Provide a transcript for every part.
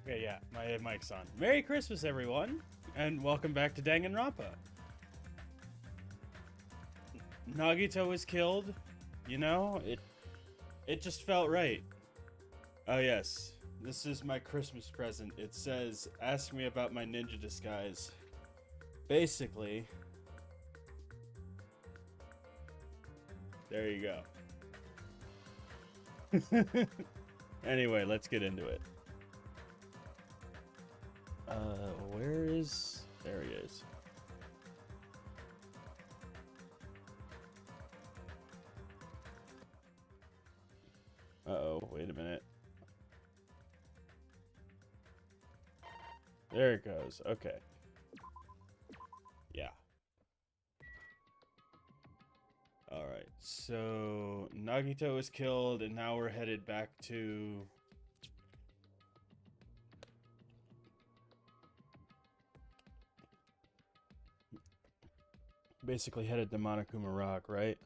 Okay, yeah, my mic's on. Merry Christmas, everyone, and welcome back to Danganronpa. Nagito was killed. You know, it just felt right. Oh yes, this is my Christmas present. It says, "Ask me about my ninja disguise." Basically, there you go. Anyway, let's get into it. Where is... There he is. Uh-oh, wait a minute. There it goes. Okay. Yeah. Alright, so Nagito was killed, and now we're headed back to... Basically headed to Monokuma Rock, right?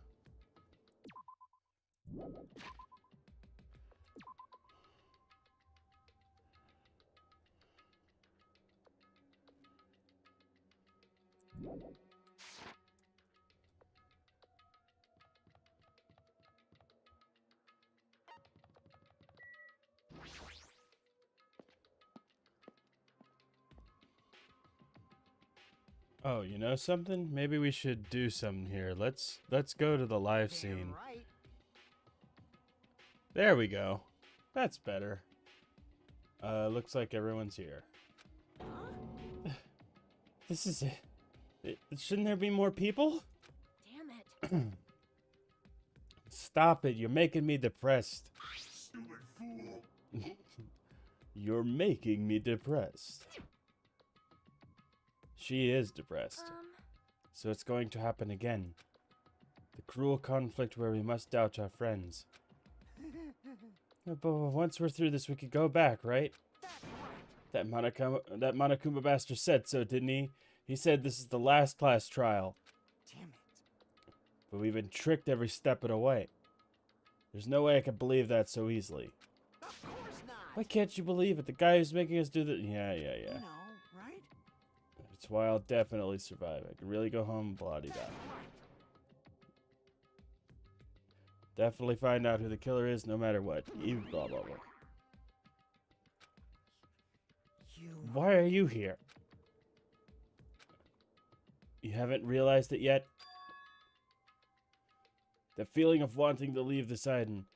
Oh, you know something? Maybe we should do something here. Let's go to the live scene. Right. There we go. That's better. Looks like everyone's here. Huh? This is it. Shouldn't there be more people? Damn it. Stop it. You're making me depressed. Stupid fool. You're making me depressed. She is depressed. So it's going to happen again. The cruel conflict where we must doubt our friends. But once we're through this, we could go back, right? That Monokuma bastard said so, didn't he? He said this is the last class trial. Damn it. But we've been tricked every step of the way. There's no way I can believe that so easily. Of course not. Why can't you believe it? The guy who's making us do the... Yeah. You know, right? It's why I'll definitely survive. I can really go home bloody da. Definitely find out who the killer is no matter what. Even blah blah blah. You. Why are you here? You haven't realized it yet? The feeling of wanting to leave this island,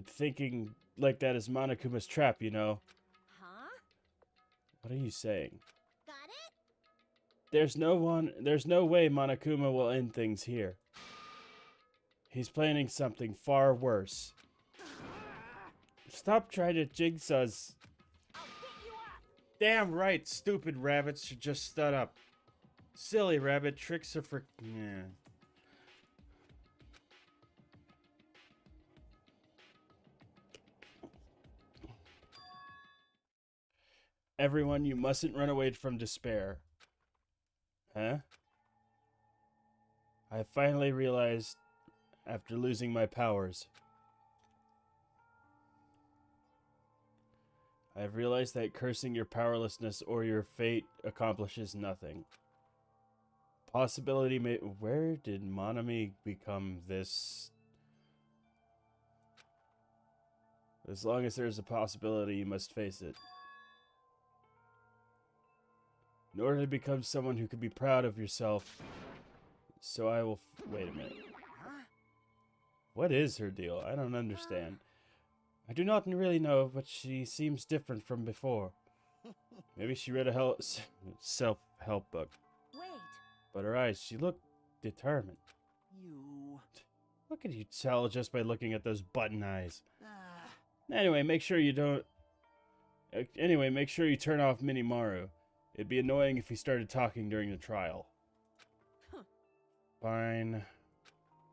thinking like that is Monokuma's trap, you know? Huh? What are you saying? Got it? There's no way Monokuma will end things here. He's planning something far worse. Stop trying to jinx us. I'll pick you up. Damn right, stupid rabbits should just stud up. Silly rabbit tricks are for... Yeah. Everyone, you mustn't run away from despair. Huh? I finally realized, after losing my powers, I've realized that cursing your powerlessness or your fate accomplishes nothing. Possibility may... Where did Monami become this? As long as there's a possibility, you must face it. In order to become someone who can be proud of yourself, so I will... Wait a minute. Huh? What is her deal? I don't understand. I do not really know, but she seems different from before. Maybe she read a self-help book. Wait. But her eyes, she looked determined. You. What can you tell just by looking at those button eyes? Ah. Anyway, make sure you don't... Anyway, make sure you turn off Minimaru. It'd be annoying if he started talking during the trial. Huh. Fine.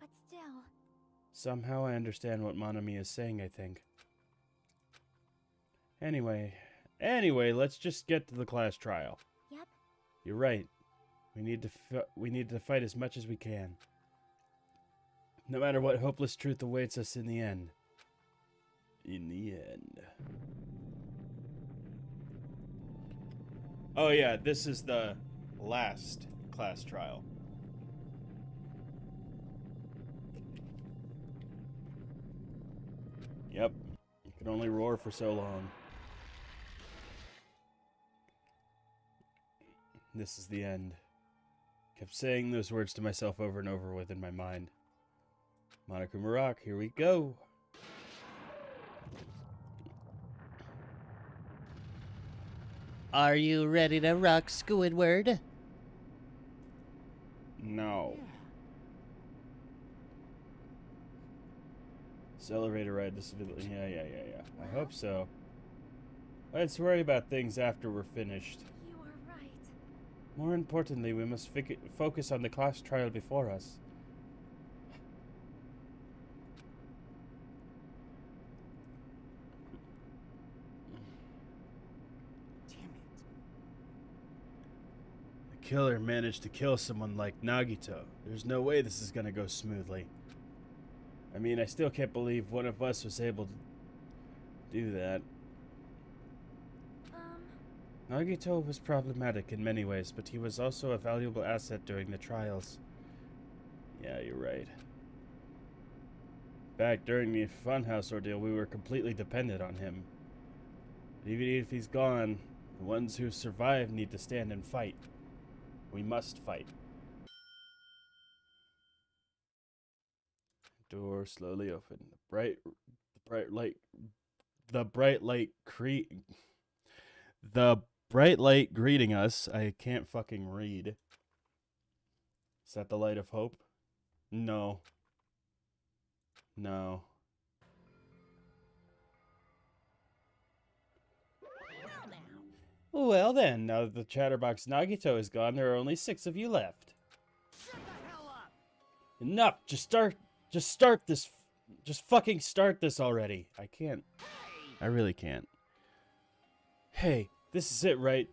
But still. Somehow I understand what Monami is saying, I think. Anyway, let's just get to the class trial. Yep. You're right. We need to fight as much as we can. No matter what hopeless truth awaits us in the end. In the end. Oh yeah, this is the last class trial. Yep. You can only roar for so long. This is the end. Kept saying those words to myself over and over within my mind. Monokuma Rock, here we go. Are you ready to rock, Squidward? No. Yeah. This elevator ride, this yeah. I hope so. Let's worry about things after we're finished. You are right. More importantly, we must focus on the class trial before us. Damn it. The killer managed to kill someone like Nagito. There's no way this is gonna go smoothly. I mean, I still can't believe one of us was able to do that. Nagito was problematic in many ways, but he was also a valuable asset during the trials. Yeah, you're right. Back during the Funhouse ordeal, we were completely dependent on him. But even if he's gone, the ones who survive need to stand and fight. We must fight. Door slowly opened. The bright light greeting us. I can't fucking read. Is that the light of hope? No. No. Well now. Well then, now that the chatterbox Nagito is gone, there are only 6 of you left. Shut the hell up! Enough! Just start this. Just fucking start this already. I can't. I really can't. Hey, this is it, right?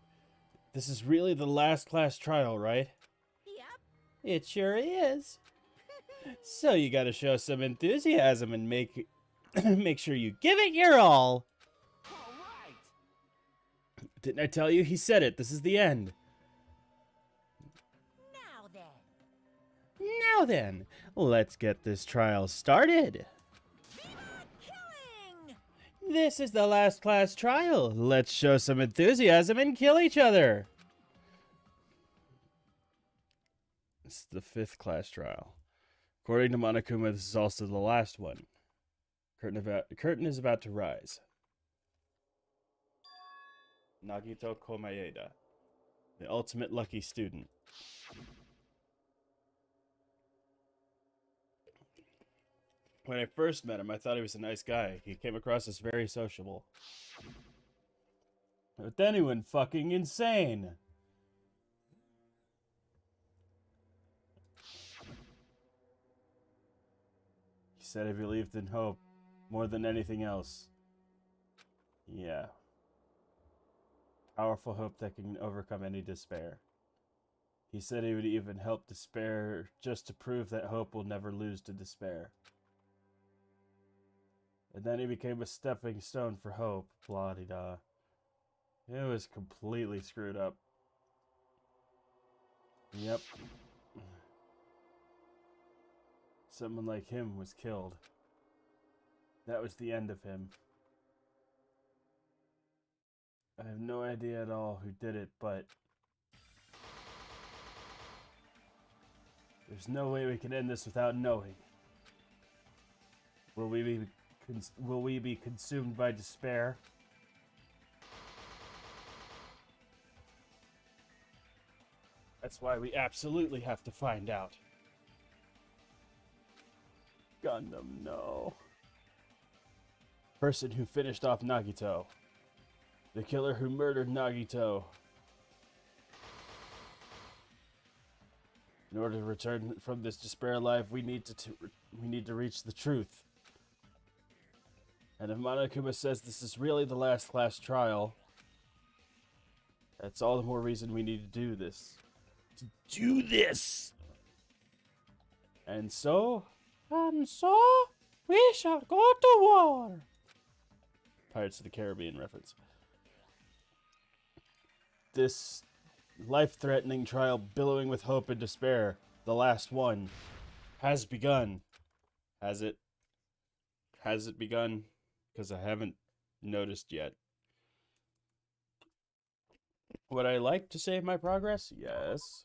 This is really the last class trial, right? Yep. It sure is. So you gotta show some enthusiasm and make make sure you give it your all. All right. Didn't I tell you? He said it. This is the end. Now then. Now then, let's get this trial started. Viva killing! This is the last class trial. Let's show some enthusiasm and kill each other. This is the 5th class trial. According to Monokuma, this is also the last one. Curtain is about to rise. Nagito Komaeda, the ultimate lucky student. When I first met him, I thought he was a nice guy. He came across as very sociable. But then he went fucking insane. He said he believed in hope more than anything else. Yeah. Powerful hope that can overcome any despair. He said he would even help despair just to prove that hope will never lose to despair. And then he became a stepping stone for hope. Blah-de-da. It was completely screwed up. Yep. Someone like him was killed. That was the end of him. I have no idea at all who did it, but there's no way we can end this without knowing. Will we be consumed by despair? That's why we absolutely have to find out. Gundam, no. Person who finished off Nagito. The killer who murdered Nagito. In order to return from this despair alive, we need to reach the truth. And if Monokuma says this is really the last class trial, that's all the more reason we need to do this. To do this! And so we shall go to war. Pirates of the Caribbean reference. this life-threatening trial billowing with hope and despair, the last one, has begun. Has it? Has it begun? Because I haven't noticed yet. Would I like to save my progress? Yes.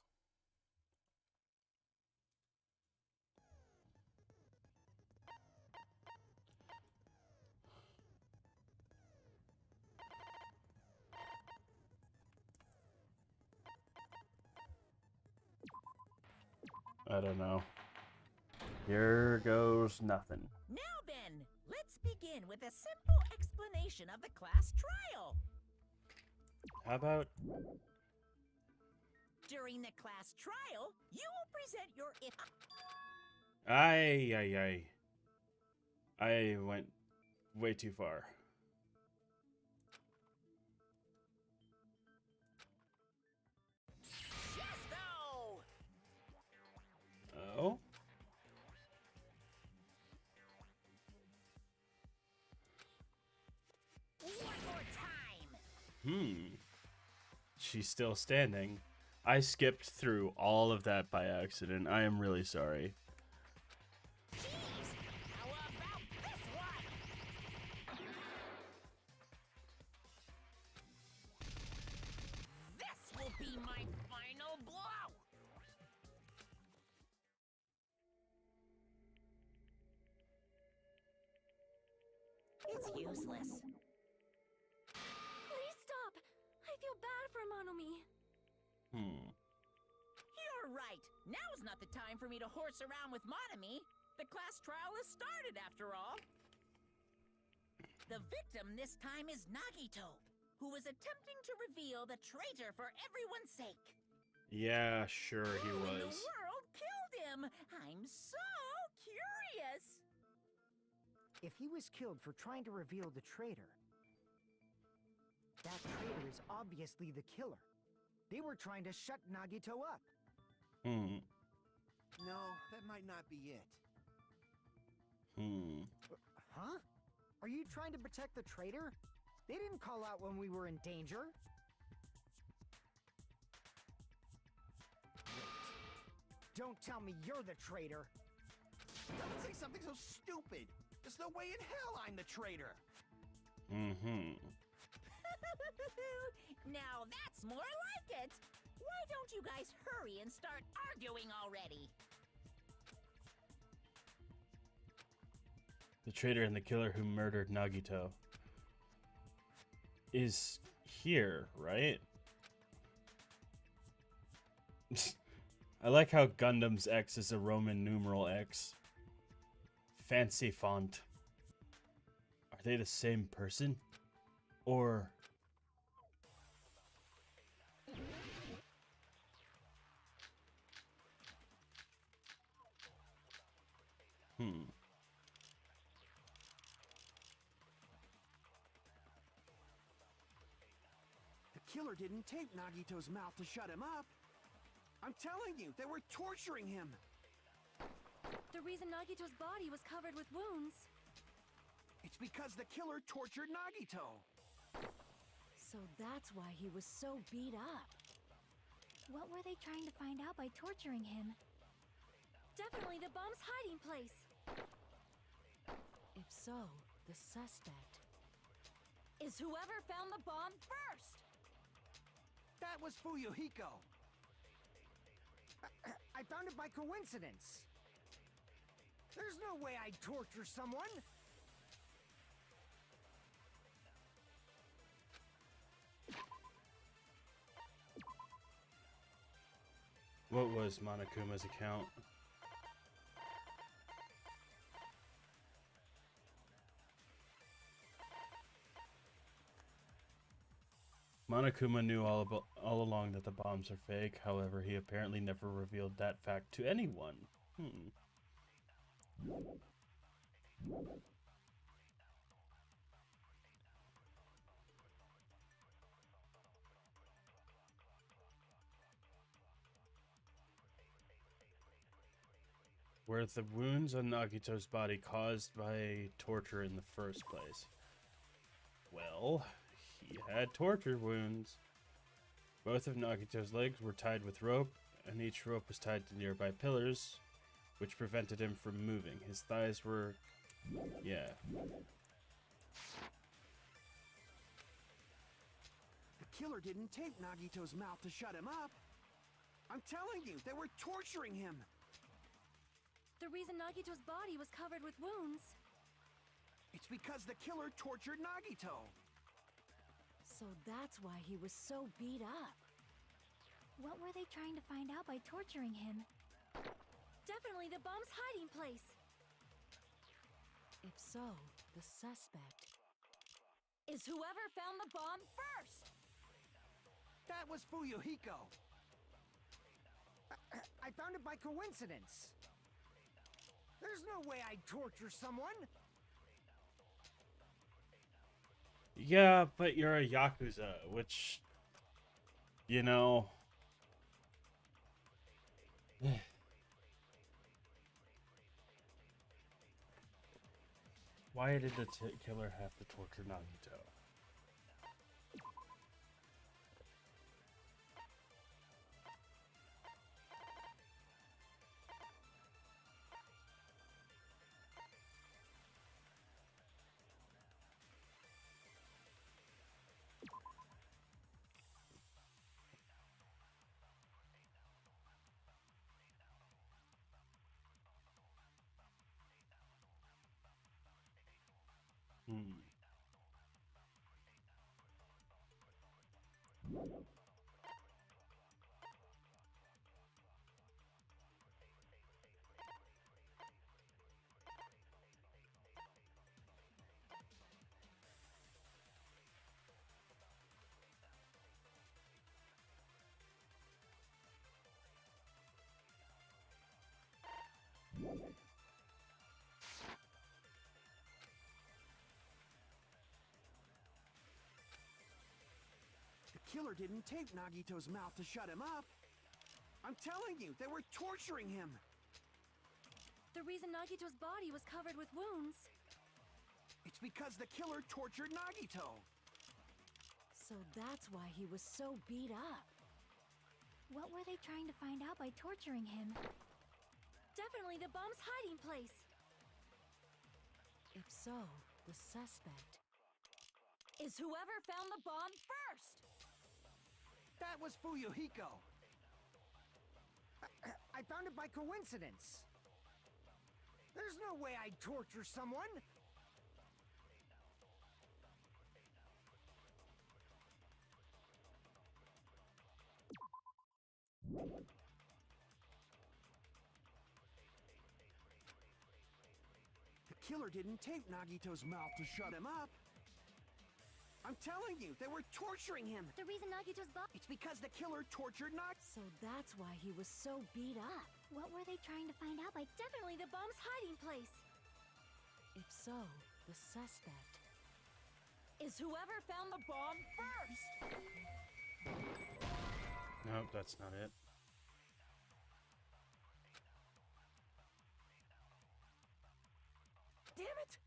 I don't know. Here goes nothing. Now then, let's begin with a simple explanation of the class trial. How about... During the class trial, you will present your I went way too far. Chesto! Oh? One more time. She's still standing. I skipped through all of that by accident. I am really sorry. Jeez, how about this one? This will be my final blow. It's useless. Please stop! I feel bad for Monomi. You're right. Now's not the time for me to horse around with Monomi. The class trial has started, after all. The victim this time is Nagito, who is attempting to reveal the traitor for everyone's sake. Yeah, sure he Who in the was. world killed him? I'm so curious. If he was killed for trying to reveal the traitor, that traitor is obviously the killer. They were trying to shut Nagito up. No, that might not be it. Huh? Are you trying to protect the traitor? They didn't call out when we were in danger. Wait. Don't tell me you're the traitor. Don't say something so stupid. There's no way in hell I'm the traitor. Now that's more like it. Why don't you guys hurry and start arguing already? The traitor and the killer who murdered Nagito is here, right? I like how Gundam's X is a Roman numeral X. Fancy font. Are they the same person? Or... The killer didn't tape Nagito's mouth to shut him up. I'm telling you, they were torturing him. The reason Nagito's body was covered with wounds. It's because the killer tortured Nagito. So that's why he was so beat up. What were they trying to find out by torturing him? Definitely the bomb's hiding place. If so, the suspect is whoever found the bomb first. That was Fuyuhiko. I found it by coincidence. There's no way I'd torture someone. what was Monokuma's account? Monokuma knew all along that the bombs are fake. However, he apparently never revealed that fact to anyone. Were the wounds on Nagito's body caused by torture in the first place? Well, he had torture wounds. Both of Nagito's legs were tied with rope, and each rope was tied to nearby pillars, which prevented him from moving. His thighs were... yeah. The killer didn't tape Nagito's mouth to shut him up. I'm telling you, they were torturing him. The reason Nagito's body was covered with wounds. It's because the killer tortured Nagito. So that's why he was so beat up. What were they trying to find out by torturing him? Definitely the bomb's hiding place. If so, the suspect Is whoever found the bomb first! That was Fuyuhiko. I found it by coincidence. There's no way I'd torture someone. Yeah, but you're a Yakuza, which, you know... Why did the killer have to torture Nagito? Hmm. The killer didn't tape Nagito's mouth to shut him up. I'm telling you, they were torturing him. The reason Nagito's body was covered with wounds. It's because the killer tortured Nagito. So that's why he was so beat up. What were they trying to find out by torturing him? Definitely the bomb's hiding place. If so, the suspect Is whoever found the bomb first! That was Fuyuhiko. I found it by coincidence. There's no way I'd torture someone. The killer didn't tape Nagito's mouth to shut him up. I'm telling you, they were torturing him. The reason Nagito's body... It's because the killer tortured Nagito. So that's why he was so beat up. What were they trying to find out by... Definitely the bomb's hiding place. If so, the suspect Is whoever found the bomb first! Nope, that's not it. Damn it!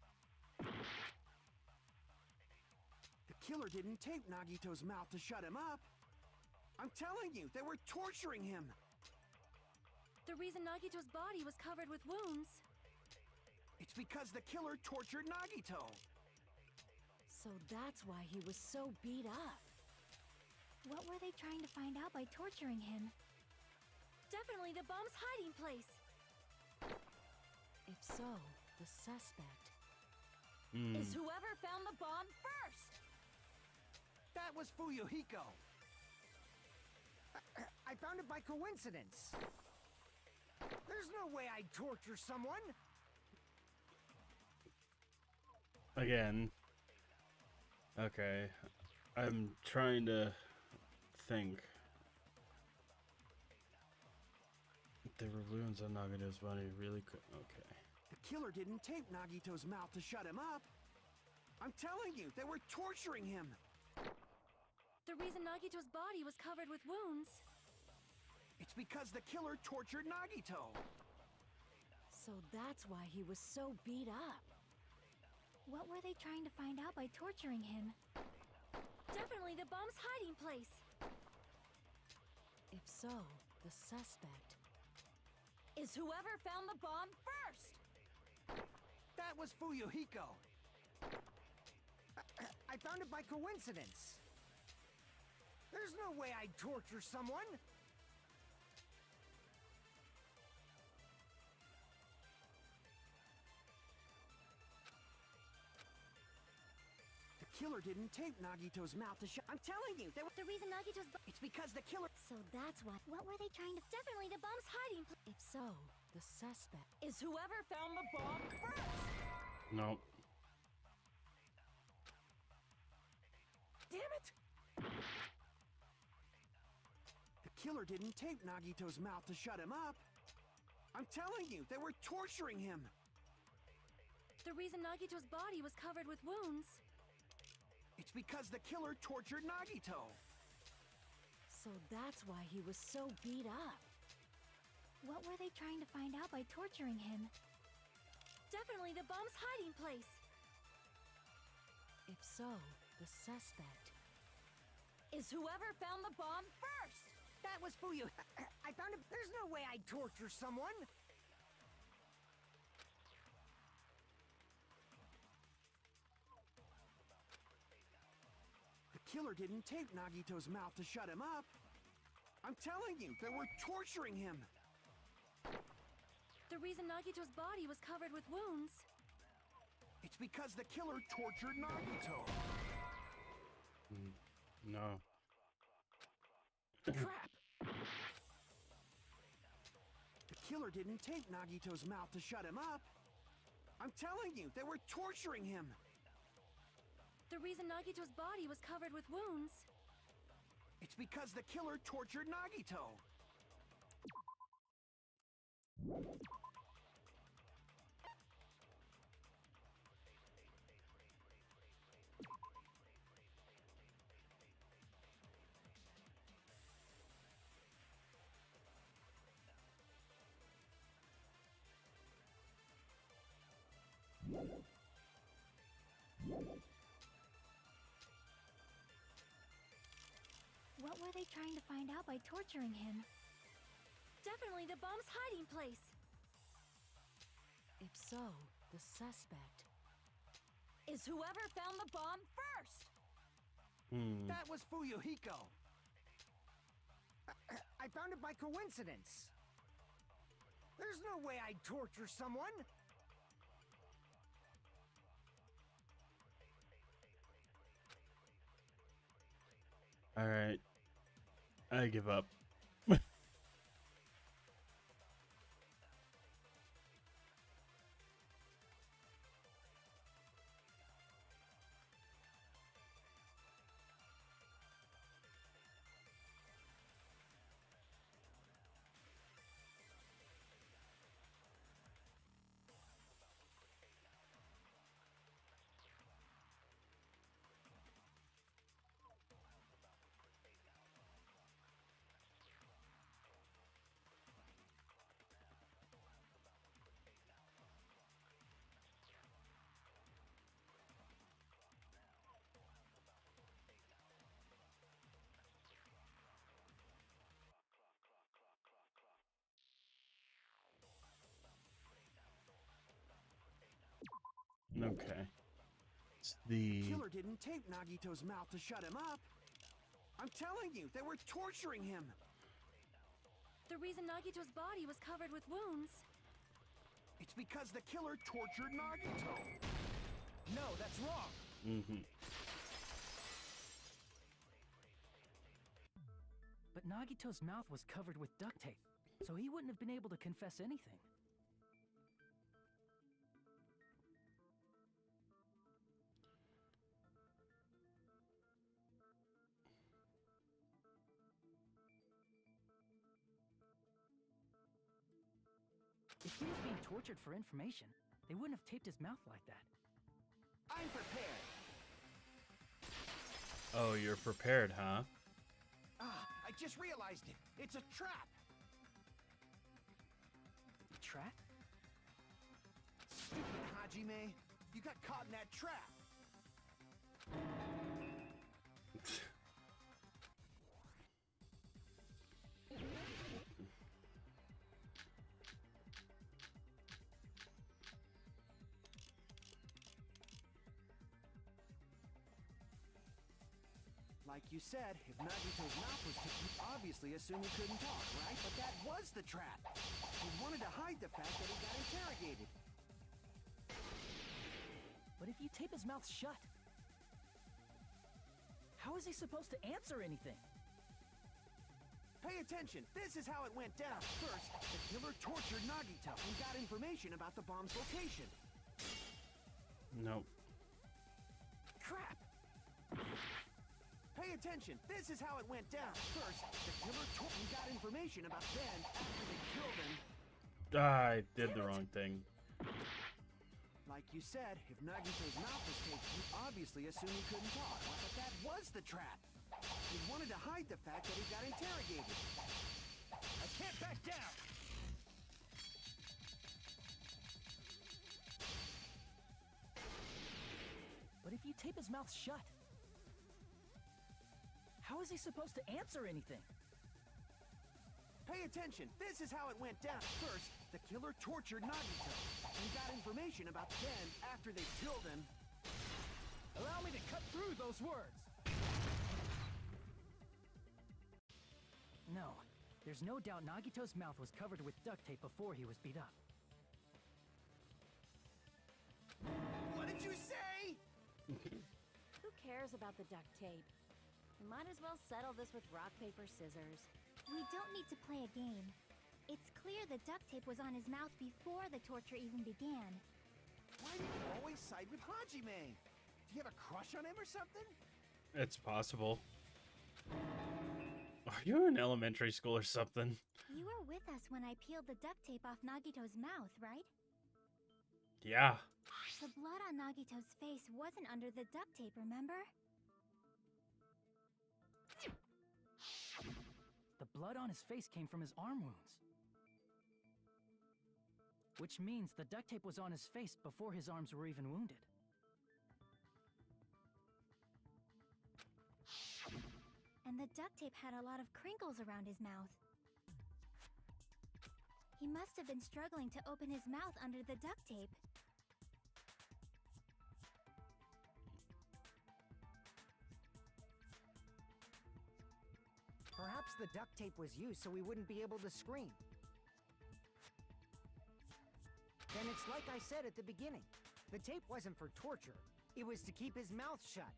The killer didn't tape Nagito's mouth to shut him up. I'm telling you, they were torturing him. The reason Nagito's body was covered with wounds. It's because the killer tortured Nagito. So that's why he was so beat up. What were they trying to find out by torturing him? Definitely the bomb's hiding place. If so, the suspect Is whoever found the bomb first! That was Fuyuhiko. I found it by coincidence. There's no way I'd torture someone. Again. Okay. I'm trying to think. There were wounds on Nagito's body really quick. Okay. The killer didn't tape Nagito's mouth to shut him up. I'm telling you, they were torturing him. The reason Nagito's body was covered with wounds. It's because the killer tortured Nagito. So that's why he was so beat up. What were they trying to find out by torturing him? Definitely the bomb's hiding place. If so, the suspect is whoever found the bomb first! That was Fuyuhiko. I found it by coincidence. There's no way I'd torture someone. The killer didn't tape Nagito's mouth to shut. I'm telling you, The reason Nagito's it's because the killer. So that's why. What were they trying to? Definitely the bomb's hiding place. If so, the suspect is whoever found the bomb first. No. Damn it! The killer didn't tape Nagito's mouth to shut him up. I'm telling you, they were torturing him. The reason Nagito's body was covered with wounds. It's because the killer tortured Nagito. So that's why he was so beat up. What were they trying to find out by torturing him? Definitely the bomb's hiding place. If so, the suspect is whoever found the bomb first. That was Fuyu. I found it. There's no way I'd torture someone. The killer didn't tape Nagito's mouth to shut him up. I'm telling you, they were torturing him. The reason Nagito's body was covered with wounds. It's because the killer tortured Nagito. No. Crap! The killer didn't tape Nagito's mouth to shut him up. I'm telling you, they were torturing him. The reason Nagito's body was covered with wounds. It's because the killer tortured Nagito. What were they trying to find out by torturing him? Definitely the bomb's hiding place. If so, the suspect is whoever found the bomb first. That was Fuyuhiko. I found it by coincidence. There's no way I'd torture someone. All right. I give up. Okay. It's The the killer didn't tape Nagito's mouth to shut him up. I'm telling you, they were torturing him. The reason Nagito's body was covered with wounds. It's because the killer tortured Nagito. No, that's wrong. But Nagito's mouth was covered with duct tape, so he wouldn't have been able to confess anything. If he was being tortured for information, they wouldn't have taped his mouth like that. I'm prepared. Oh, you're prepared, huh? Ah, I just realized it. It's a trap. Trap? Stupid Hajime. You got caught in that trap. Like you said, if Nagito's mouth was taken, you obviously assume he couldn't talk, right? But that was the trap. He wanted to hide the fact that he got interrogated. But if you tape his mouth shut, how is he supposed to answer anything? Pay attention. This is how it went down. First, the killer tortured Nagito and got information about the bomb's location. Nope. Crap! Pay attention. This is how it went down. First, the killer tortured and got information about Ben after they killed him. I did the wrong thing. Like you said, if Nagito's mouth was taped, you obviously assume he couldn't talk. But that was the trap. He wanted to hide the fact that he got interrogated. I can't back down! But if you tape his mouth shut, how is he supposed to answer anything? Pay attention. This is how it went down. First, the killer tortured Nagito and got information about Ben after they killed him. Allow me to cut through those words! No, there's no doubt Nagito's mouth was covered with duct tape before he was beat up. What did you say? Who cares about the duct tape? We might as well settle this with rock, paper, scissors. We don't need to play a game. It's clear the duct tape was on his mouth before the torture even began. Why do you always side with Hajime? Do you have a crush on him or something? It's possible. Are you in elementary school or something? You were with us when I peeled the duct tape off Nagito's mouth, right? Yeah. The blood on Nagito's face wasn't under the duct tape, remember? The blood on his face came from his arm wounds. Which means the duct tape was on his face before his arms were even wounded. And the duct tape had a lot of crinkles around his mouth. He must have been struggling to open his mouth under the duct tape. Perhaps the duct tape was used so we wouldn't be able to scream. Then it's like I said at the beginning. The tape wasn't for torture. It was to keep his mouth shut.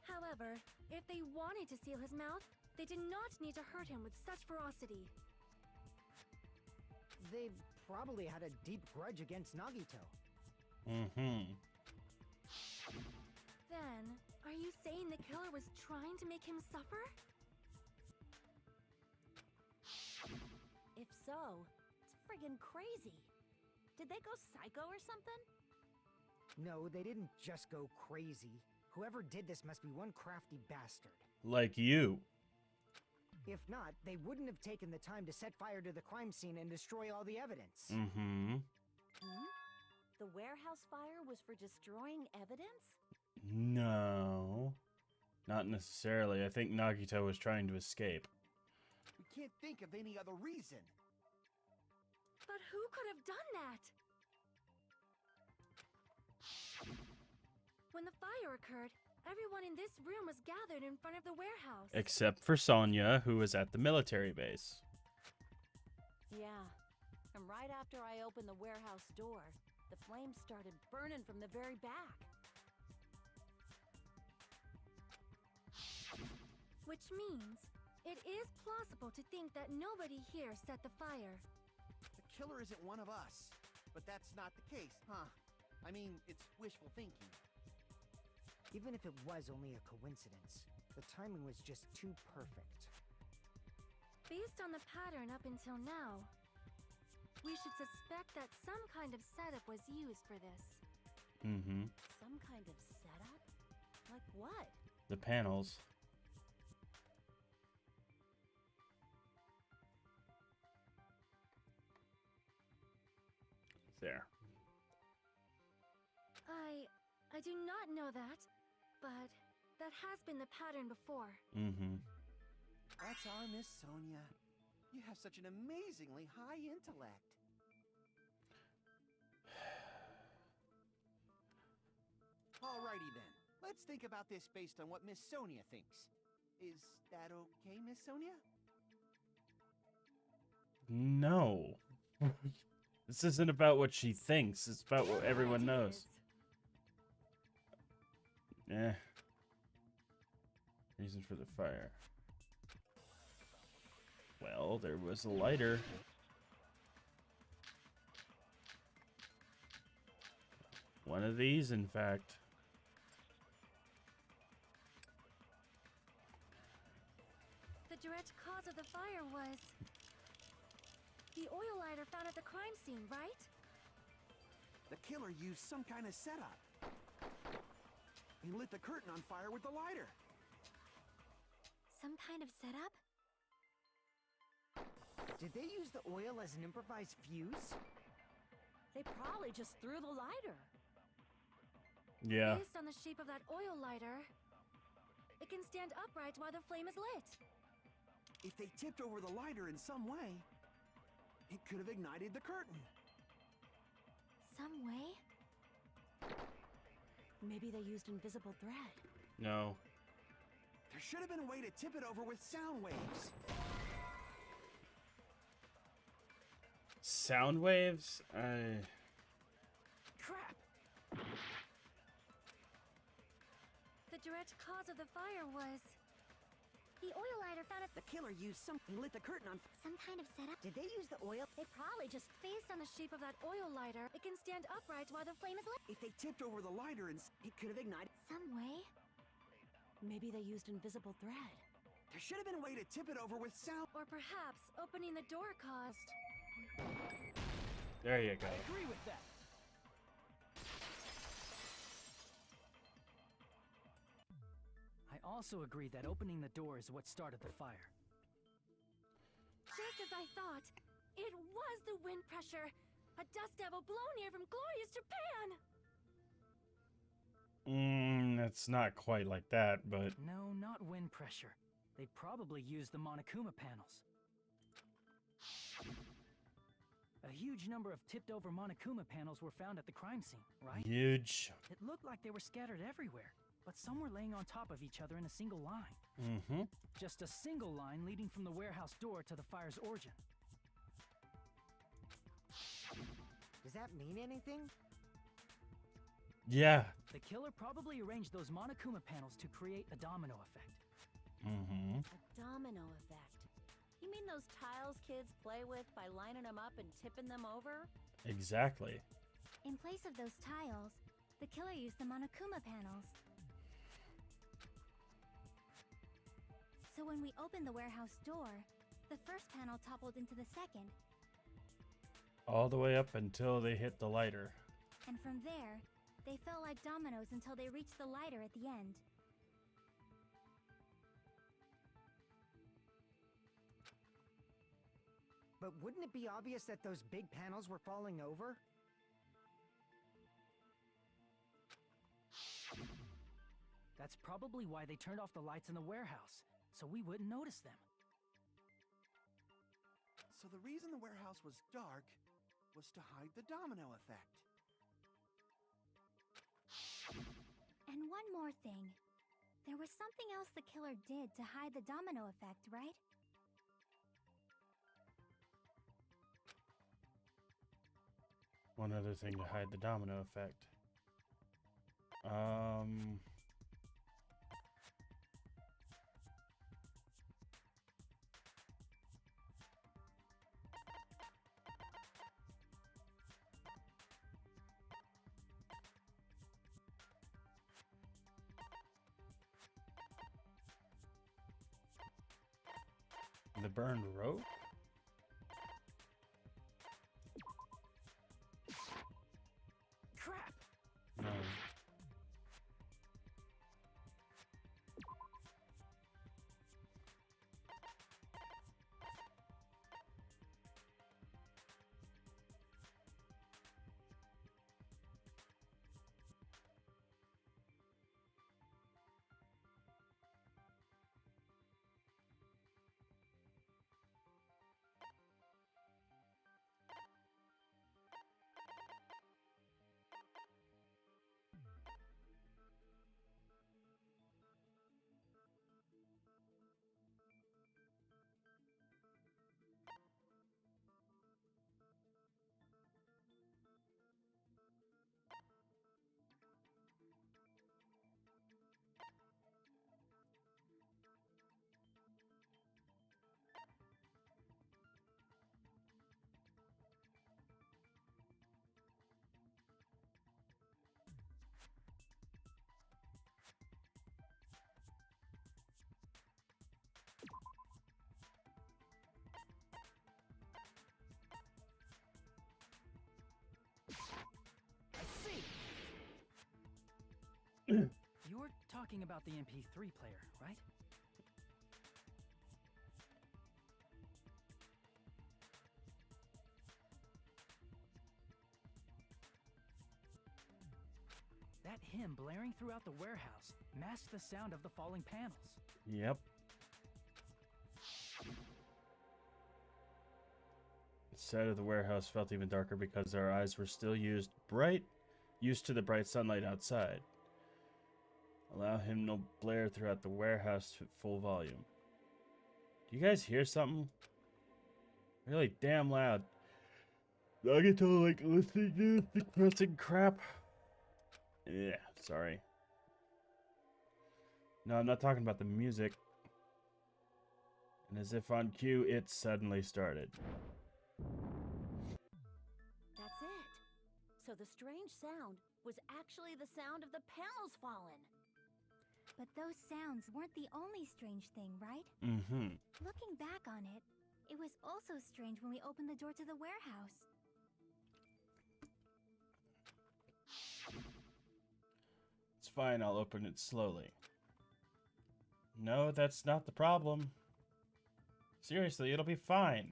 However, if they wanted to seal his mouth, they did not need to hurt him with such ferocity. They probably had a deep grudge against Nagito. Mm-hmm. Then, are you saying the killer was trying to make him suffer? If so, it's friggin' crazy. Did they go psycho or something? No, they didn't just go crazy. Whoever did this must be one crafty bastard. Like you. If not, they wouldn't have taken the time to set fire to the crime scene and destroy all the evidence. Mm-hmm. The warehouse fire was for destroying evidence? No. Not necessarily. I think Nagito was trying to escape. We can't think of any other reason. But who could have done that? When the fire occurred, everyone in this room was gathered in front of the warehouse. Except for Sonya, who was at the military base. Yeah, and right after I opened the warehouse door, the flames started burning from the very back. Which means, it is plausible to think that nobody here set the fire. The killer isn't one of us. But that's not the case, huh? I mean, it's wishful thinking. Even if it was only a coincidence, the timing was just too perfect. Based on the pattern up until now, we should suspect that some kind of setup was used for this. Mm-hmm. Some kind of setup? Like what? The panels. There. I do not know that, but that has been the pattern before. Mm-hmm. That's our Miss Sonia. You have such an amazingly high intellect. Alrighty then. Let's think about this based on what Miss Sonia thinks. Is that okay, Miss Sonia? No. This isn't about what she thinks. It's about what everyone Right, it knows. is. Eh. Reason for the fire. Well, there was a lighter. One of these, in fact. The direct cause of the fire was the oil lighter found at the crime scene, right? The killer used some kind of setup. He lit the curtain on fire with the lighter. Some kind of setup? Did they use the oil as an improvised fuse? They probably just threw the lighter. Yeah. Based on the shape of that oil lighter, it can stand upright while the flame is lit. If they tipped over the lighter in some way, it could have ignited the curtain. Some way? Maybe they used invisible thread. No. There should have been a way to tip it over with sound waves. Sound waves? Crap! The direct cause of the fire was the oil lighter found at The killer used some... He lit the curtain on... some kind of setup. Did they use the oil? They probably just based on the shape of that oil lighter, it can stand upright while the flame is lit. If they tipped over the lighter and... It could have ignited... Some way? Maybe they used invisible thread. There should have been a way to tip it over with sound... Or perhaps opening the door caused. There you go. I agree with that. I also agree that opening the door is what started the fire. Just as I thought, it was the wind pressure. A dust devil blown here from glorious Japan. That's not quite like that, but No, not wind pressure. They probably used the Monokuma panels. A huge number of tipped-over Monokuma panels were found at the crime scene, right? huge. It looked like they were scattered everywhere, but some were laying on top of each other in a single line. Mm-hmm. Just a single line leading from the warehouse door to the fire's origin. Does that mean anything? Yeah. The killer probably arranged those Monokuma panels to create a domino effect. Mm-hmm. A domino effect. You mean those tiles kids play with by lining them up and tipping them over? Exactly. In place of those tiles, the killer used the Monokuma panels. So when we opened the warehouse door, the first panel toppled into the second, All the way up until they hit the lighter. and from there, they fell like dominoes until they reached the lighter at the end. But wouldn't it be obvious that those big panels were falling over? That's probably why they turned off the lights in the warehouse, so we wouldn't notice them. So the reason the warehouse was dark was to hide the domino effect. And one more thing. There was something else the killer did to hide the domino effect, right? One other thing to hide the domino effect. The burned rope? Crap! No. talking about the MP3 player, right? That hymn blaring throughout the warehouse masked the sound of the falling panels. Yep. The side of the warehouse felt even darker because our eyes were still used to the bright sunlight outside. Allow him to blare throughout the warehouse at full volume. Do you guys hear something? Really damn loud. I get to like listening to this depressing crap. Yeah, sorry. No, I'm not talking about the music. And as if on cue, it suddenly started. That's it. So the strange sound was actually the sound of the panels falling. But those sounds weren't the only strange thing, right? Mm-hmm. Looking back on it, it was also strange when we opened the door to the warehouse. It's fine, I'll open it slowly. No, that's not the problem. Seriously, it'll be fine.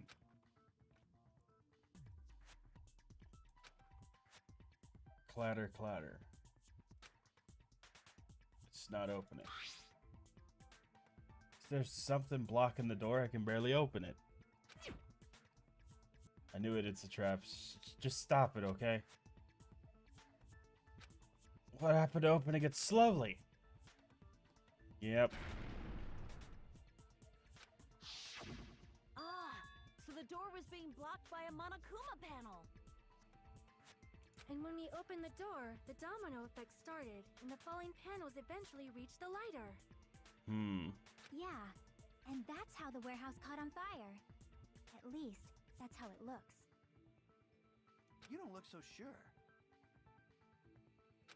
Clatter, clatter. It's not opening. There's something blocking the door. I can barely open it. I knew it. It's a trap. Just stop it, okay? What happened to opening it slowly? Yep. Ah, so the door was being blocked by a Monokuma panel. And when we opened the door, the domino effect started, and the falling panels eventually reached the lighter. Yeah, and that's how the warehouse caught on fire. At least, that's how it looks. You don't look so sure.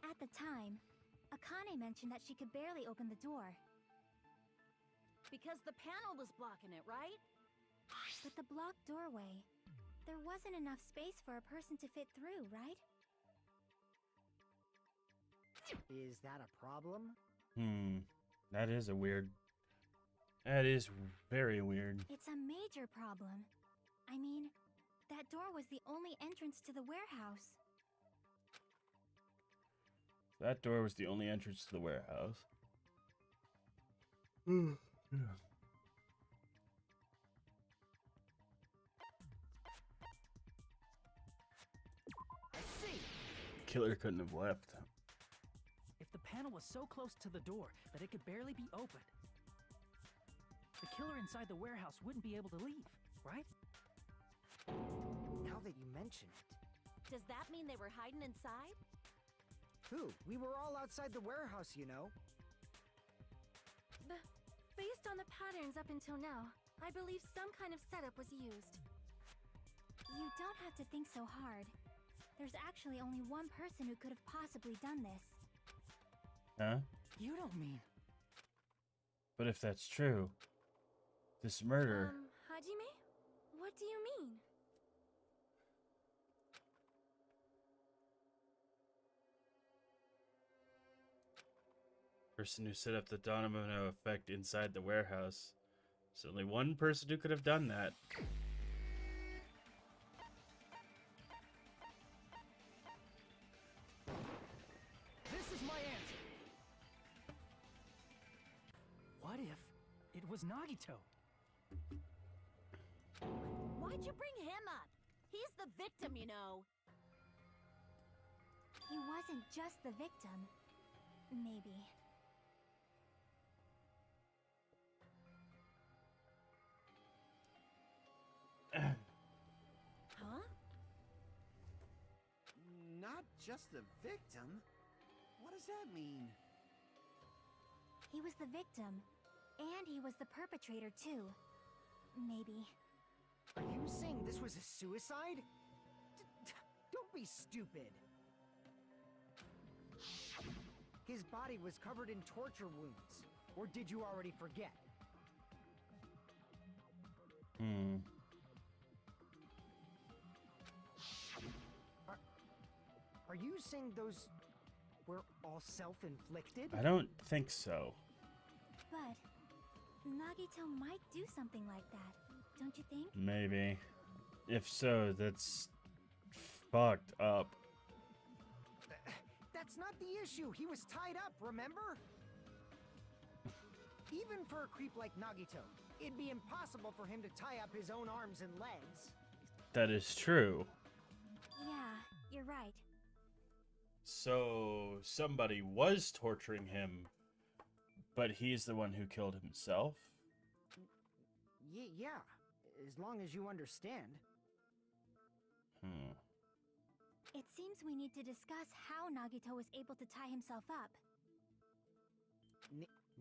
At the time, Akane mentioned that she could barely open the door. Because the panel was blocking it, right? But the blocked doorway, there wasn't enough space for a person to fit through, right? Is that a problem? That is a weird... That is very weird. It's a major problem. I mean, that door was the only entrance to the warehouse. That door was the only entrance to the warehouse. Yeah. I see. Killer couldn't have left. If the panel was so close to the door that it could barely be opened, the killer inside the warehouse wouldn't be able to leave, right? Now that you mention it. Does that mean they were hiding inside? Who? We were all outside the warehouse, you know. Based on the patterns up until now, I believe some kind of setup was used. You don't have to think so hard. There's actually only one person who could have possibly done this. Huh? You don't mean... But if that's true, this murder... Hajime? What do you mean? Person who set up the domino effect inside the warehouse. There's only one person who could have done that. This is my answer! What if it was Nagito? Why'd you bring him up? He's the victim, you know. He wasn't just the victim. Maybe. Huh? Not just the victim? What does that mean? He was the victim, and he was the perpetrator too. Maybe. Are you saying this was a suicide? Don't be stupid. His body was covered in torture wounds. Or did you already forget? Are you saying those were all self-inflicted? I don't think so. But Nagito might do something like that, don't you think? Maybe. If so, that's fucked up. That's not the issue. He was tied up, remember? Even for a creep like Nagito, it'd be impossible for him to tie up his own arms and legs. That is true. Yeah, you're right. So somebody was torturing him, but he's the one who killed himself? Yeah, as long as you understand. It seems we need to discuss how Nagito was able to tie himself up.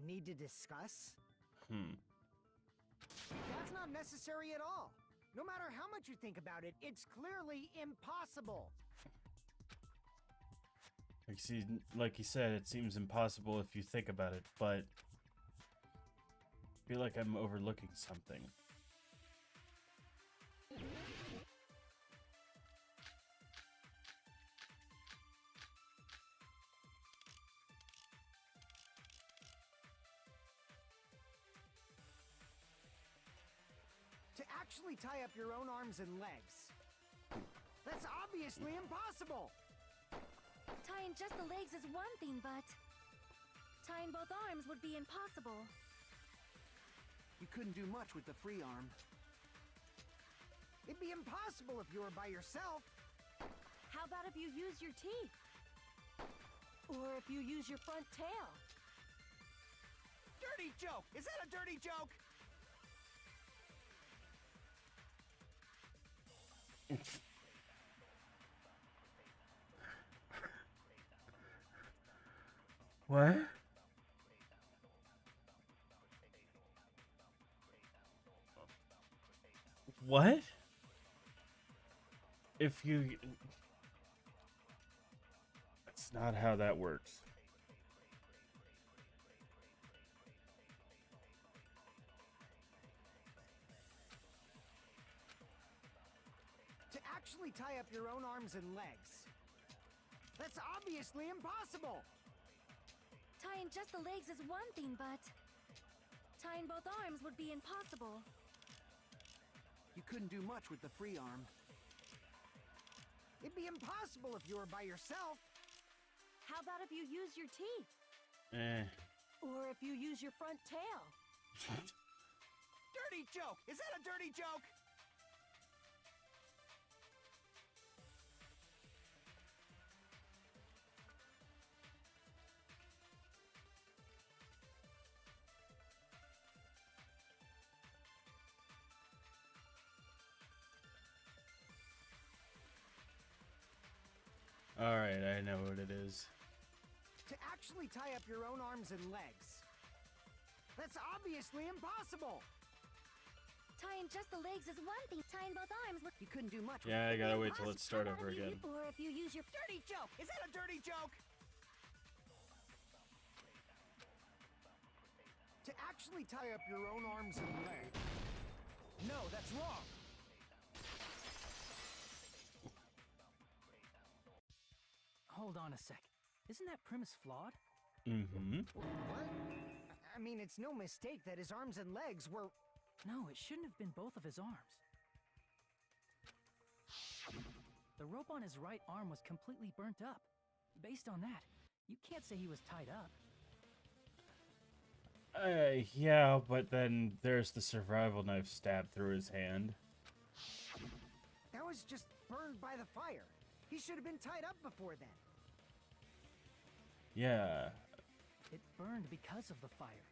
Need to discuss? That's not necessary at all. No matter how much you think about it, it's clearly impossible. Like you said, it seems impossible if you think about it, but I feel like I'm overlooking something. To actually tie up your own arms and legs. That's obviously impossible! Tying just the legs is one thing, but tying both arms would be impossible. You couldn't do much with the free arm. It'd be impossible if you were by yourself. How about if you use your teeth? Or if you use your front tail? Dirty joke! Is that a dirty joke? What? What? If you... That's not how that works. To actually tie up your own arms and legs. That's obviously impossible! Tying just the legs is one thing, but tying both arms would be impossible. You couldn't do much with the free arm. It'd be impossible if you were by yourself. How about if you use your teeth? Or if you use your front tail? Dirty joke! Is that a dirty joke? Alright, I know what it is. To actually tie up your own arms and legs. That's obviously impossible! Tying just the legs is one thing. Tying both arms would... You couldn't do much with Yeah, I gotta wait till it start over again. Or if you use your... Dirty joke! Is that a dirty joke? To actually tie up your own arms and legs. No, that's wrong! Hold on a sec. Isn't that premise flawed? Mm-hmm. What? I mean, it's no mistake that his arms and legs were... No, it shouldn't have been both of his arms. The rope on his right arm was completely burnt up. Based on that, you can't say he was tied up. Yeah, but then there's the survival knife stabbed through his hand. That was just burned by the fire. He should have been tied up before then. Yeah. It burned because of the fire.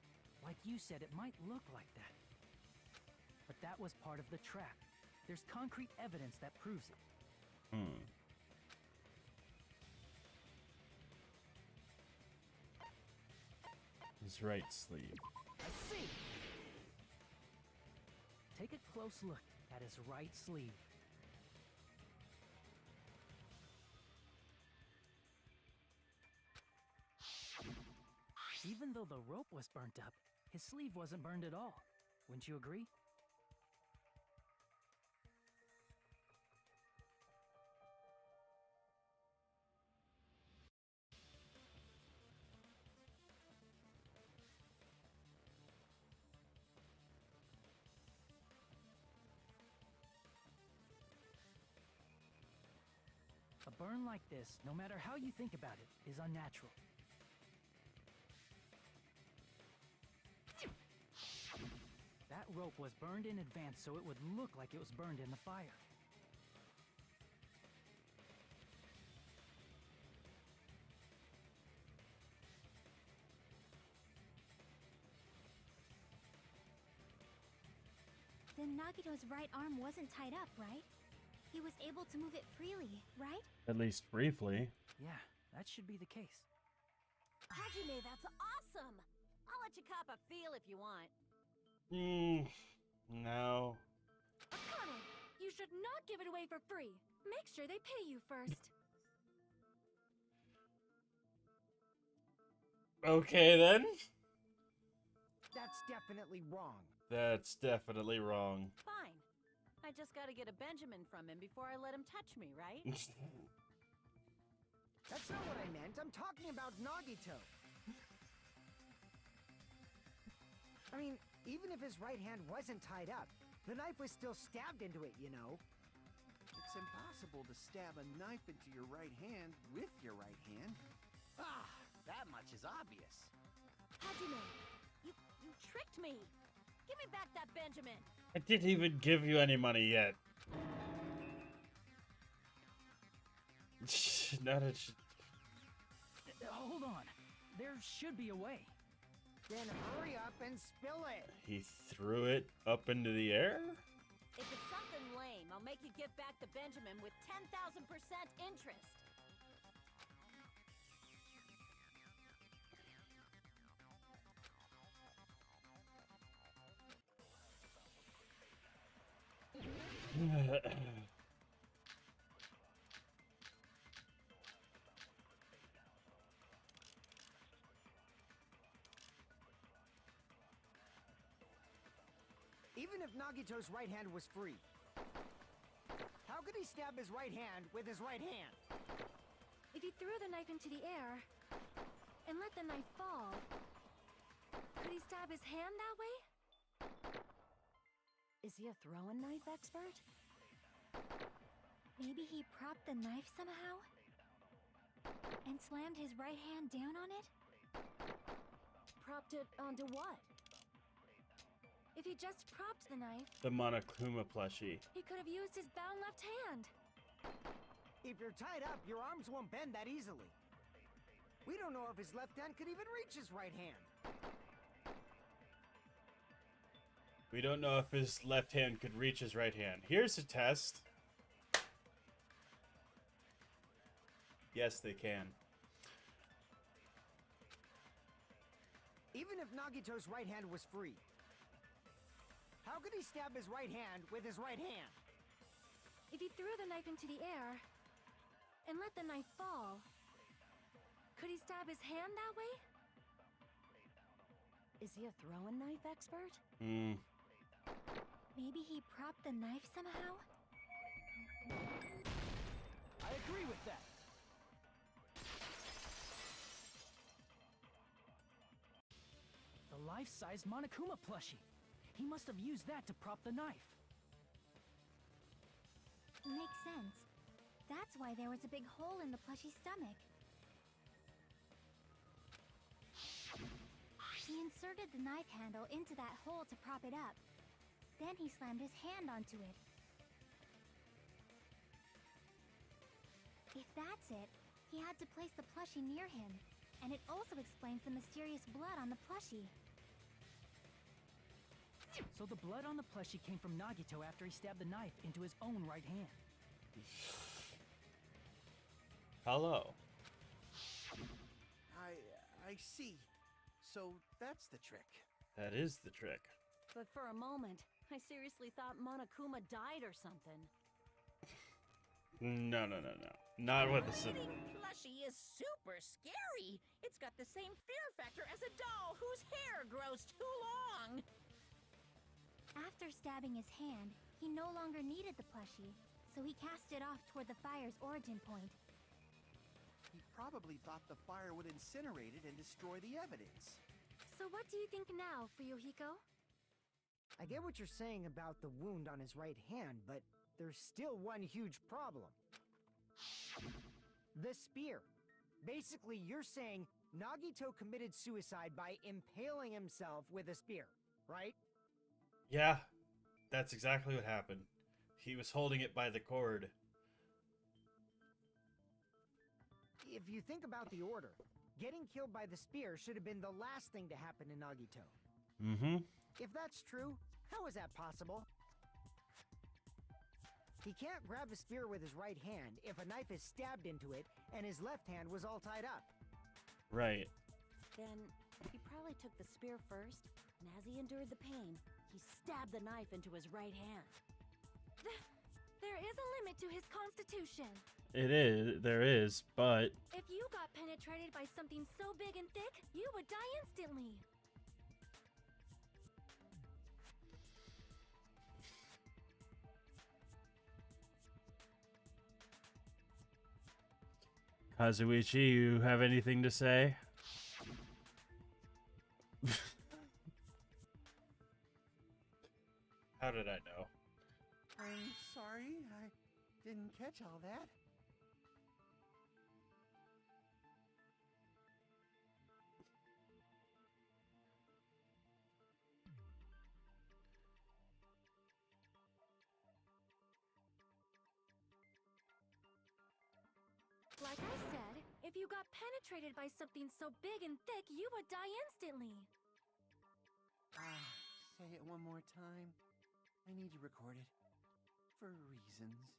Like you said, it might look like that. But that was part of the trap. There's concrete evidence that proves it. His right sleeve. I see! Take a close look at his right sleeve. Even though the rope was burnt up, his sleeve wasn't burned at all. Wouldn't you agree? A burn like this, no matter how you think about it, is unnatural. That rope was burned in advance so it would look like it was burned in the fire. Then Nagito's right arm wasn't tied up, right? He was able to move it freely, right? At least briefly. Yeah, that should be the case. Hajime, that's awesome! I'll let you cop a feel if you want. No. Akane, you should not give it away for free. Make sure they pay you first. Okay then. That's definitely wrong. That's definitely wrong. Fine. I just gotta get a Benjamin from him before I let him touch me, right? That's not what I meant. I'm talking about Nagito. I mean, even if his right hand wasn't tied up, the knife was still stabbed into it, you know? It's impossible to stab a knife into your right hand with your right hand. Ah, that much is obvious. Hajime, you tricked me. Give me back that Benjamin. I didn't even give you any money yet. Not a Hold on. There should be a way. Then hurry up and spill it. He threw it up into the air? If it's something lame, I'll make you give back the Benjamin with 10,000% interest. Even if Nagito's right hand was free, how could he stab his right hand with his right hand? If he threw the knife into the air and let the knife fall, could he stab his hand that way? Is he a throwing knife expert? Maybe he propped the knife somehow and slammed his right hand down on it? Propped it onto what? If he just propped the knife, The Monokuma plushie. he could have used his bound left hand. If you're tied up, your arms won't bend that easily. We don't know if his left hand could even reach his right hand. We don't know if his left hand could reach his right hand. Here's a test. Yes, they can. Even if Nagito's right hand was free, how could he stab his right hand with his right hand? If he threw the knife into the air and let the knife fall, could he stab his hand that way? Is he a throwing knife expert? Maybe he propped the knife somehow? I agree with that. The life-size Monokuma plushie. He must have used that to prop the knife. Makes sense. That's why there was a big hole in the plushie's stomach. He inserted the knife handle into that hole to prop it up. Then he slammed his hand onto it. If that's it, he had to place the plushie near him. And it also explains the mysterious blood on the plushie. So the blood on the plushie came from Nagito after he stabbed the knife into his own right hand. Hello. I see. So that's the trick. That is the trick. But for a moment, I seriously thought Monokuma died or something. No. Not with the Eating plushie is super scary. It's got the same fear factor as a doll whose hair grows too long. After stabbing his hand, he no longer needed the plushie, so he cast it off toward the fire's origin point. He probably thought the fire would incinerate it and destroy the evidence. So what do you think now, Fuyuhiko? I get what you're saying about the wound on his right hand, but there's still one huge problem. The spear. Basically, you're saying Nagito committed suicide by impaling himself with a spear, right? Yeah, that's exactly what happened. He was holding it by the cord. If you think about the order, getting killed by the spear should have been the last thing to happen to Nagito. Mm-hmm. If that's true, how is that possible? He can't grab a spear with his right hand if a knife is stabbed into it and his left hand was all tied up. Right. Then he probably took the spear first, and as he endured the pain, he stabbed the knife into his right hand. There is a limit to his constitution. There is, but If you got penetrated by something so big and thick, you would die instantly. Kazuichi, you have anything to say? How did I know? I'm sorry, I didn't catch all that. Like I said, if you got penetrated by something so big and thick, you would die instantly. Say it one more time. I need you recorded. For reasons.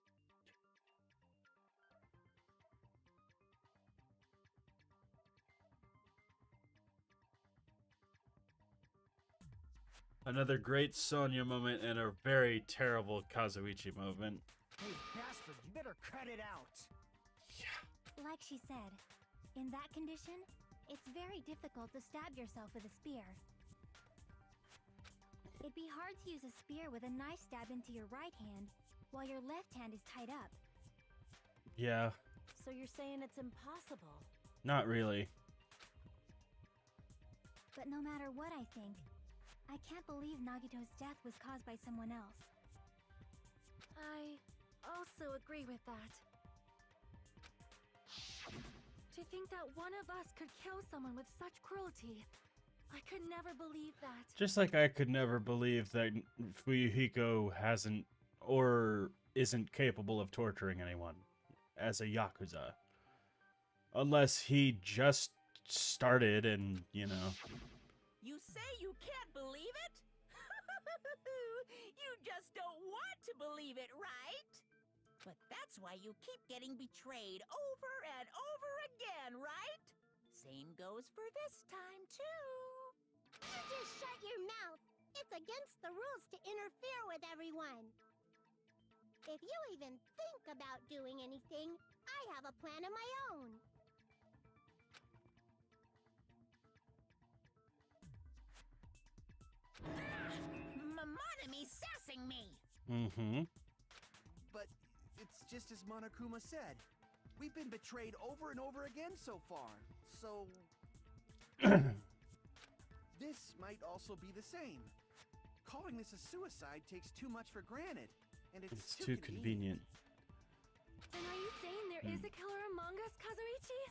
Another great Sonya moment and a very terrible Kazuichi moment. Hey, bastard, you better cut it out. Like she said, in that condition, it's very difficult to stab yourself with a spear. It'd be hard to use a spear with a knife stab into your right hand while your left hand is tied up. Yeah, So you're saying it's impossible? not really. But no matter what I think, I can't believe Nagito's death was caused by someone else. I also agree with that. To think that one of us could kill someone with such cruelty, I could never believe that. Just like I could never believe that Fuyuhiko hasn't or isn't capable of torturing anyone as a Yakuza. Unless he just started and, you know. You say you can't believe it? You just don't want to believe it, right? But that's why you keep getting betrayed over and over again, right? Same goes for this time, too. You just shut your mouth. It's against the rules to interfere with everyone. If you even think about doing anything, I have a plan of my own. Monami sassing me! Mm-hmm. But it's just as Monokuma said. We've been betrayed over and over again so far. So this might also be the same. Calling this a suicide takes too much for granted, and it's Too convenient. And are you saying there is a killer among us, Kazuichi?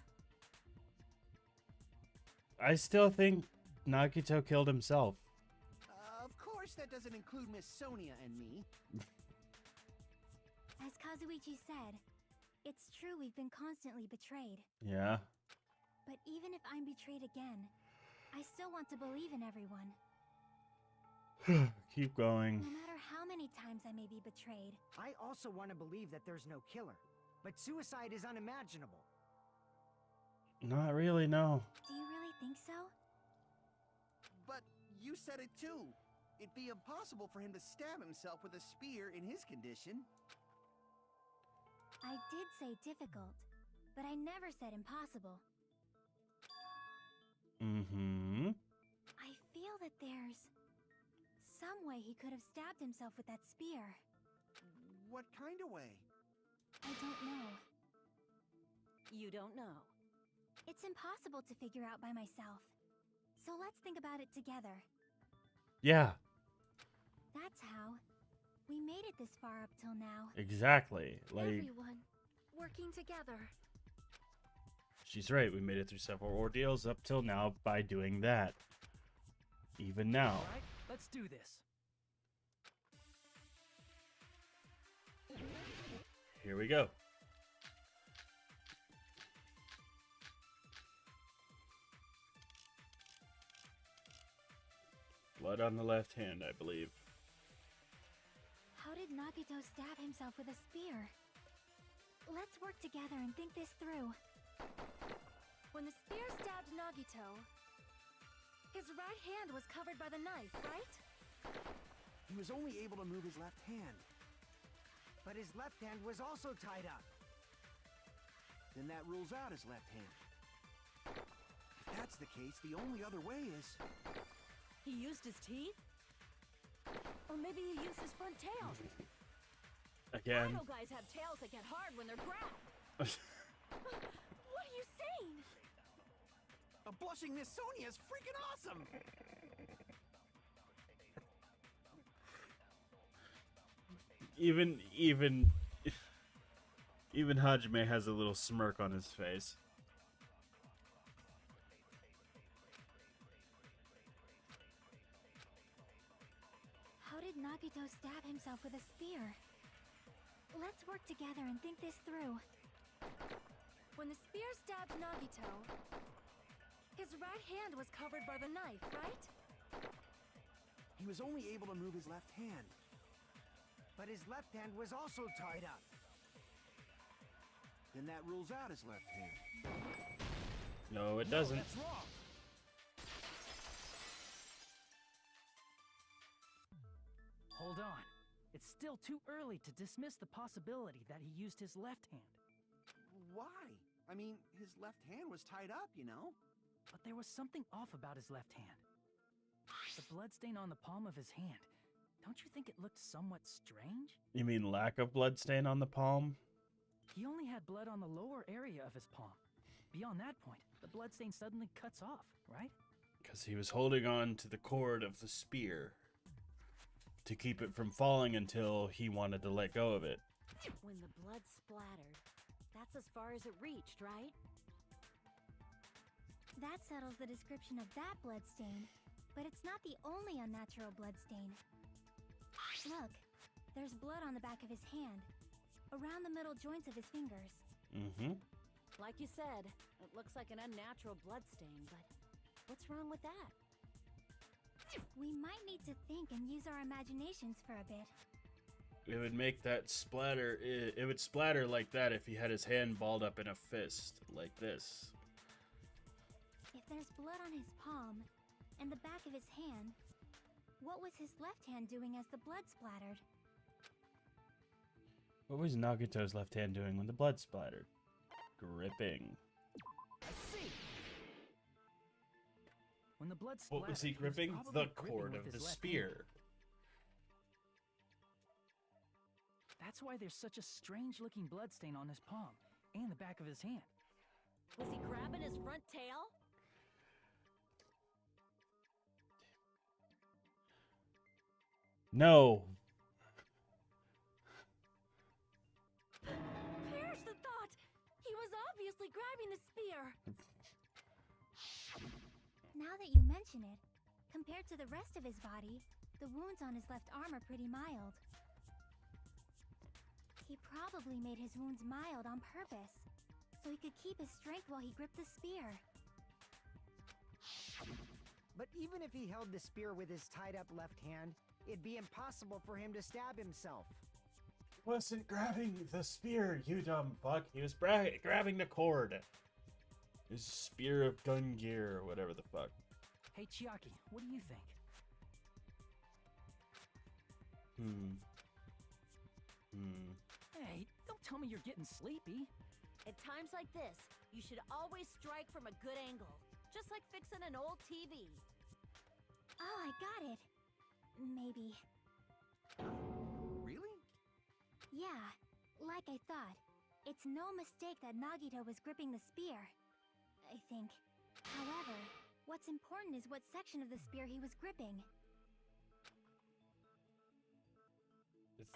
I still think Nagito killed himself. Of course, that doesn't include Miss Sonia and me. As Kazuichi said, it's true we've been constantly betrayed. Yeah. But even if I'm betrayed again, I still want to believe in everyone. Keep going. No matter how many times I may be betrayed. I also want to believe that there's no killer, but suicide is unimaginable. Not really, no. Do you really think so? But you said it too. It'd be impossible for him to stab himself with a spear in his condition. I did say difficult, but I never said impossible. Mm-hmm. I feel that there's some way he could have stabbed himself with that spear. What kind of way? I don't know. You don't know. It's impossible to figure out by myself. So let's think about it together. Yeah, That's how we made it this far up till now. exactly. Like, Everyone working together. She's right. We made it through several ordeals up till now by doing that. Even now. All right, let's do this. Here we go. Blood on the left hand, I believe. How did Nagito stab himself with a spear? Let's work together and think this through. When the spear stabbed Nagito, his right hand was covered by the knife, right? He was only able to move his left hand. But his left hand was also tied up. Then that rules out his left hand. If that's the case, the only other way is... He used his teeth? Or maybe he used his front tail. Again. I know guys have tails that get hard when they're grabbed. What are you saying? A blushing Miss Sonia is freaking awesome! Even Hajime has a little smirk on his face. How did Nagito stab himself with a spear? Let's work together and think this through. When the spear stabbed Nagito, his right hand was covered by the knife, right? He was only able to move his left hand. But his left hand was also tied up. Then that rules out his left hand. No, it doesn't. That's wrong! Hold on. It's still too early to dismiss the possibility that he used his left hand. Why? I mean, his left hand was tied up, you know? But there was something off about his left hand. The bloodstain on the palm of his hand. Don't you think it looked somewhat strange? You mean lack of blood stain on the palm? He only had blood on the lower area of his palm. Beyond that point, the bloodstain suddenly cuts off, right? Because he was holding on to the cord of the spear to keep it from falling until he wanted to let go of it. When the blood splattered, that's as far as it reached, right? That settles the description of that bloodstain, but it's not the only unnatural bloodstain. Look, there's blood on the back of his hand, around the middle joints of his fingers. Mm-hmm. Like you said, it looks like an unnatural bloodstain, but what's wrong with that? We might need to think and use our imaginations for a bit. It would make that splatter. It would splatter like that if he had his hand balled up in a fist, like this. If there's blood on his palm and the back of his hand, what was his left hand doing as the blood splattered? What was Nagito's left hand doing when the blood splattered? Gripping. I see. When the blood splattered, What was he gripping? probably The gripping cord with of his the left spear. hand. That's why there's such a strange-looking bloodstain on his palm and the back of his hand. Was he grabbing his front tail? No. Perish the thought! He was obviously grabbing the spear! Now that you mention it, compared to the rest of his body, the wounds on his left arm are pretty mild. He probably made his wounds mild on purpose, so he could keep his strength while he gripped the spear. But even if he held the spear with his tied-up left hand, it'd be impossible for him to stab himself. Wasn't grabbing the spear, you dumb fuck. He was grabbing the cord. His spear of gun gear, or whatever the fuck. Hey, Chiaki, what do you think? Hey, don't tell me you're getting sleepy. At times like this, you should always strike from a good angle. Just like fixing an old TV. Oh, I got it. Maybe. Really? Yeah, like I thought. It's no mistake that Nagito was gripping the spear, I think. However, what's important is what section of the spear he was gripping.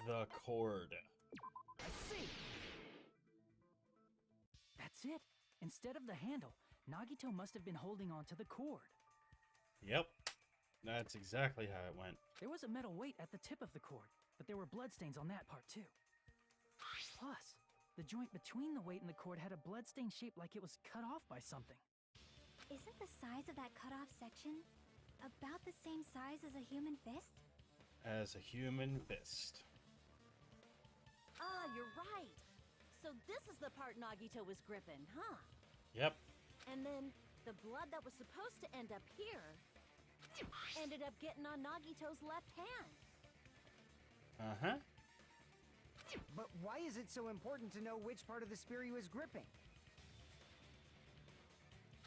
The cord. I see. That's it. Instead of the handle, Nagito must have been holding on to the cord. Yep. That's exactly how it went. There was a metal weight at the tip of the cord, but there were bloodstains on that part too. Plus, the joint between the weight and the cord had a bloodstain shaped like it was cut off by something. Isn't the size of that cut-off section about the same size as a human fist? As a human fist. Ah, you're right. So this is the part Nagito was gripping, huh? Yep. And then the blood that was supposed to end up here ended up getting on Nagito's left hand. Uh-huh. But why is it so important to know which part of the spear he was gripping?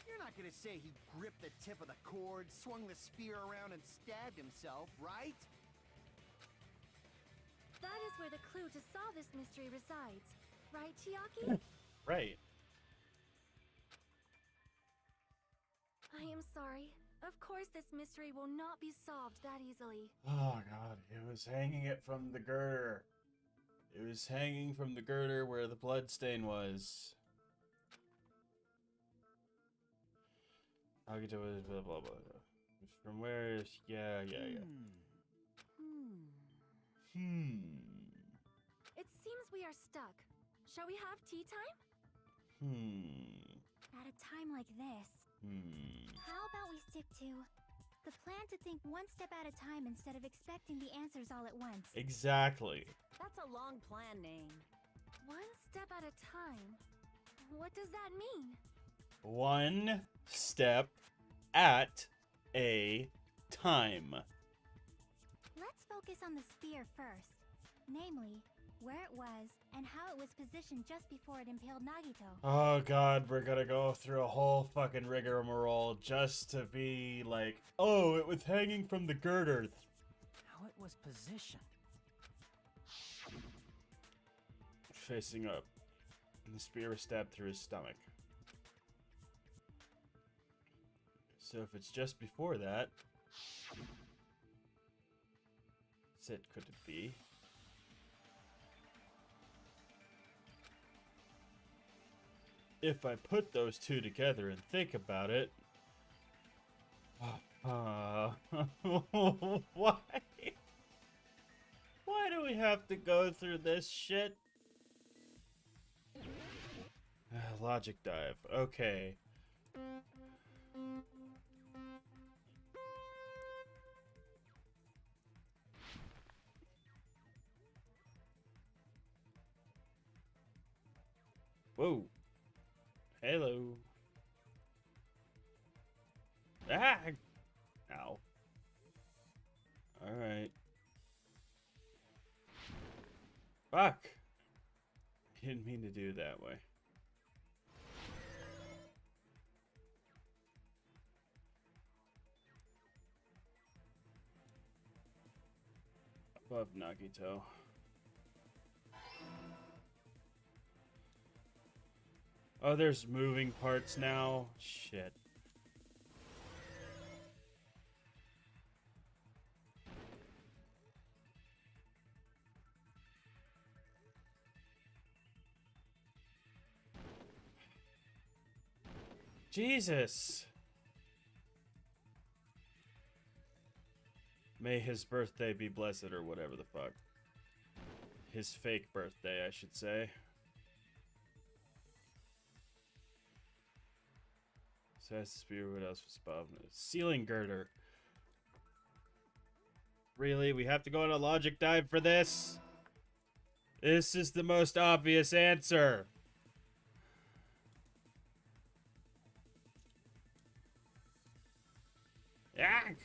You're not gonna say he gripped the tip of the cord, swung the spear around, and stabbed himself, right? That is where the clue to solve this mystery resides. Right, Chiaki? Right. I am sorry. Of course this mystery will not be solved that easily. Oh god, it was hanging it from the girder. It was hanging from the girder where the blood stain was. Nagito was blah blah blah. From where is yeah. It seems we are stuck. Shall we have tea time? At a time like this, how about we stick to the plan to think one step at a time instead of expecting the answers all at once? Exactly. That's a long plan name. One step at a time? What does that mean? One step at a time. Let's focus on the spear first. Namely, where it was and how it was positioned just before it impaled Nagito. Oh god, we're gonna go through a whole fucking rigmarole just to be like, oh, it was hanging from the girder. How it was positioned. Facing up. And the spear was stabbed through his stomach. So if it's just before that, it could it be? If I put those two together and think about it, why? Why do we have to go through this shit? Logic dive. Okay. Whoa. Hello. Ah! Ow. Alright. Fuck. Didn't mean to do it that way. Above Nagito. Oh, there's moving parts now? Shit. Jesus! May his birthday be blessed, or whatever the fuck. His fake birthday, I should say. So that's the spear. What else was above? Ceiling girder. Really? We have to go on a logic dive for this? This is the most obvious answer. Yak!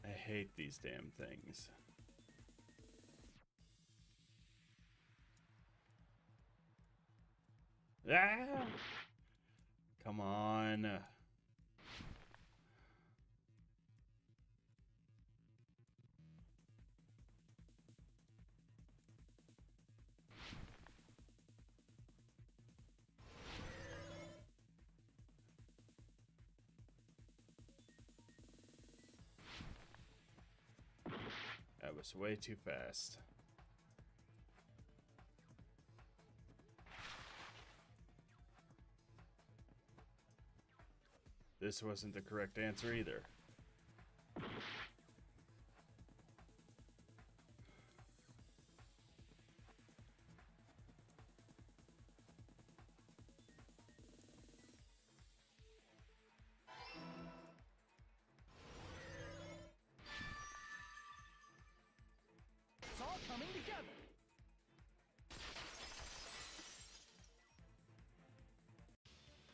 I hate these damn things. Ah! Come on. That was way too fast. this wasn't the correct answer either. It's all coming together.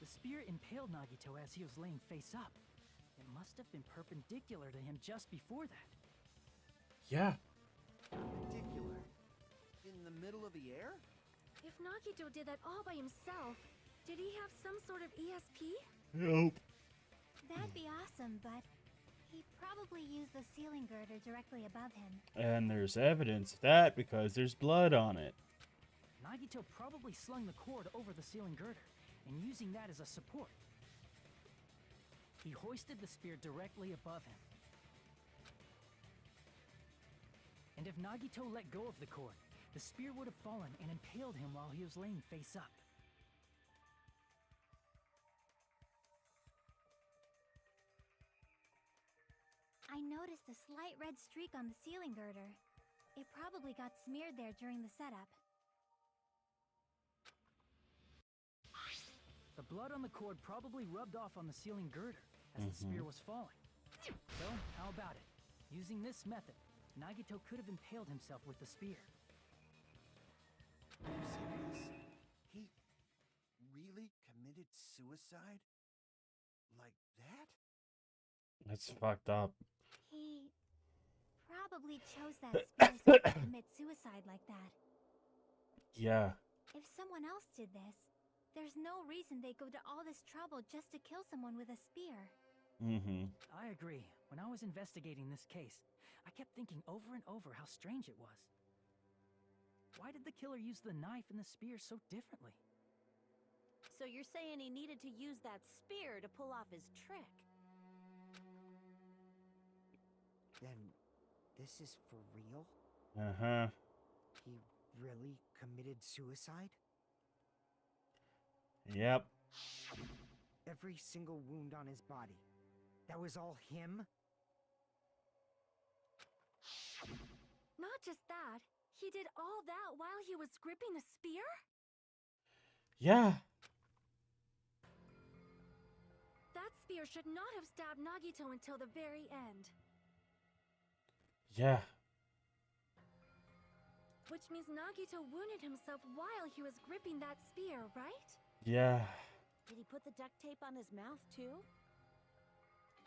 The spear impaled Nagito as he was laying face up. It must have been perpendicular to him just before that. Yeah. Perpendicular? In the middle of the air? If Nagito did that all by himself, did he have some sort of ESP? Nope. That'd be awesome, but he probably used the ceiling girder directly above him. And there's evidence of that because there's blood on it. Nagito probably slung the cord over the ceiling girder and using that as a support. He hoisted the spear directly above him. And if Nagito let go of the cord, the spear would have fallen and impaled him while he was laying face up. I noticed a slight red streak on the ceiling girder. It probably got smeared there during the setup. The blood on the cord probably rubbed off on the ceiling girder as the spear was falling. So, how about it? Using this method, Nagito could have impaled himself with the spear. Are you serious? He really committed suicide? Like that? That's fucked up. He probably chose that spear so he could commit suicide like that. Yeah. If someone else did this, there's no reason they'd go to all this trouble just to kill someone with a spear. I agree. When I was investigating this case, I kept thinking over and over how strange it was. Why did the killer use the knife and the spear so differently? So you're saying he needed to use that spear to pull off his trick? Then this is for real? Uh-huh. He really committed suicide? Yep. Every single wound on his body. That was all him? Not just that, he did all that while he was gripping the spear? Yeah. That spear should not have stabbed Nagito until the very end. Yeah. Which means Nagito wounded himself while he was gripping that spear, right? Yeah. Did he put the duct tape on his mouth too?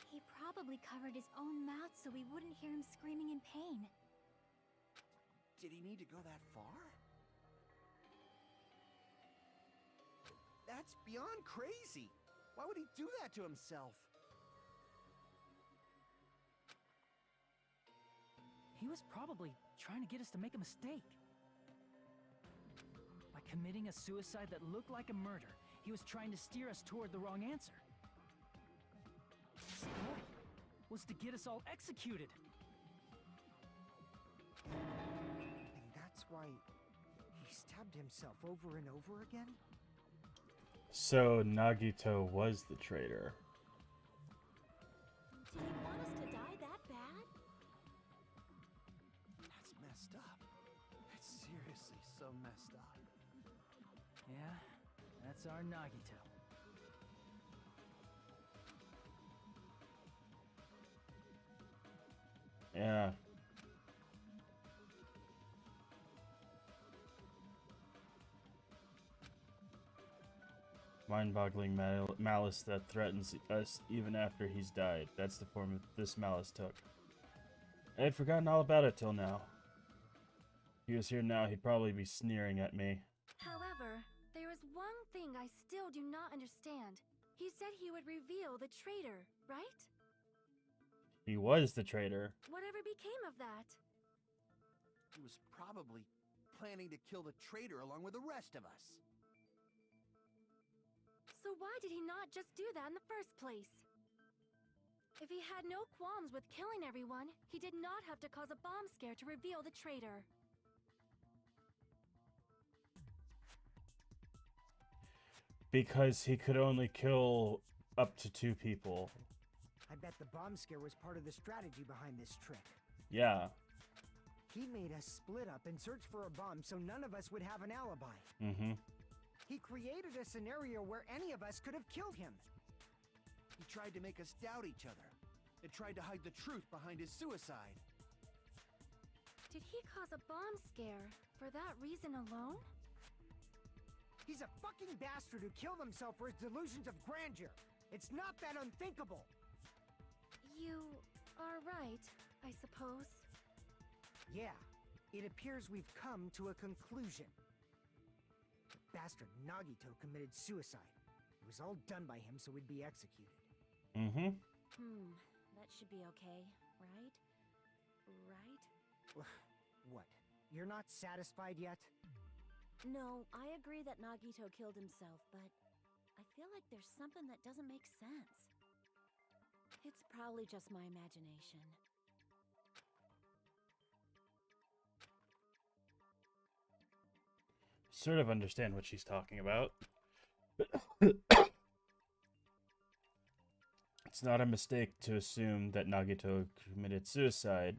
He probably covered his own mouth so we wouldn't hear him screaming in pain. Did he need to go that far? That's beyond crazy. Why would he do that to himself? He was probably trying to get us to make a mistake. By committing a suicide that looked like a murder, he was trying to steer us toward the wrong answer. His goal was to get us all executed. And that's why he stabbed himself over and over again? So Nagito was the traitor. Did he want us to die that bad? That's messed up. That's seriously so messed up. Yeah, that's our Nagito. Yeah. Mind-boggling malice that threatens us even after he's died. That's the form this malice took. I had forgotten all about it till now. If he was here now, he'd probably be sneering at me. However, there is one thing I still do not understand. He said he would reveal the traitor, right? He was the traitor. Whatever became of that? He was probably planning to kill the traitor along with the rest of us. So why did he not just do that in the first place? If he had no qualms with killing everyone, he did not have to cause a bomb scare to reveal the traitor. Because he could only kill up to 2 people. I bet the bomb scare was part of the strategy behind this trick. Yeah. He made us split up and search for a bomb so none of us would have an alibi. Mm-hmm. He created a scenario where any of us could have killed him. He tried to make us doubt each other. And tried to hide the truth behind his suicide. Did he cause a bomb scare for that reason alone? He's a fucking bastard who killed himself for his delusions of grandeur. It's not that unthinkable. You are right, I suppose. Yeah, it appears we've come to a conclusion. The bastard Nagito committed suicide. It was all done by him so we'd be executed. Mm-hmm. That should be okay, right? Right? What? You're not satisfied yet? No, I agree that Nagito killed himself, but I feel like there's something that doesn't make sense. It's probably just my imagination. Sort of understand what she's talking about. It's not a mistake to assume that Nagito committed suicide.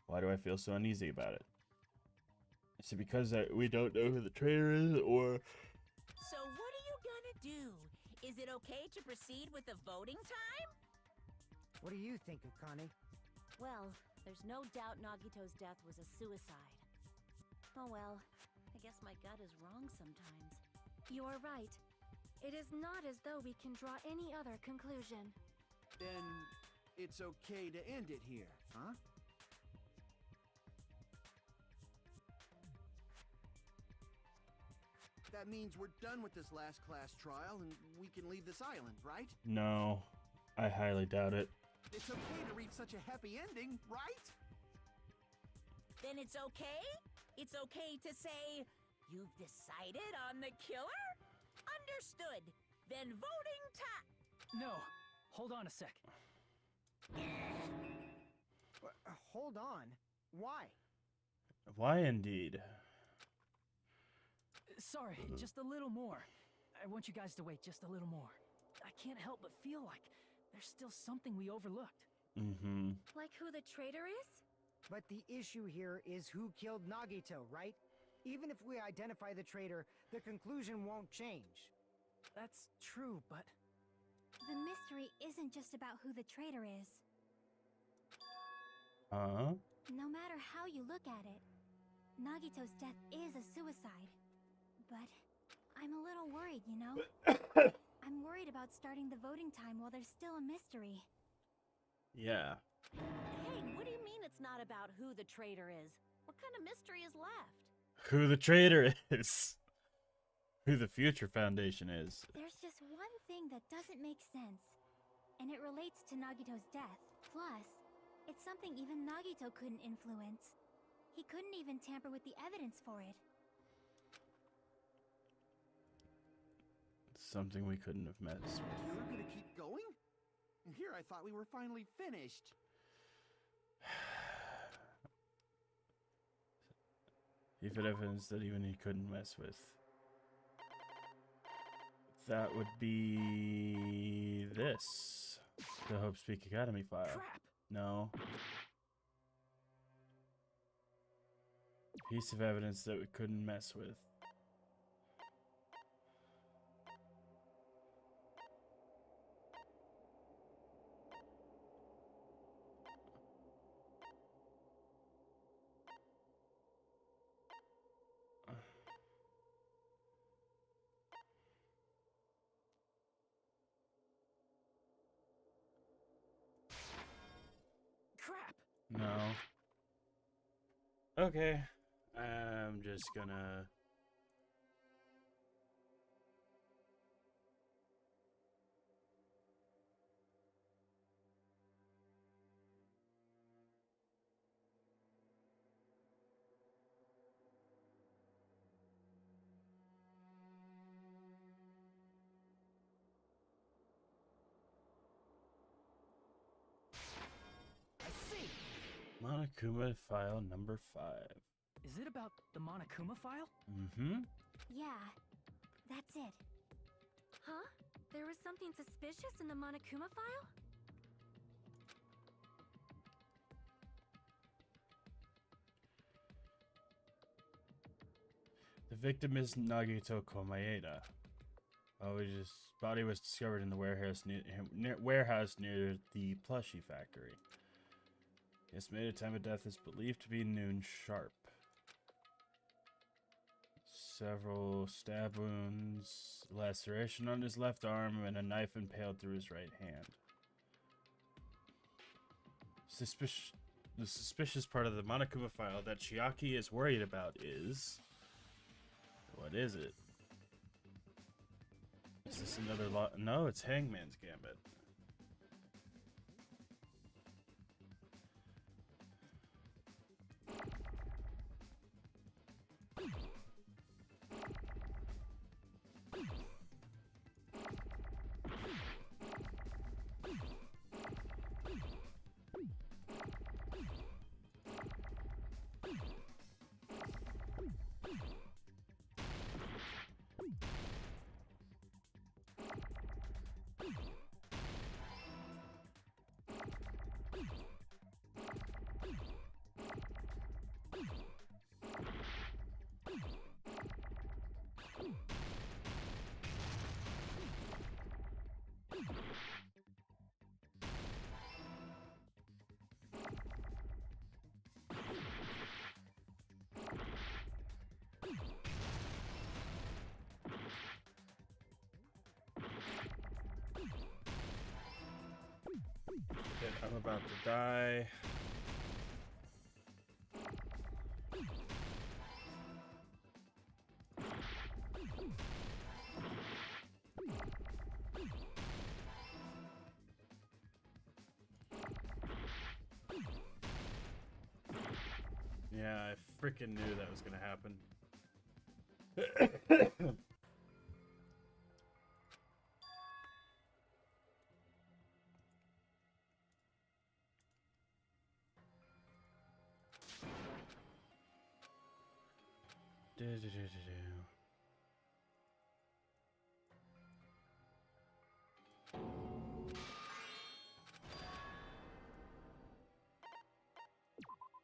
Why do I feel so uneasy about it? Is it because we don't know who the traitor is, or... So what are you gonna do? Is it okay to proceed with the voting time? What do you think, Akane? Well, there's no doubt Nagito's death was a suicide. Oh well, I guess my gut is wrong sometimes. You are right. It is not as though we can draw any other conclusion. Then it's okay to end it here, huh? That means we're done with this last class trial and we can leave this island, right? No, I highly doubt it. It's okay to reach such a happy ending, right? Then it's okay? It's okay to say, you've decided on the killer? Understood. Then voting time. No, hold on a sec. Hold on. Why? Why indeed? Sorry, just a little more. I want you guys to wait just a little more. I can't help but feel like there's still something we overlooked. Mm-hmm. Like who the traitor is? But the issue here is who killed Nagito, right? Even if we identify the traitor, the conclusion won't change. That's true, but... The mystery isn't just about who the traitor is. Huh? No matter how you look at it, Nagito's death is a suicide. But I'm a little worried, you know? I'm worried about starting the voting time while there's still a mystery. Yeah. Hey, what do you mean it's not about who the traitor is? What kind of mystery is left? Who the traitor is. Who the Future Foundation is. There's just one thing that doesn't make sense. And it relates to Nagito's death. Plus, it's something even Nagito couldn't influence. He couldn't even tamper with the evidence for it. Something we couldn't have messed with. You were gonna keep going? Here, I thought we were finally finished. If it evidence that even he couldn't mess with. That would be this. The Hope Speak Academy file. Crap! No. Piece of evidence that we couldn't mess with. Crap! No. Okay. I'm just gonna... Monokuma file number 5. Is it about the Monokuma file? Mm-hmm. Yeah, that's it. Huh? There was something suspicious in the Monokuma file? The victim is Nagito Komaeda. Oh, his body was discovered in the warehouse near the plushie factory. The estimated time of death is believed to be noon sharp. Several stab wounds, laceration on his left arm, and a knife impaled through his right hand. The suspicious part of the Monokuma file that Chiaki is worried about is... What is it? Is this another lot? No, it's Hangman's Gambit. Shit, I'm about to die. Yeah, I freaking knew that was gonna happen.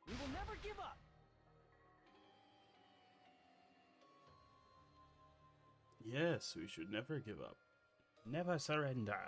We will never give up! Yes, we should never give up. Never surrender.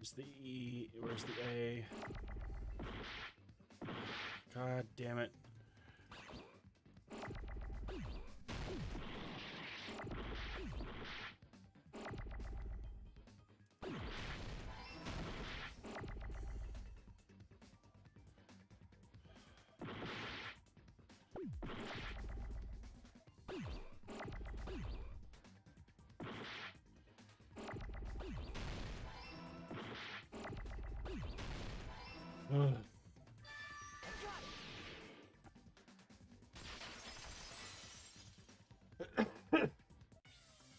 Where's the E? Where's the A? God damn it. Ugh.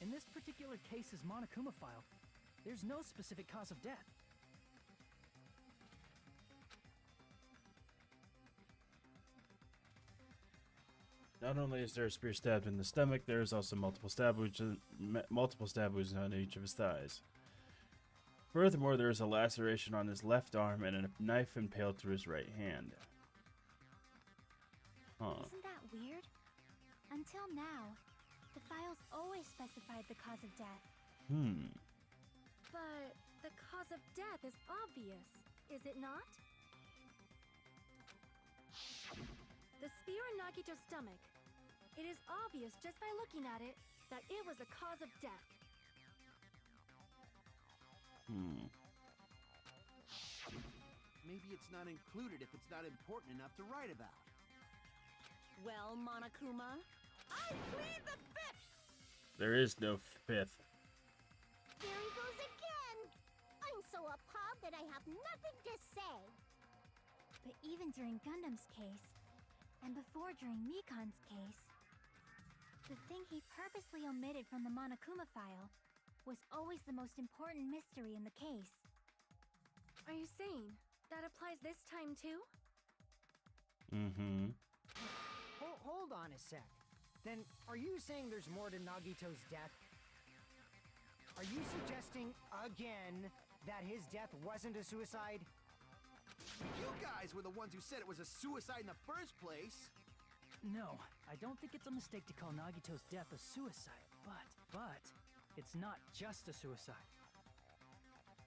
In this particular case's Monokuma file, There's no specific cause of death. Not only is there a spear stabbed in the stomach, there is also multiple stab wounds on each of his thighs. Furthermore, there is a laceration on his left arm and a knife impaled through his right hand. Huh. Isn't that weird? Until now, the files always specified the cause of death. But the cause of death is obvious, is it not? The spear in Nagito's stomach. It is obvious just by looking at it that it was the cause of death. Maybe it's not included if it's not important enough to write about. Well, Monokuma, I plead the fifth! There is no fifth. There he goes again! I'm so appalled that I have nothing to say. But even during Gundam's case, and before during Mikan's case, the thing he purposely omitted from the Monokuma file was always the most important mystery in the case. are you saying that applies this time too? Hold on a sec. Then, are you saying there's more to Nagito's death? Are you suggesting, again, that his death wasn't a suicide? You guys were the ones who said it was a suicide in the first place. No, I don't think it's a mistake to call Nagito's death a suicide, but it's not just a suicide.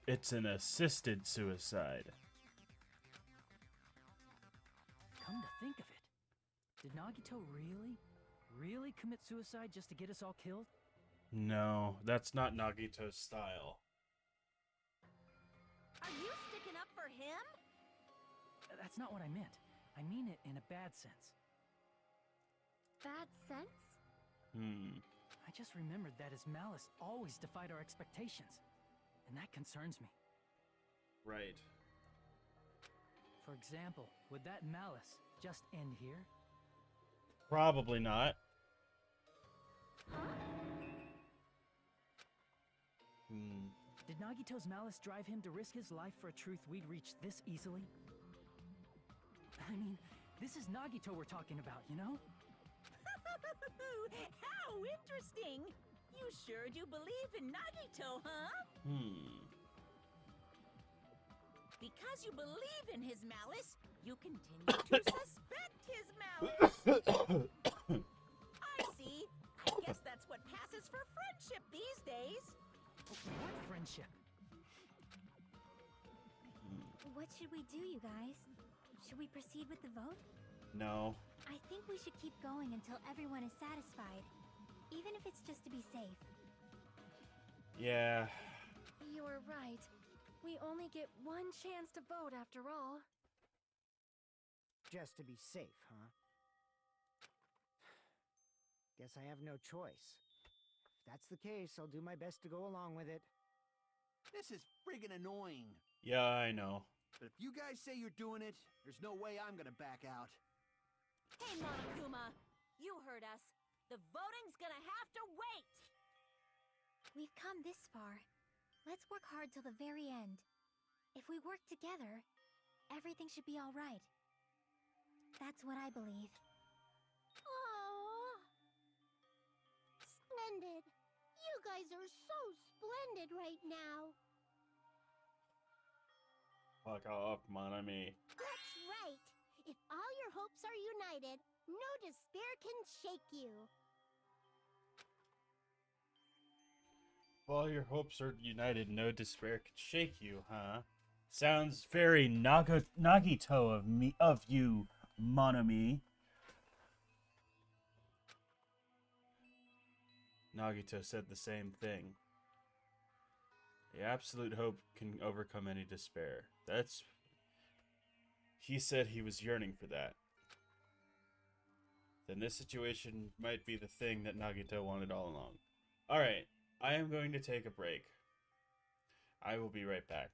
It's an assisted suicide. Come to think of it, did Nagito really commit suicide just to get us all killed? No, that's not Nagito's style. Are you sticking up for him? That's not what I meant. I mean it in a bad sense. Bad sense? I just remembered that his malice always defied our expectations, and that concerns me. Right. For example, would that malice just end here? Probably not. Did Nagito's malice drive him to risk his life for a truth we'd reach this easily? I mean, this is Nagito we're talking about, you know? How interesting! You sure do believe in Nagito, huh? Because you believe in his malice, you continue to suspect his malice. I see. I guess that's what passes for friendship these days. What friendship? What should we do, you guys? Should we proceed with the vote? No. I think we should keep going until everyone is satisfied, even if it's just to be safe. Yeah. You're right. We only get one chance to vote after all. Just to be safe, huh? Guess I have no choice. If that's the case, I'll do my best to go along with it. This is friggin' annoying. Yeah, I know. But if you guys say you're doing it, there's no way I'm gonna back out. Hey, Monokuma, you heard us. The voting's gonna have to wait! We've come this far. Let's work hard till the very end. If we work together, everything should be all right. That's what I believe. Aww. Splendid. You guys are so splendid right now. Fuck off, Monami. That's right. If all your hopes are united, no despair can shake you. If all your hopes are united, no despair can shake you, huh? Sounds very Nagito of you, Monami. Nagito said the same thing. The absolute hope can overcome any despair. He said he was yearning for that. Then this situation might be the thing that Nagito wanted all along. Alright, I am going to take a break. I will be right back.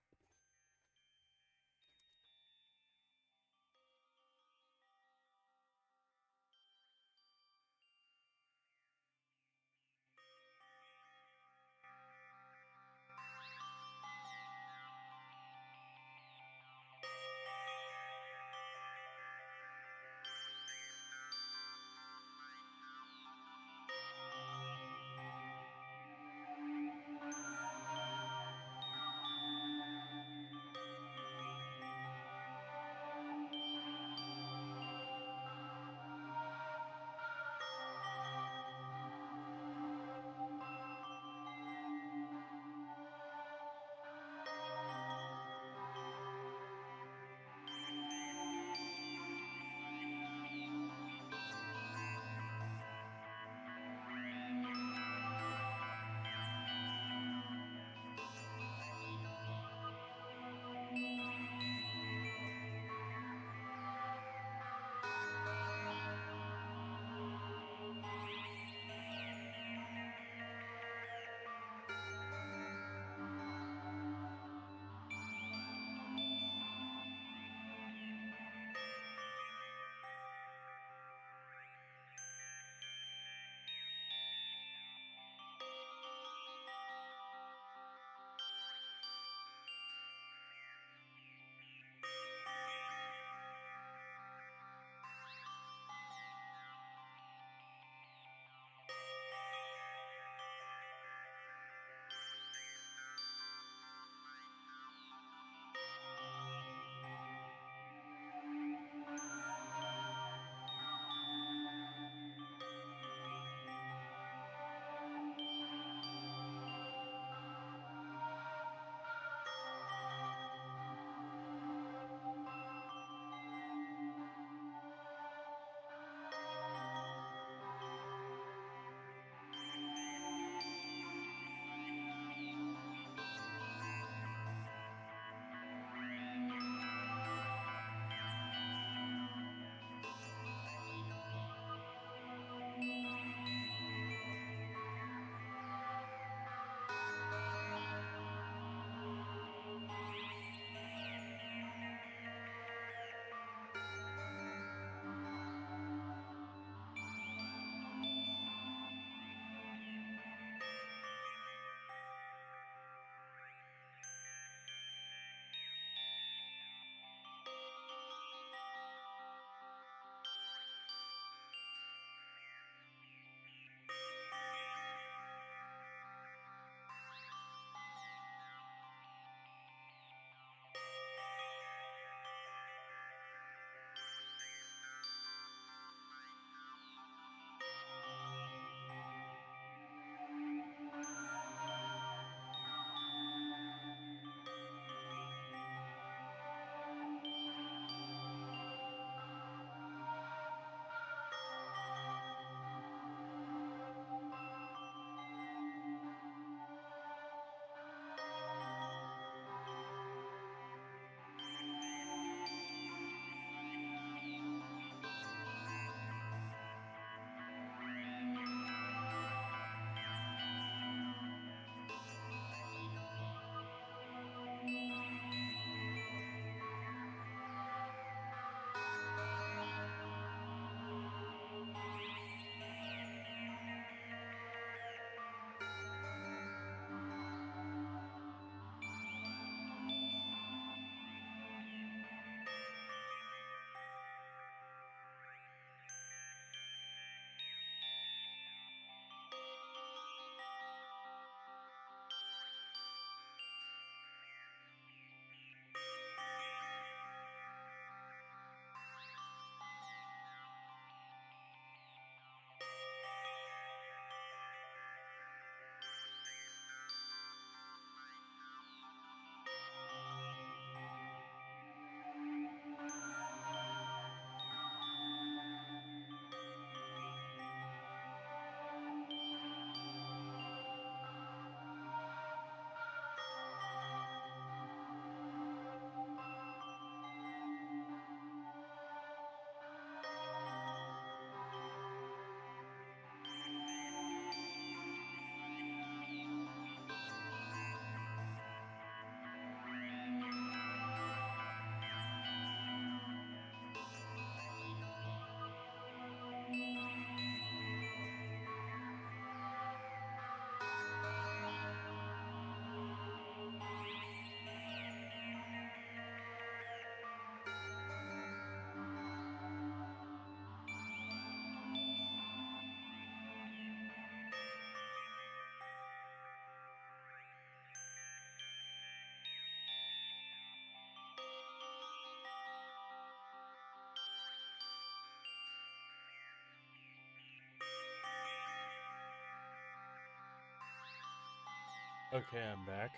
Okay, I'm back.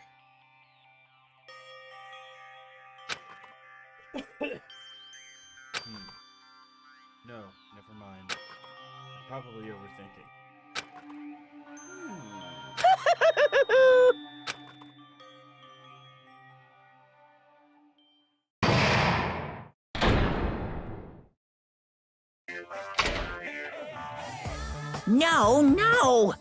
No, never mind. I'm probably overthinking. No, no!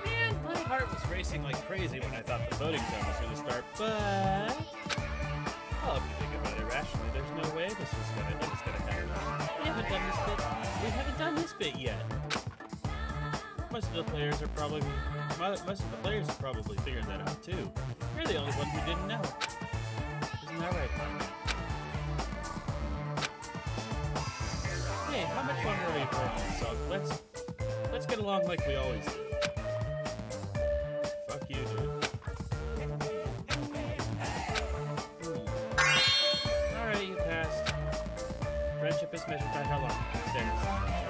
Man, my heart was racing like crazy when I thought the voting zone was going to start, but... Well, if you think about it rationally, there's no way this was gonna happen. We haven't done this bit yet. Most of the players are probably figuring that out too. We're the only ones who didn't know. Isn't that right? Hey, how much longer are we playing this song? Let's get along like we always do. Fuck you, dude. Alright, you passed. Friendship is measured by how long you can stand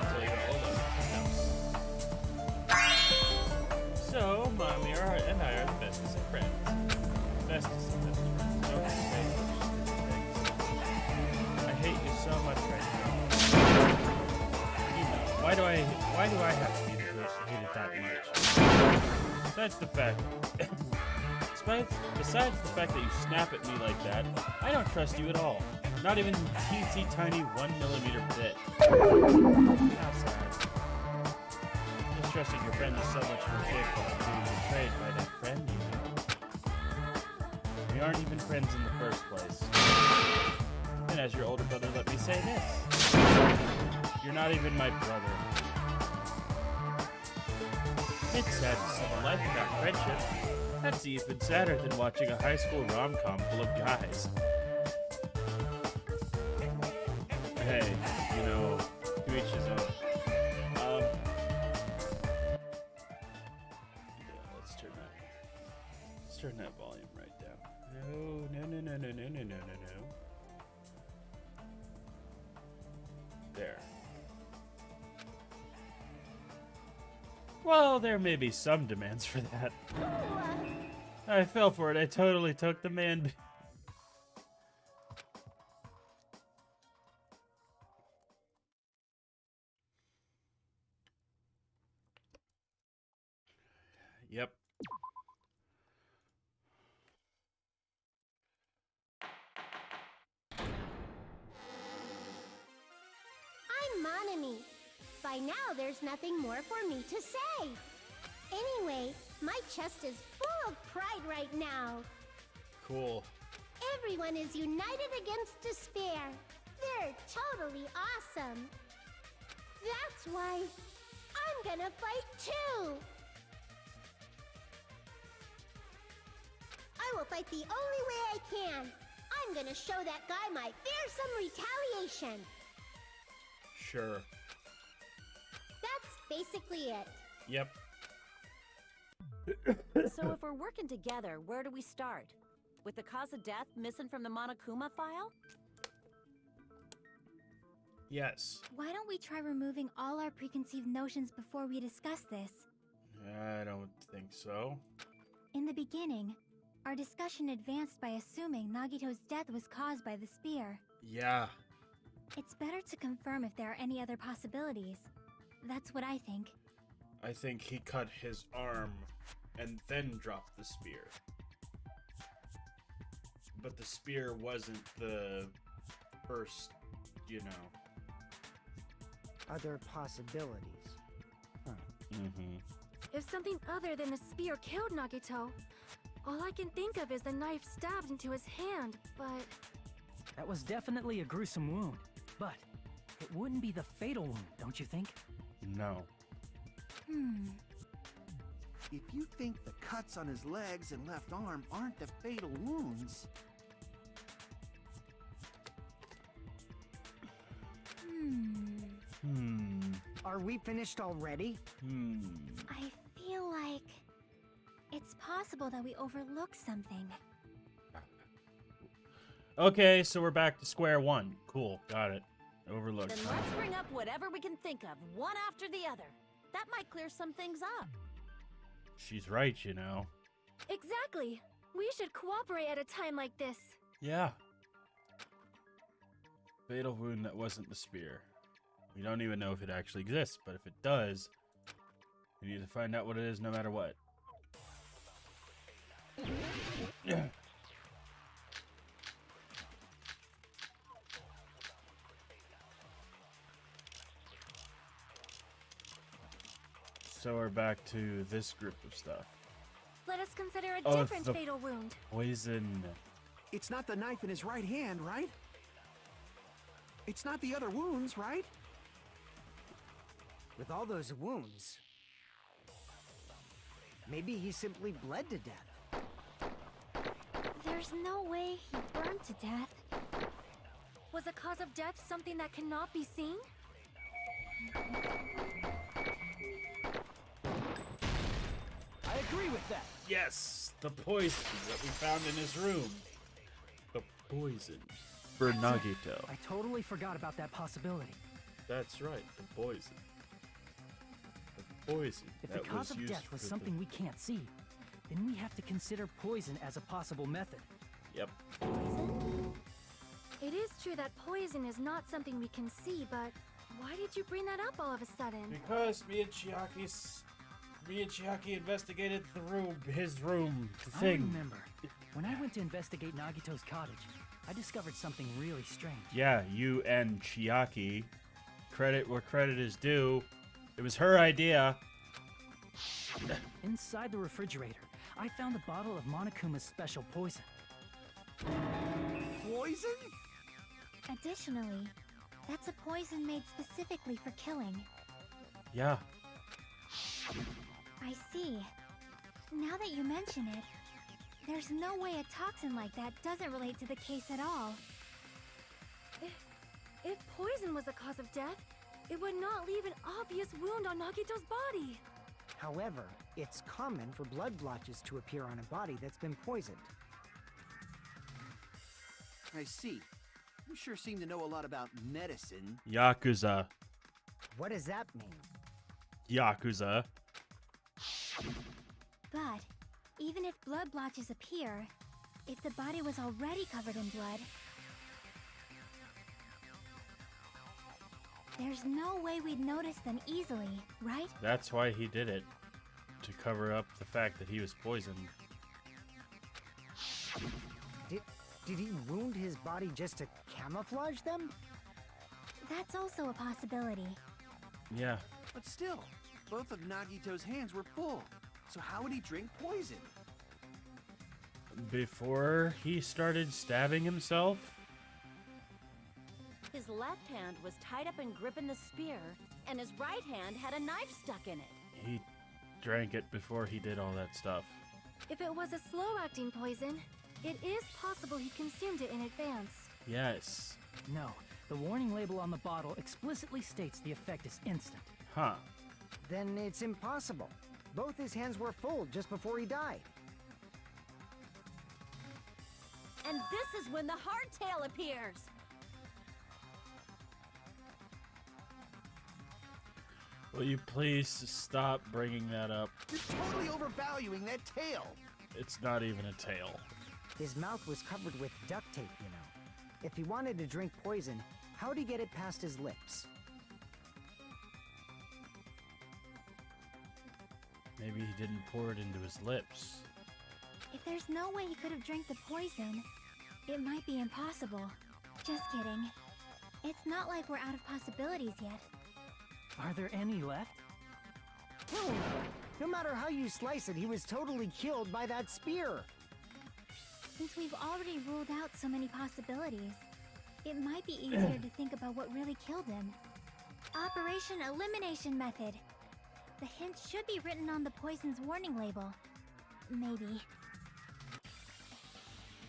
until you're all alone. So, Mommy and I are the bestest of friends. Bestest of friends. Don't say such things. I hate you so much right now. You know, why do I have to be the person hated that much? Besides the fact that you snap at me like that, I don't trust you at all. Not even teensy tiny 1mm bit. How sad. Mistrusting your friend is so much more shameful than being betrayed by that friend you know. We aren't even friends in the first place. And as your older brother, let me say this. You're not even my brother. It's sad to see a life without friendship. That's even sadder than watching a high school rom-com full of guys. Hey, you know, to each his own. Yeah, let's turn that volume right down. No. There. Well, there may be some demands for that. I fell for it. I totally took the man. Yep. I'm Monami. By now, there's nothing more for me to say. Anyway, my chest is full of pride right now. Cool. Everyone is united against despair. They're totally awesome. That's why I'm gonna fight too. I will fight the only way I can. I'm gonna show that guy my fearsome retaliation. Sure. That's basically it. Yep. So if we're working together, where do we start? With the cause of death missing from the Monokuma file? Yes. Why don't we try removing all our preconceived notions before we discuss this? I don't think so. In the beginning, our discussion advanced by assuming Nagito's death was caused by the spear. Yeah. It's better to confirm if there are any other possibilities. That's what I think. I think he cut his arm and then dropped the spear. But the spear wasn't the first, you know. Other possibilities. Huh. Mm-hmm. If something other than a spear killed Nagito, all I can think of is the knife stabbed into his hand, but... That was definitely a gruesome wound, but it wouldn't be the fatal wound, don't you think? No. If you think the cuts on his legs and left arm aren't the fatal wounds... Are we finished already? I feel like it's possible that we overlooked something. Okay, so we're back to square one. Cool, got it. Overlooked. Then let's bring up whatever we can think of, one after the other. That might clear some things up. If something other than a spear killed Nagito, all I can think of is the knife stabbed into his hand, but... That would be the fatal wound, don't you think? Hmm. I feel like it's possible that we overlooked something. That might clear some things up. she's right, you know. Exactly. We should cooperate at a time like this. Yeah. Fatal wound that wasn't the spear. We don't even know if it actually exists, but if it does, we need to find out what it is no matter what. So we're back to this group of stuff. Let us consider a Oh, different the fatal wound. Poison. It's not the knife in his right hand, right? It's not the other wounds, right? With all those wounds, maybe he simply bled to death. There's no way he burned to death. Was the cause of death something that cannot be seen? I agree with that. Yes, the poison that we found in his room. The poison for Nagito. I totally forgot about that possibility. That's right, the poison. The poison If that the cause was of used death was for something we can't see, then we have to consider poison as a possible method. Yep. Poison? It is true that poison is not something we can see, but why did you bring that up all of a sudden? Because me and Chiaki investigated his room, the I thing. remember. When I went to investigate Nagito's cottage, I discovered something really strange. Yeah, you and Chiaki. Credit where credit is due. It was her idea. Inside the refrigerator, I found a bottle of Monokuma's special poison. Poison? Additionally, that's a poison made specifically for killing. Yeah. I see. Now that you mention it, there's no way a toxin like that doesn't relate to the case at all. If poison was the cause of death, it would not leave an obvious wound on Nagito's body. However, it's common for blood blotches to appear on a body that's been poisoned. I see. You sure seem to know a lot about medicine. Yakuza. What does that mean? Yakuza. But even if blood blotches appear, if the body was already covered in blood, there's no way we'd notice them easily, right? That's why he did it. To cover up the fact that he was poisoned. Did he wound his body just to camouflage them? That's also a possibility. Yeah. But still, both of Nagito's hands were full. So how would he drink poison? Before he started stabbing himself? His left hand was tied up and gripping the spear, and his right hand had a knife stuck in it. He drank it before he did all that stuff. If it was a slow-acting poison, it is possible he consumed it in advance. Yes. No, the warning label on the bottle explicitly states the effect is instant. Huh. Then it's impossible. Both his hands were full just before he died. And this is when the hardtail appears. Will you please stop bringing that up? You're totally overvaluing that tail. It's not even a tail. His mouth was covered with duct tape, you know. If he wanted to drink poison, how'd he get it past his lips? Maybe he didn't pour it into his lips. If there's no way he could have drank the poison, it might be impossible. Just kidding. It's not like we're out of possibilities yet. Are there any left? No matter how you slice it, he was totally killed by that spear. Since we've already ruled out so many possibilities, it might be easier to think about what really killed him. Operation Elimination Method. The hint should be written on the poison's warning label. Maybe.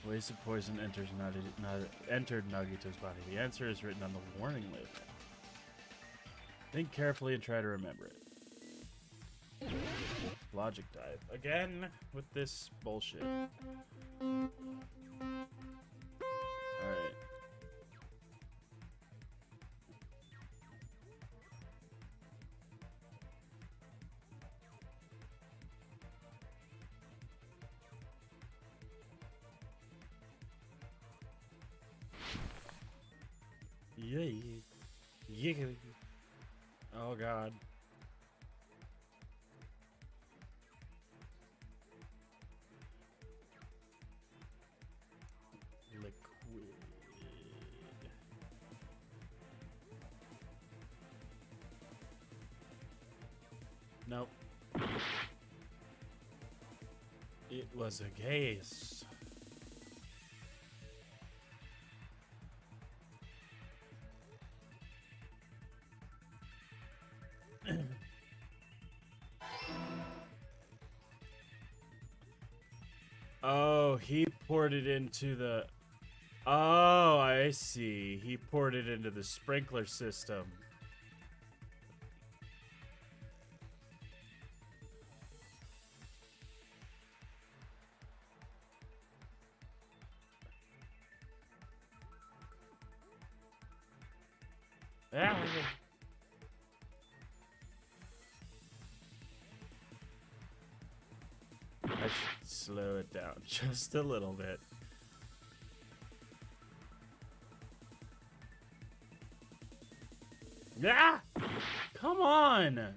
Ways of poison entered Nagito's body. The answer is written on the warning label. Think carefully and try to remember it. Logic dive. Again with this bullshit. Alright. Yeah. Oh God. Liquid. Nope. It was a gas. Oh, he poured it into the... Oh, I see. He poured it into the sprinkler system. Ah. I should slow it down just a little bit. Ah! Come on!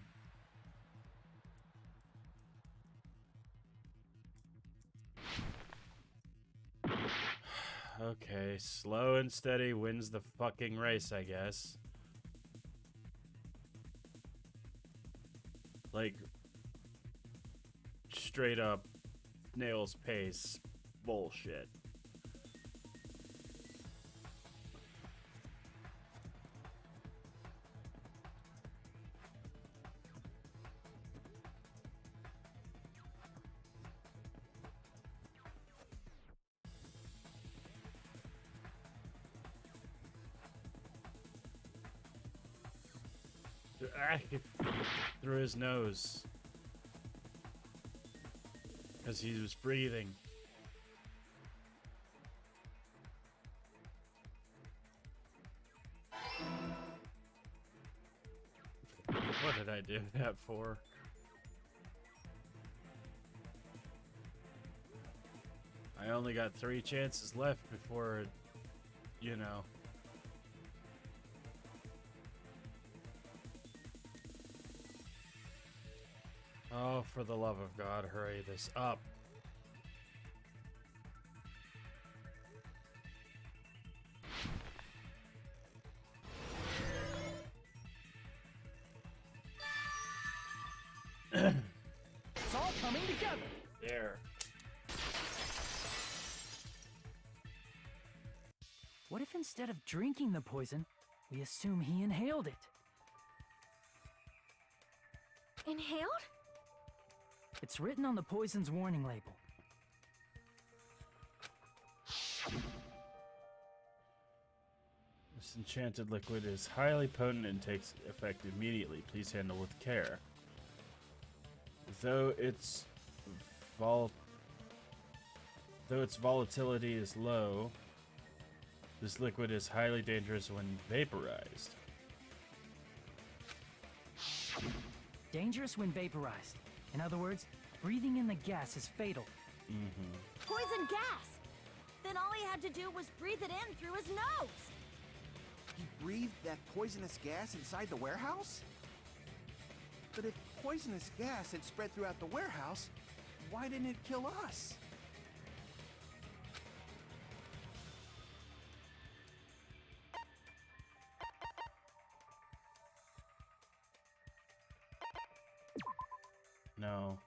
Okay, slow and steady wins the fucking race, I guess. Like, straight up snail's pace bullshit. Through his nose. Because he was breathing. What did I do that for? I only got 3 chances left before, you know. Oh, for the love of God, hurry this up. It's all coming together. There. What if instead of drinking the poison, we assume he inhaled it? Inhaled? It's written on the poison's warning label. This enchanted liquid is highly potent and takes effect immediately. Please handle with care. Though its volatility is low, this liquid is highly dangerous when vaporized. Dangerous when vaporized. In other words, breathing in the gas is fatal. Poison gas! Then all he had to do was breathe it in through his nose! He breathed that poisonous gas inside the warehouse? But if poisonous gas had spread throughout the warehouse, why didn't it kill us? No.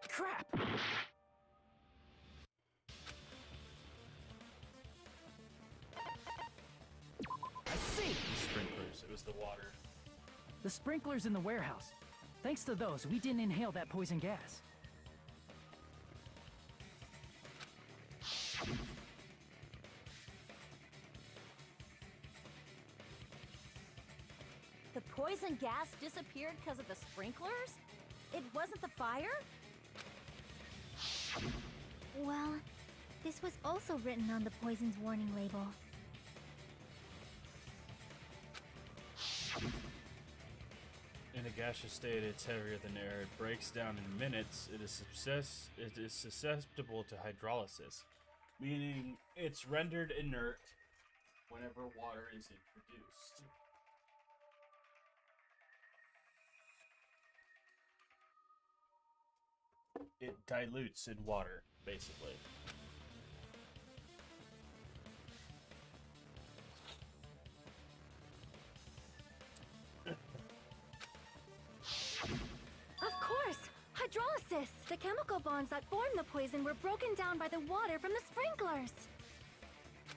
Crap! I see! Sprinklers, it was the water. The sprinklers in the warehouse. Thanks to those, we didn't inhale that poison gas. The poison gas disappeared because of the sprinklers? It wasn't the fire? Well, this was also written on the poison's warning label. In a gaseous state, it's heavier than air. It breaks down in minutes. It is susceptible to hydrolysis. meaning it's rendered inert whenever water is introduced. It dilutes in water, basically. Of course! Hydrolysis! The chemical bonds that form the poison were broken down by the water from the sprinklers!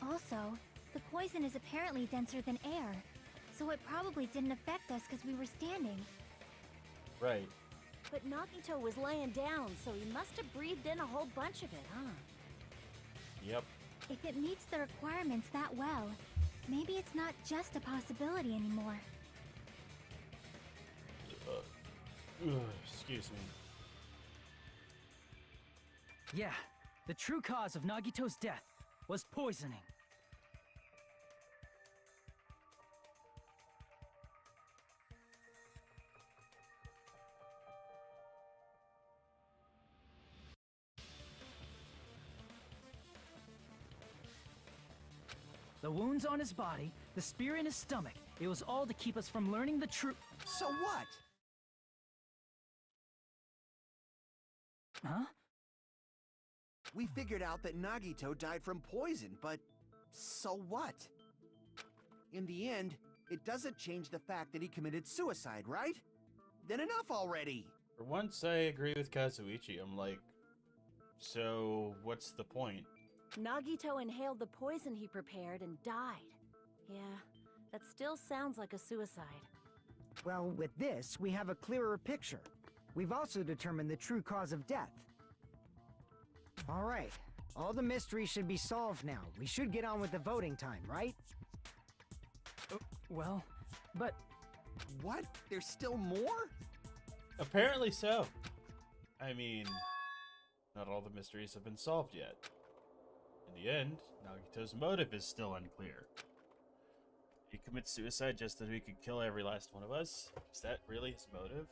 Also, the poison is apparently denser than air, so it probably didn't affect us because we were standing. Right. But Nagito was laying down, so he must have breathed in a whole bunch of it, huh? Yep. If it meets the requirements that well, maybe it's not just a possibility anymore. Excuse me. Yeah, the true cause of Nagito's death was poisoning. The wounds on his body, the spear in his stomach, it was all to keep us from learning the truth. So what? Huh? We figured out that Nagito died from poison, but so what? In the end, it doesn't change the fact that he committed suicide, right? Then enough already! For once, I agree with Kazuichi. I'm like, so what's the point? Nagito inhaled the poison he prepared and died. Yeah, that still sounds like a suicide. Well, with this, we have a clearer picture. We've also determined the true cause of death. All right, all the mysteries should be solved now. We should get on with the voting time, right? Well, but... What? There's still more? Apparently so. I mean, not all the mysteries have been solved yet. In the end, Nagito's motive is still unclear. He commits suicide just so he could kill every last one of us? Is that really his motive?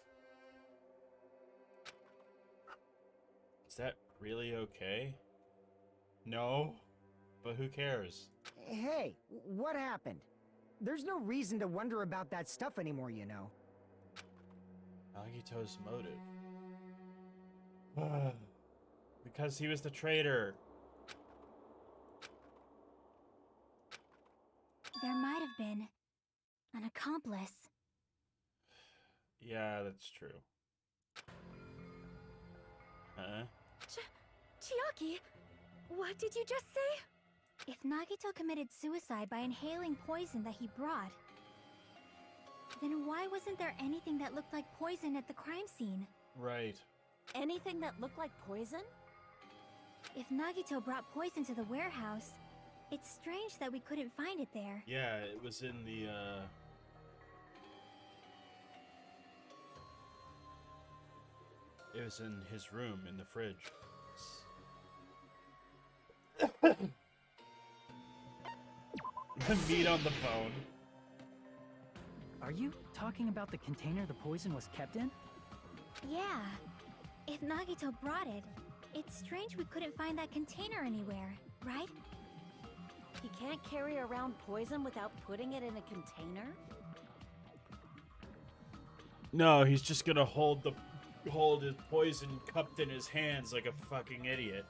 Is that really okay? No, but who cares? Hey, what happened? There's no reason to wonder about that stuff anymore, you know. Nagito's motive. Because he was the traitor. There might have been an accomplice. Yeah, that's true. Huh? Chiaki, what did you just say? If Nagito committed suicide by inhaling poison that he brought, then why wasn't there anything that looked like poison at the crime scene? Right. Anything that looked like poison? If Nagito brought poison to the warehouse, it's strange that we couldn't find it there. Yeah, it was in the, it was in his room, in the fridge. Meat on the bone. Are you talking about the container the poison was kept in? Yeah. If Nagito brought it, it's strange we couldn't find that container anywhere, right? He can't carry around poison without putting it in a container? No, he's just gonna hold his poison cupped in his hands like a fucking idiot.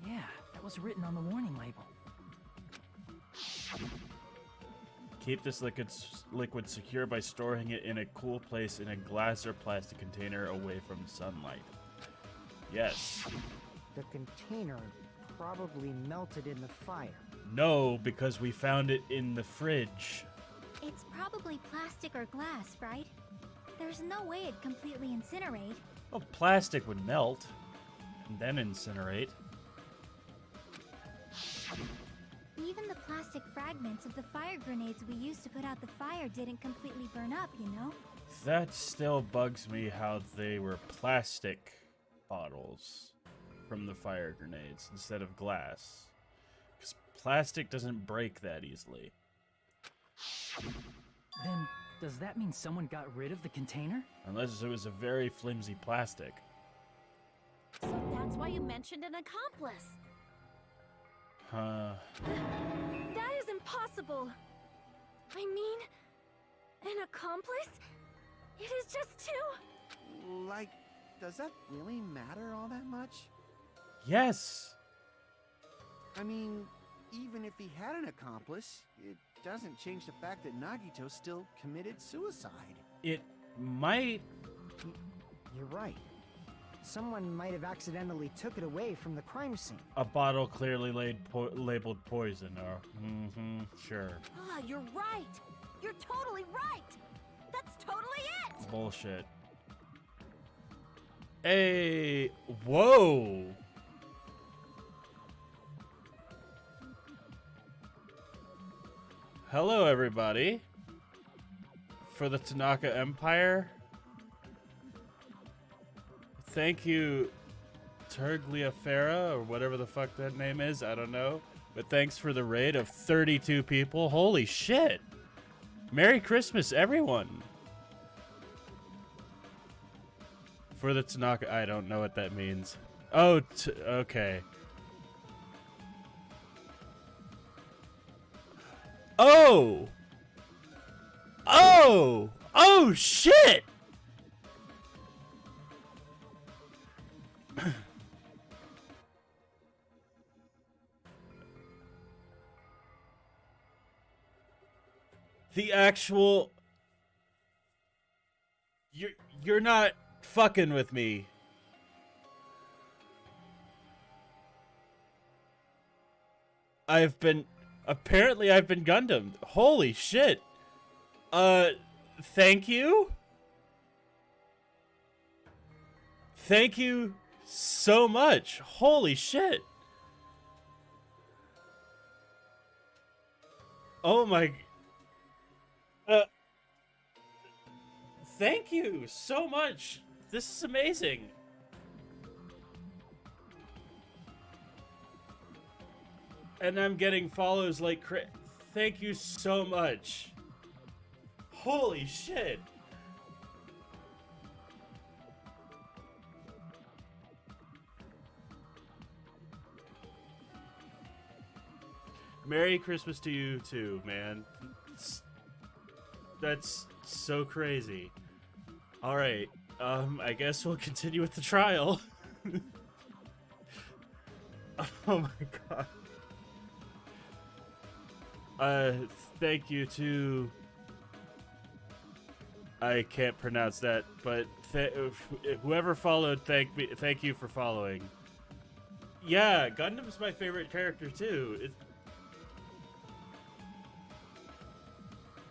Yeah, that was written on the warning label. Keep this liquid secure by storing it in a cool place in a glass or plastic container away from sunlight. Yes. The container probably melted in the fire. No, because we found it in the fridge. It's probably plastic or glass, right? There's no way it'd completely incinerate. Well, plastic would melt and then incinerate. Even the plastic fragments of the fire grenades we used to put out the fire didn't completely burn up, you know? That still bugs me how they were plastic bottles from the fire grenades instead of glass. Because plastic doesn't break that easily. Then, does that mean someone got rid of the container? Unless it was a very flimsy plastic. So that's why you mentioned an accomplice. That is impossible. I mean, an accomplice? It is just too... Like, does that really matter all that much? Yes. I mean, even if he had an accomplice, it doesn't change the fact that Nagito still committed suicide. It might. You're right. Someone might have accidentally took it away from the crime scene. A bottle clearly labeled poison, or sure. Ah, you're right. You're totally right. That's totally it. Bullshit. Hey, whoa. Hello, everybody. For the Tanaka Empire. Thank you, Tergliafera, or whatever the fuck that name is. I don't know. But thanks for the raid of 32 people. Holy shit. Merry Christmas, everyone. For the Tanaka, I don't know what that means. Oh, okay. Oh! Oh! Oh, shit! The actual... You're not fucking with me. Apparently I've been Gundam. Holy shit. Thank you? Thank you so much. Holy shit. Oh my... thank you so much. This is amazing. And I'm getting follows like thank you so much. Holy shit. Merry Christmas to you too, man. That's so crazy. All right, I guess we'll continue with the trial. Oh my god. Thank you to... I can't pronounce that, but whoever followed, thank you for following. Yeah, Gundam's my favorite character too.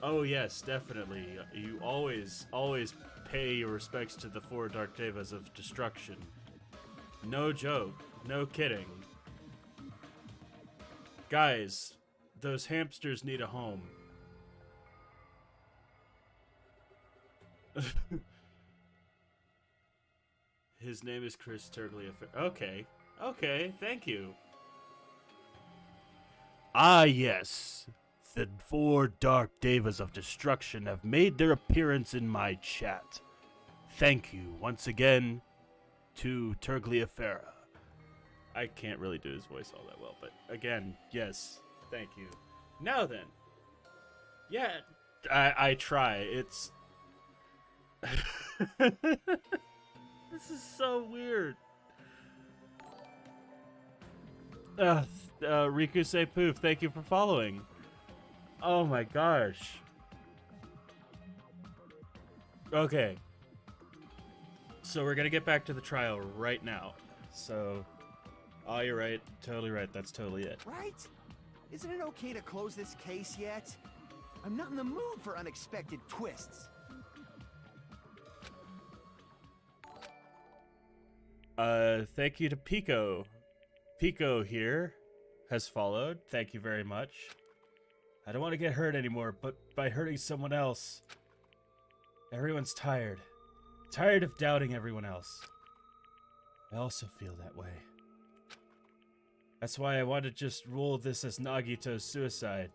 Oh yes, definitely. You always pay your respects to the 4 Dark Devas of Destruction. No joke. No kidding. Guys, those hamsters need a home. His name is Chris Tergliafera. Okay. Okay, thank you. Ah, yes. The 4 Dark Devas of Destruction have made their appearance in my chat. Thank you once again to Tergliafera. I can't really do his voice all that well, but again, yes, thank you. Now then. Yeah, I try. It's... This is so weird. Riku Poof, thank you for following. Oh my gosh. Okay. So we're gonna get back to the trial right now. So, oh, you're right. Totally right. That's totally it. Right? Isn't it okay to close this case yet? I'm not in the mood for unexpected twists. Thank you to Pico. Pico here has followed. Thank you very much. I don't want to get hurt anymore, but by hurting someone else, everyone's tired. Tired of doubting everyone else. I also feel that way. That's why I want to just rule this as Nagito's suicide.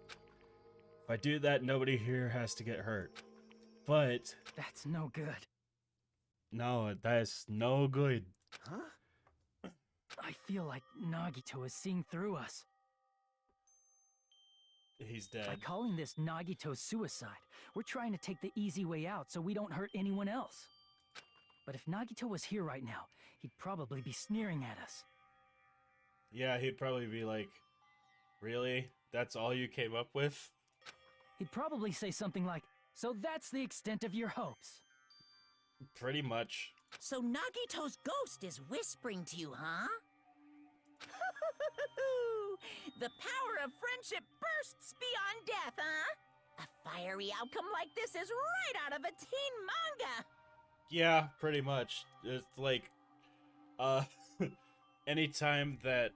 If I do that, nobody here has to get hurt. But... That's no good. No, that's no good. Huh? I feel like Nagito is seeing through us. He's By dead. calling this Nagito's suicide, we're trying to take the easy way out so we don't hurt anyone else. But if Nagito was here right now, he'd probably be sneering at us. Yeah, he'd probably be like, really? That's all you came up with? He'd probably say something like, "So that's the extent of your hopes." Pretty much. So Nagito's ghost is whispering to you, huh? The power of friendship bursts beyond death, huh? A fiery outcome like this is right out of a teen manga. Yeah, pretty much. It's like, anytime that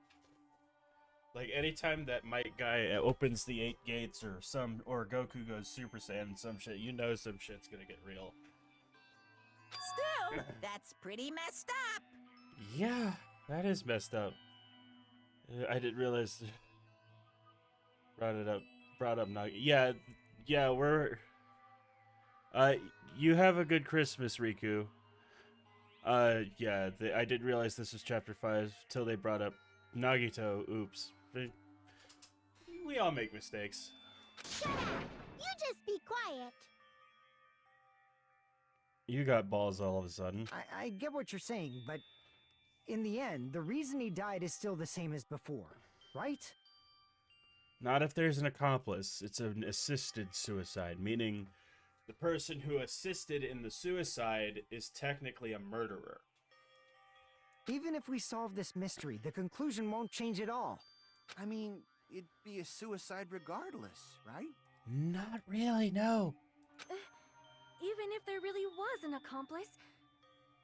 Might Guy opens the 8 gates or Goku goes Super Saiyan and some shit, you know some shit's gonna get real. Still, that's pretty messed up. Yeah, that is messed up. I didn't realize. Brought up Nagi. Yeah, we're. You have a good Christmas, Riku. Yeah, I didn't realize this was chapter 5 till they brought up Nagito. Oops. We all make mistakes. Shut up! You just be quiet. You got balls all of a sudden. I get what you're saying, but in the end, the reason he died is still the same as before, right? Not if there's an accomplice. It's an assisted suicide, meaning the person who assisted in the suicide is technically a murderer. Even if we solve this mystery, the conclusion won't change at all. I mean, it'd be a suicide regardless, right? Not really, no. Even if there really was an accomplice,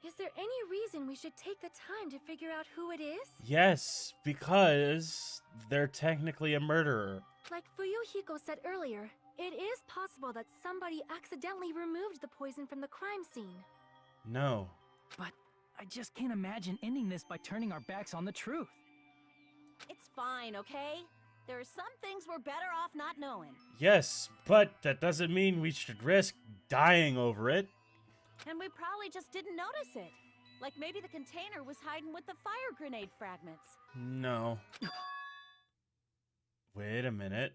is there any reason we should take the time to figure out who it is? Yes, because they're technically a murderer. Like Fuyuhiko said earlier, it is possible that somebody accidentally removed the poison from the crime scene. No. But I just can't imagine ending this by turning our backs on the truth. It's fine, okay? There are some things we're better off not knowing. Yes, but that doesn't mean we should risk dying over it. And we probably just didn't notice it. Like maybe the container was hiding with the fire grenade fragments. No. Wait a minute.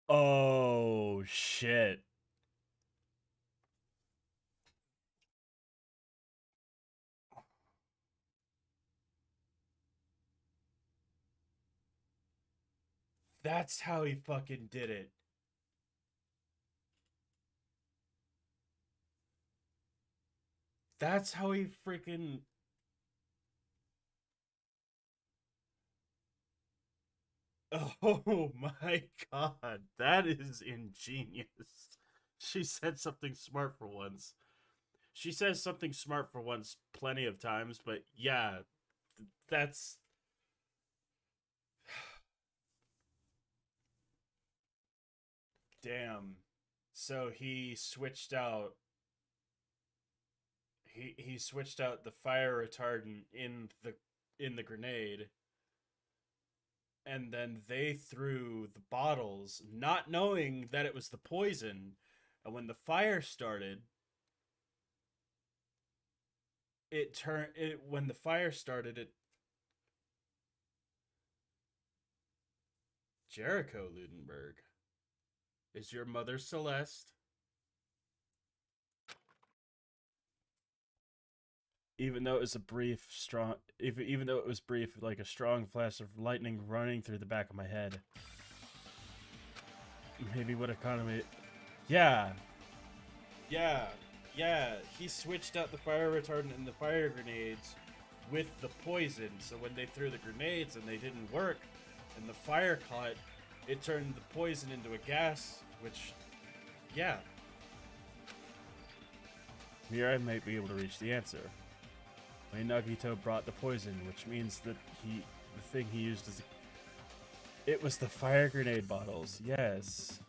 Oh, shit. That's how he fucking did it. That's how he freaking... Oh my god, that is ingenious. She said something smart for once. She says something smart for once plenty of times, but yeah, that's... Damn. So he switched out... He switched out the fire retardant in the grenade, and then they threw the bottles, not knowing that it was the poison. And when the fire started, when the fire started, Jericho Ludenberg. Is your mother Celeste? Even though it was a brief, strong... Even though it was brief, like a strong flash of lightning running through the back of my head. Maybe what economy... Yeah. He switched out the fire retardant and the fire grenades with the poison. So when they threw the grenades and they didn't work, and the fire caught, it turned the poison into a gas, which... Yeah. Here I might be able to reach the answer. When Nagito brought the poison, which means that the thing he used as it was the fire grenade bottles. Yes.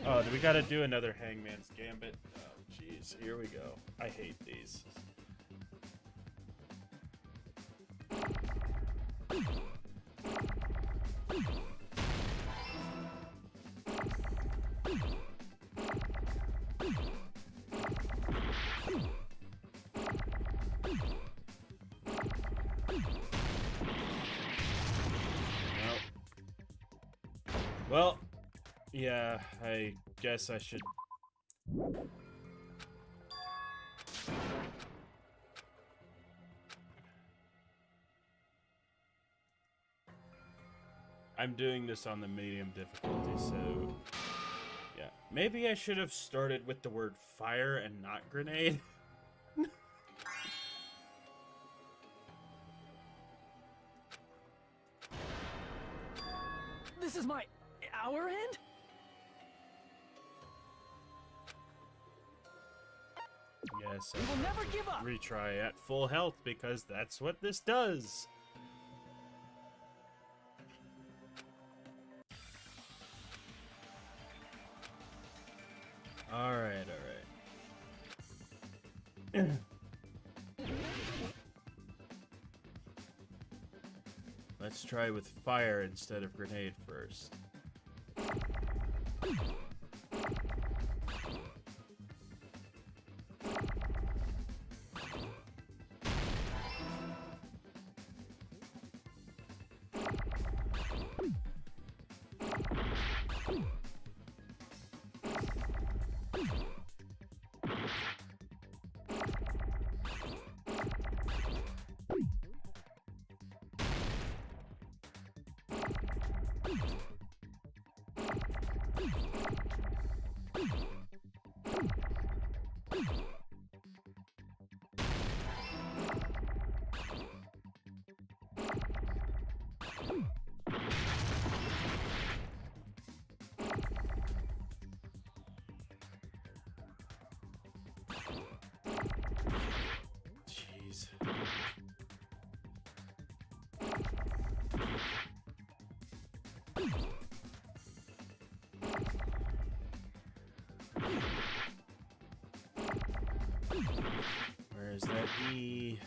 Oh, do we gotta do another Hangman's Gambit? Oh, jeez. Here we go. I hate these. Well, yeah, I guess I should... I'm doing this on the medium difficulty, so... yeah. Maybe I should have started with the word fire and not grenade. This is our end? Yes, We will never give up! retry at full health because that's what this does. Alright. Let's try with fire instead of grenade first. Jeez. Where is that E?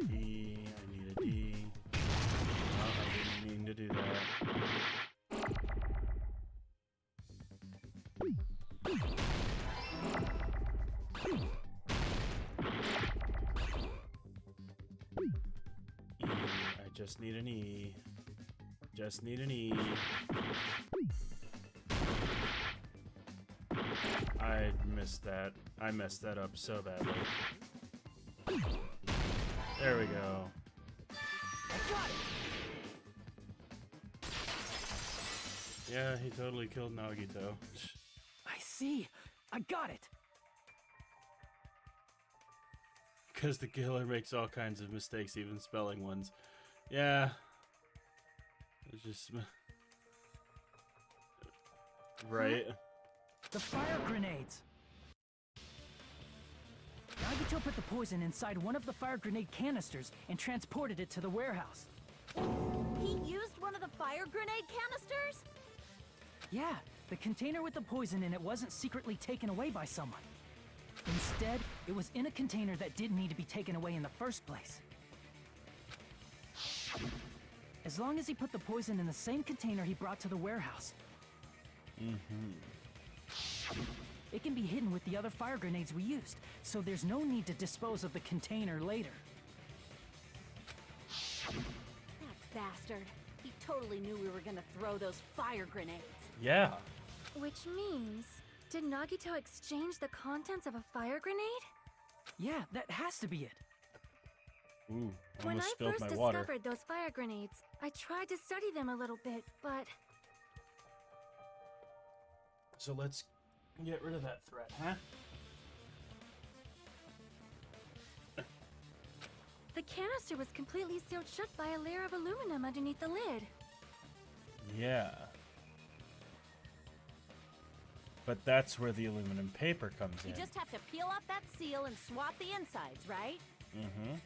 D, I need a D. Oh, I didn't mean to do that. E, I just need an E. Just need an E. I missed that. I messed that up so badly. There we go. I got it! Yeah, he totally killed Nagito. I see. I got it! Because the killer makes all kinds of mistakes, even spelling ones. Yeah. It's just... right. The fire grenades! Nagito put the poison inside one of the fire grenade canisters and transported it to the warehouse. He used one of the fire grenade canisters? Yeah, the container with the poison in it wasn't secretly taken away by someone. Instead, it was in a container that didn't need to be taken away in the first place. As long as he put the poison in the same container he brought to the warehouse. It can be hidden with the other fire grenades we used, so there's no need to dispose of the container later. That bastard. He totally knew we were gonna throw those fire grenades. Yeah. Which means, did Nagito exchange the contents of a fire grenade? Yeah, that has to be it. Ooh, When almost I spilled first my water. discovered those fire grenades, I tried to study them a little bit, but So let's get rid of that threat, huh? the canister was completely sealed shut by a layer of aluminum underneath the lid. Yeah. But that's where the aluminum paper comes in. You just have to peel off that seal and swap the insides, right? Mm-hmm.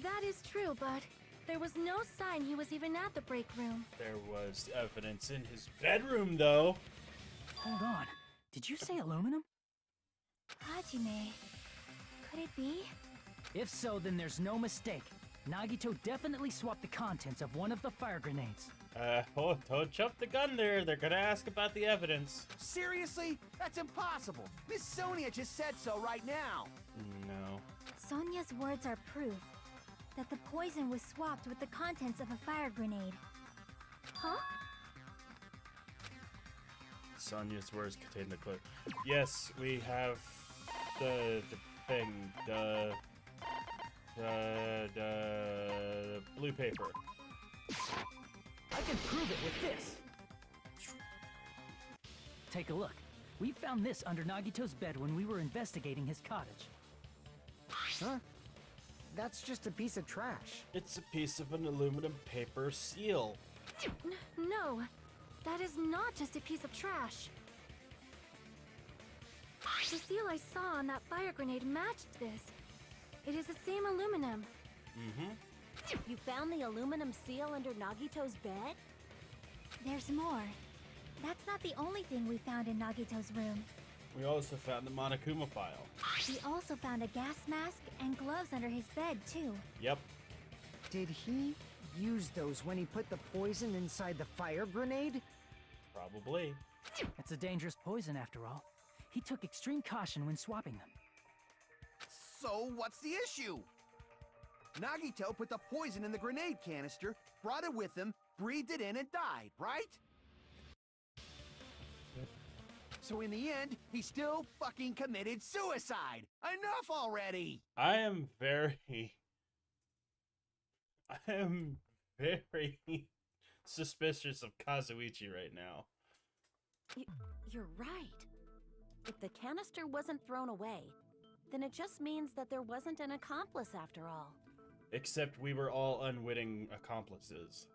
That is true, but there was no sign he was even at the break room. There was evidence in his bedroom, though. Hold on. Did you say aluminum? Hajime, could it be? If so, then there's no mistake. Nagito definitely swapped the contents of one of the fire grenades. Don't jump the gun there. They're gonna ask about the evidence. Seriously? That's impossible. Miss Sonia just said so right now. No. Sonia's words are proof that the poison was swapped with the contents of a fire grenade. Huh? Sonia's words contain the clue. Yes, we have the thing, the blue paper. I can prove it with this. Take a look. We found this under Nagito's bed when we were investigating his cottage. Huh? That's just a piece of trash. It's a piece of an aluminum paper seal. No, that is not just a piece of trash. The seal I saw on that fire grenade matched this. It is the same aluminum. Mm-hmm. You found the aluminum seal under Nagito's bed? There's more. That's not the only thing we found in Nagito's room. We also found the Monokuma file. We also found a gas mask and gloves under his bed, too. Yep. Did he use those when he put the poison inside the fire grenade? Probably. It's a dangerous poison after all. He took extreme caution when swapping them. So what's the issue? Nagito put the poison in the grenade canister, brought it with him, breathed it in, and died, right? So in the end, he still fucking committed suicide. Enough already! I am very suspicious of Kazuichi right now. You're right. If the canister wasn't thrown away, then it just means that there wasn't an accomplice after all. Except we were all unwitting accomplices.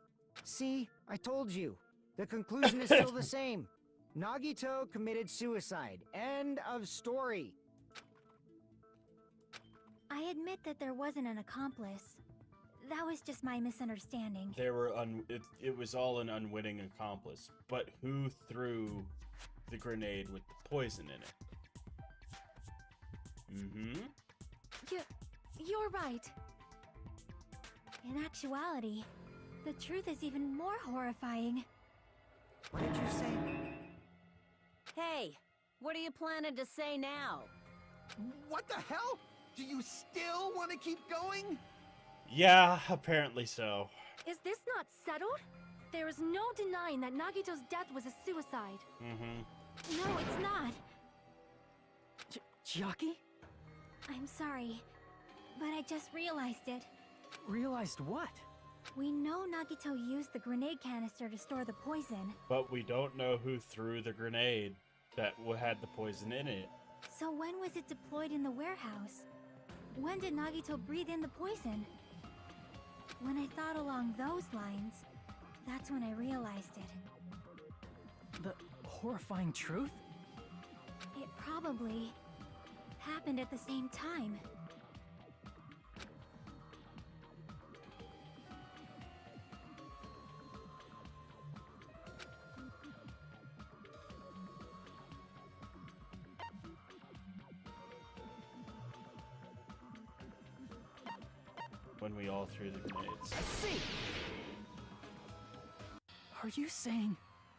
See, I told you. The conclusion is still the same. Nagito committed suicide. End of story. I admit that there wasn't an accomplice. That was just my misunderstanding. There were it was all an unwitting accomplice. But who threw the grenade with the poison in it? Mm-hmm. You're right. In actuality, the truth is even more horrifying. What did you say? Hey, what are you planning to say now? What the hell? Do you still want to keep going? Yeah, apparently so. Is this not settled? There is no denying that Nagito's death was a suicide. Mm-hmm. No, it's not. Chiaki? I'm sorry, but I just realized it. Realized what? We know Nagito used the grenade canister to store the poison. But we don't know who threw the grenade that had the poison in it. So when was it deployed in the warehouse? When did Nagito breathe in the poison? When I thought along those lines, that's when I realized it. The horrifying truth? It probably happened at the same time. When we all threw the grenades. I see! Are you saying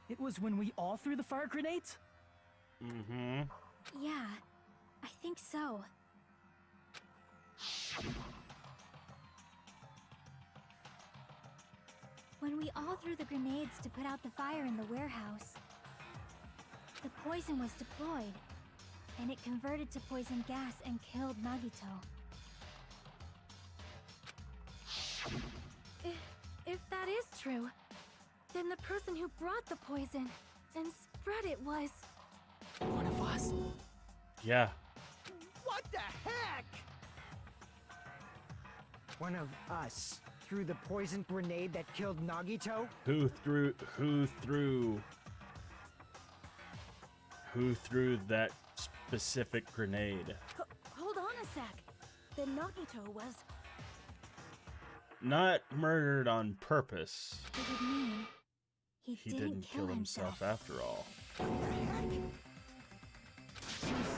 it was when we all threw the fire grenades? Mm-hmm. Yeah, I think so. When we all threw the grenades to put out the fire in the warehouse, the poison was deployed, and it converted to poison gas and killed Nagito. If that is true, then the person who brought the poison and spread it was... One of us? Yeah. What the heck? One of us threw the poison grenade that killed Nagito? Who threw who threw that specific grenade. Hold on a sec. Then Nagito was... Not murdered on purpose. It would mean he didn't kill himself after all. You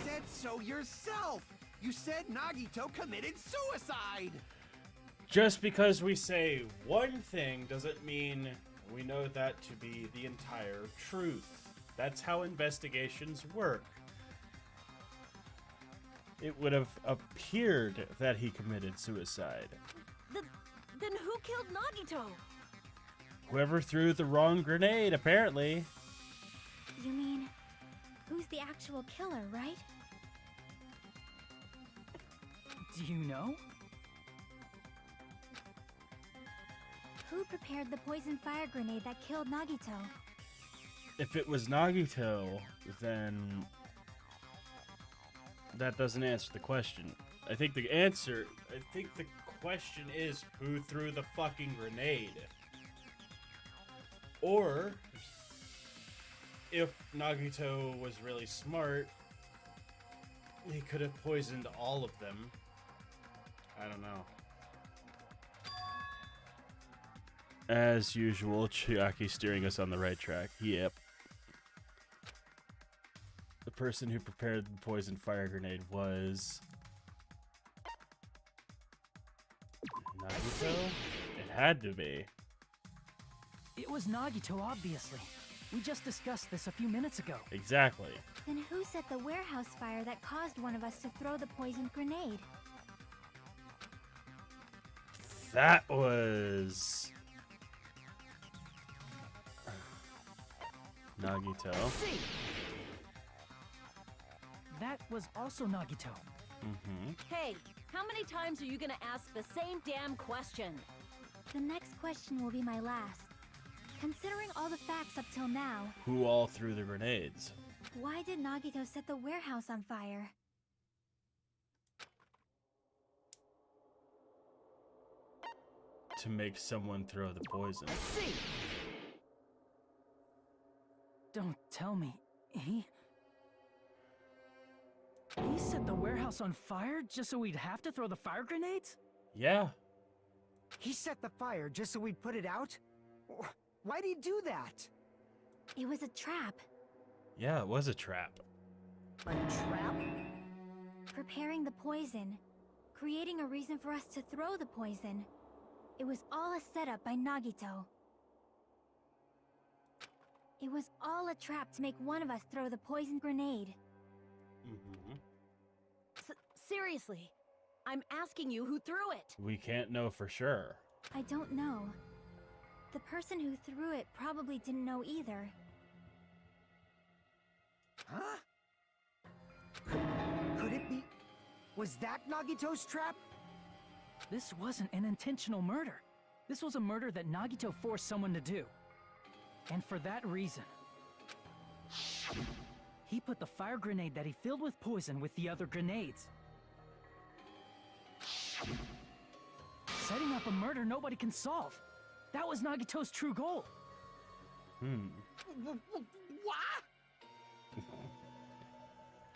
said so yourself! You said Nagito committed suicide! Just because we say one thing doesn't mean we know that to be the entire truth. That's how investigations work. It would have appeared that he committed suicide. Then who killed Nagito? Whoever threw the wrong grenade, apparently. You mean, who's the actual killer, right? Do you know? Who prepared the poison fire grenade that killed Nagito? If it was Nagito, then that doesn't answer the question. I think the question is who threw the fucking grenade? Or if Nagito was really smart, he could have poisoned all of them. I don't know. As usual, Chiaki steering us on the right track. Yep. The person who prepared the poison fire grenade was Nagito? It had to be. It was Nagito, obviously. We just discussed this a few minutes ago. Exactly. Then who set the warehouse fire that caused one of us to throw the poisoned grenade? That was Nagito. See. That was also Nagito. Mm-hmm. Hey, how many times are you gonna ask the same damn question? The next question will be my last. Considering all the facts up till now, Who all threw the grenades? why did Nagito set the warehouse on fire? To make someone throw the poison. See. Don't tell me. He set the warehouse on fire just so we'd have to throw the fire grenades? Yeah. He set the fire just so we'd put it out? Why'd he do that? It was a trap. Yeah, it was a trap. A trap? Preparing the poison. Creating a reason for us to throw the poison. It was all a setup by Nagito. It was all a trap to make one of us throw the poison grenade. Mm-hmm. Seriously, I'm asking you who threw it. We can't know for sure. I don't know. The person who threw it probably didn't know either. Huh? Could it be... Was that Nagito's trap? This wasn't an intentional murder. This was a murder that Nagito forced someone to do. And for that reason, he put the fire grenade that he filled with poison with the other grenades. Setting up a murder nobody can solve. That was Nagito's true goal. What?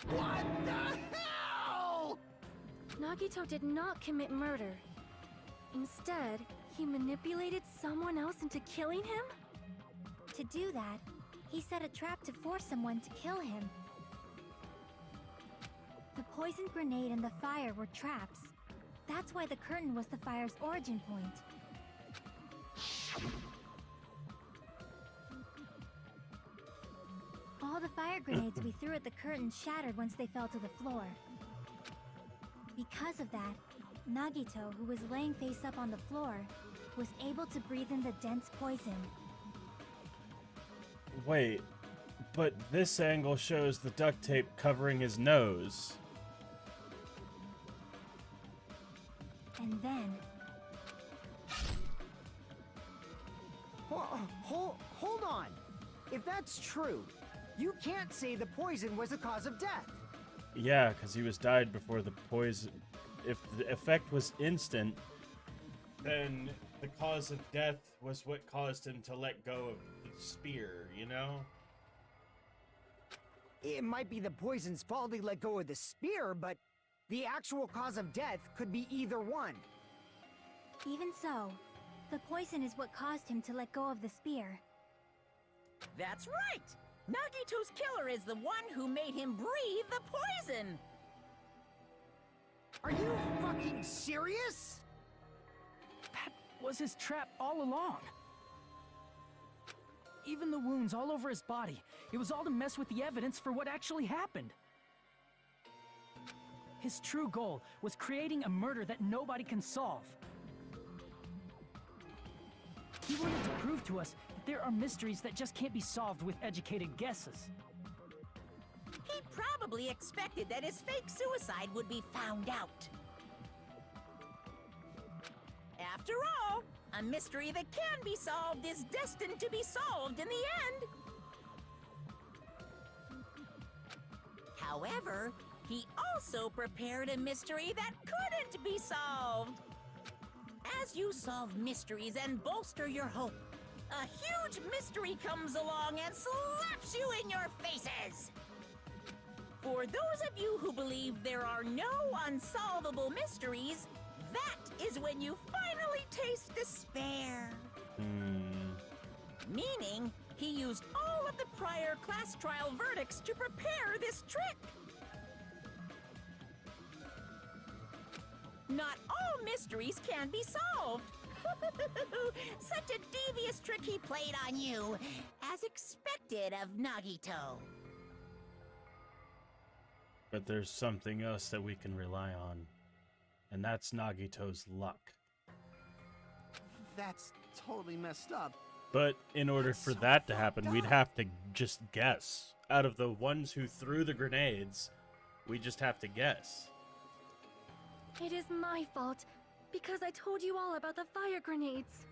What the hell? Nagito did not commit murder. Instead, he manipulated someone else into killing him? To do that, he set a trap to force someone to kill him. The poison grenade and the fire were traps. That's why the curtain was the fire's origin point. All the fire grenades we threw at the curtain shattered once they fell to the floor. Because of that, Nagito, who was laying face up on the floor, was able to breathe in the dense poison. Wait, but this angle shows the duct tape covering his nose. And then... Hold on! If that's true, you can't say the poison was the cause of death. Yeah, because he was died before the poison. If the effect was instant, then the cause of death was what caused him to let go of the spear, you know? It might be the poison's fault he let go of the spear, but the actual cause of death could be either one. Even so, the poison is what caused him to let go of the spear. That's right! Nagito's killer is the one who made him breathe the poison! Are you fucking serious? That was his trap all along. Even the wounds all over his body, it was all to mess with the evidence for what actually happened. His true goal was creating a murder that nobody can solve. He wanted to prove to us that there are mysteries that just can't be solved with educated guesses. He probably expected that his fake suicide would be found out. After all, a mystery that can be solved is destined to be solved in the end. However, he also prepared a mystery that couldn't be solved. As you solve mysteries and bolster your hope, a huge mystery comes along and slaps you in your faces. For those of you who believe there are no unsolvable mysteries, that is when you finally taste despair. Meaning, he used all of the prior class trial verdicts to prepare this trick. Not all mysteries can be solved. Such a devious trick he played on you, as expected of Nagito. But there's something else that we can rely on, and that's Nagito's luck. That's totally messed up. But in order for that to happen, we'd have to just guess. Out of the ones who threw the grenades, we just have to guess. It is my fault, because I told you all about the fire grenades.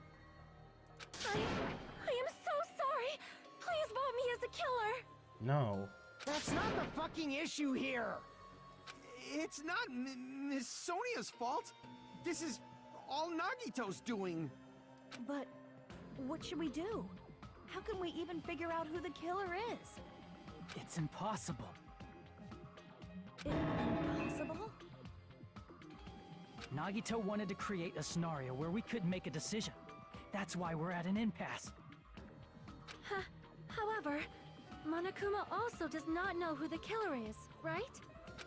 I am so sorry. Please vote me as a killer. No. That's not the fucking issue here. It's not Miss Sonia's fault. This is all Nagito's doing. But what should we do? How can we even figure out who the killer is? It's impossible. Impossible? Nagito wanted to create a scenario where we couldn't make a decision. That's why we're at an impasse. However, Monokuma also does not know who the killer is, right?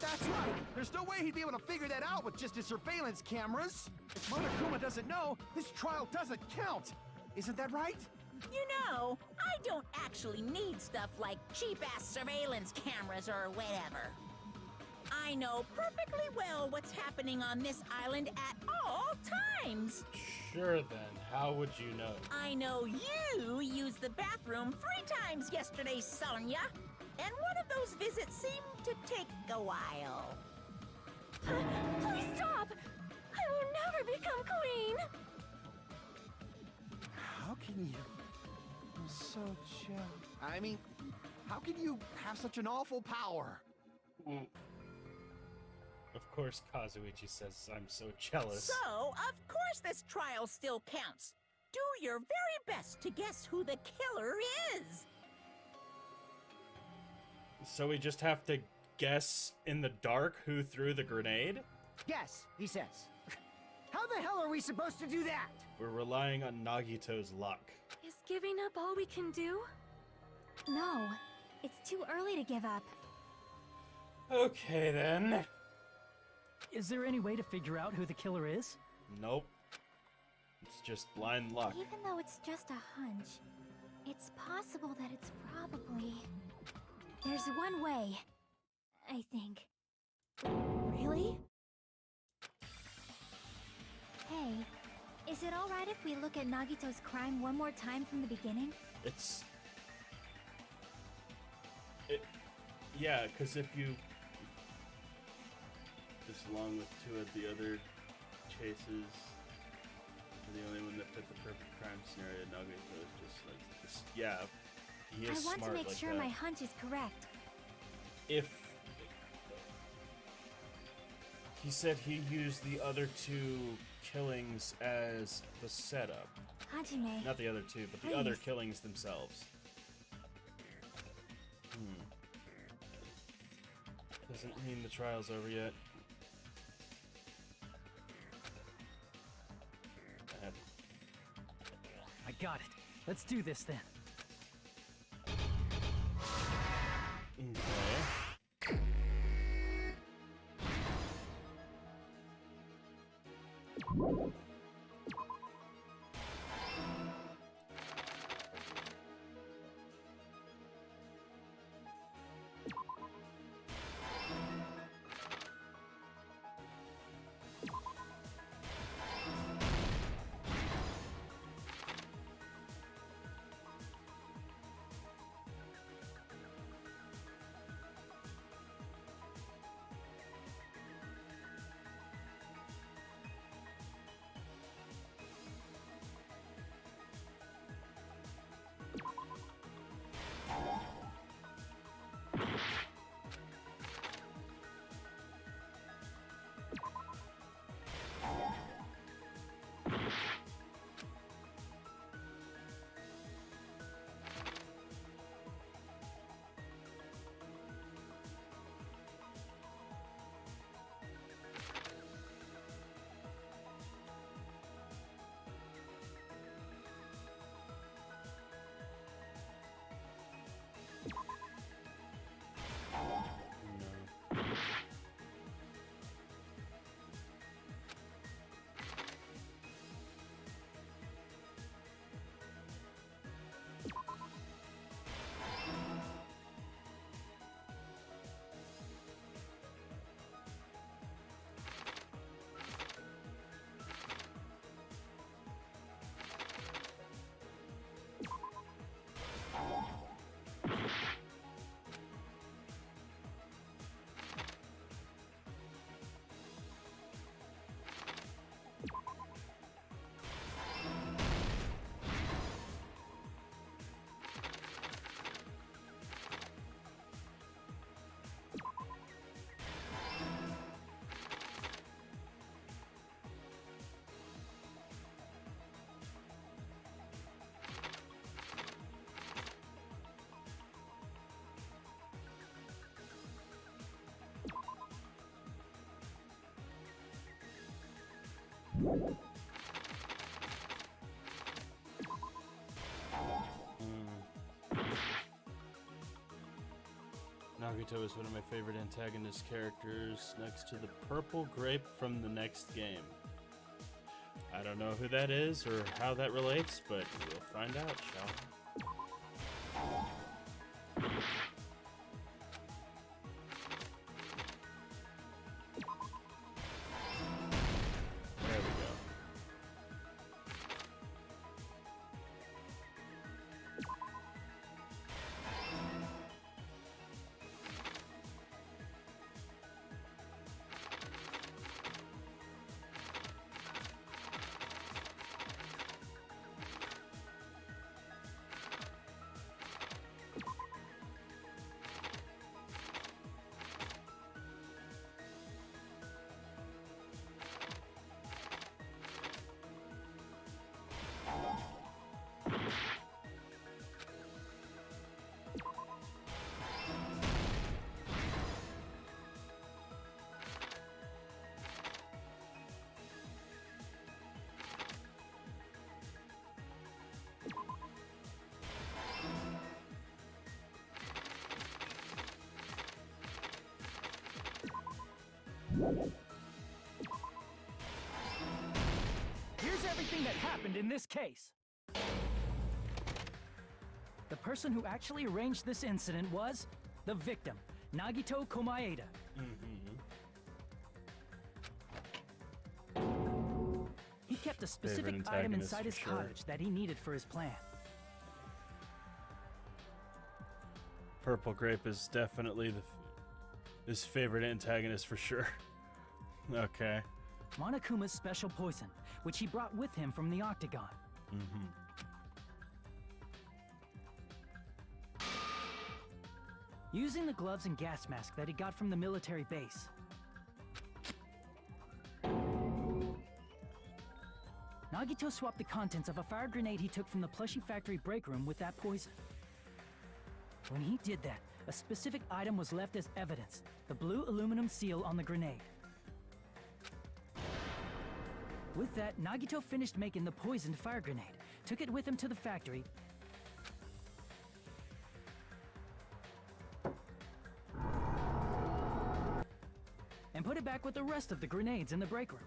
That's right. There's no way he'd be able to figure that out with just his surveillance cameras. If Monokuma doesn't know, this trial doesn't count. Isn't that right? You know, I don't actually need stuff like cheap-ass surveillance cameras or whatever. I know perfectly well what's happening on this island at all times. Sure then, how would you know? I know you used the bathroom 3 times yesterday, Sonia. And one of those visits seemed to take a while. Please stop! I will never become queen! How can you? I'm so chill. I mean, how can you have such an awful power? Of course, Kazuichi says I'm so jealous. So, of course this trial still counts. Do your very best to guess who the killer is. So we just have to guess in the dark who threw the grenade? Yes, he says. How the hell are we supposed to do that? We're relying on Nagito's luck. Is giving up all we can do? No, it's too early to give up. Okay then. Is there any way to figure out who the killer is? Nope. It's just blind luck. Even though it's just a hunch, it's possible that it's probably... There's one way, I think. Really? Hey, is it alright if we look at Nagito's crime one more time from the beginning? Yeah, because if you... Just along with 2 of the other chases, the only one that fit the perfect crime scenario, Nagito is just like this. Yeah, he is I want smart to make like sure that. my hunch is correct. If he said he used the other 2 killings as the setup, Hajime. not the other 2, but the other killings themselves. Doesn't mean the trial's over yet. I got it. Let's do this then. Okay. Nagito is one of my favorite antagonist characters, next to the purple grape from the next game. I don't know who that is or how that relates, but we'll find out, shall we? There we go. Here's everything that happened in this case. The person who actually arranged this incident was the victim, Nagito Komaeda. He kept a specific item inside his cottage that he needed for his plan. Purple grape is definitely his favorite antagonist for sure. Okay. Monokuma's special poison, which he brought with him from the Octagon. Using the gloves and gas mask that he got from the military base, Nagito swapped the contents of a fire grenade he took from the plushie factory break room with that poison. When he did that, a specific item was left as evidence: the blue aluminum seal on the grenade. With that, Nagito finished making the poisoned fire grenade, took it with him to the factory, and put it back with the rest of the grenades in the break room.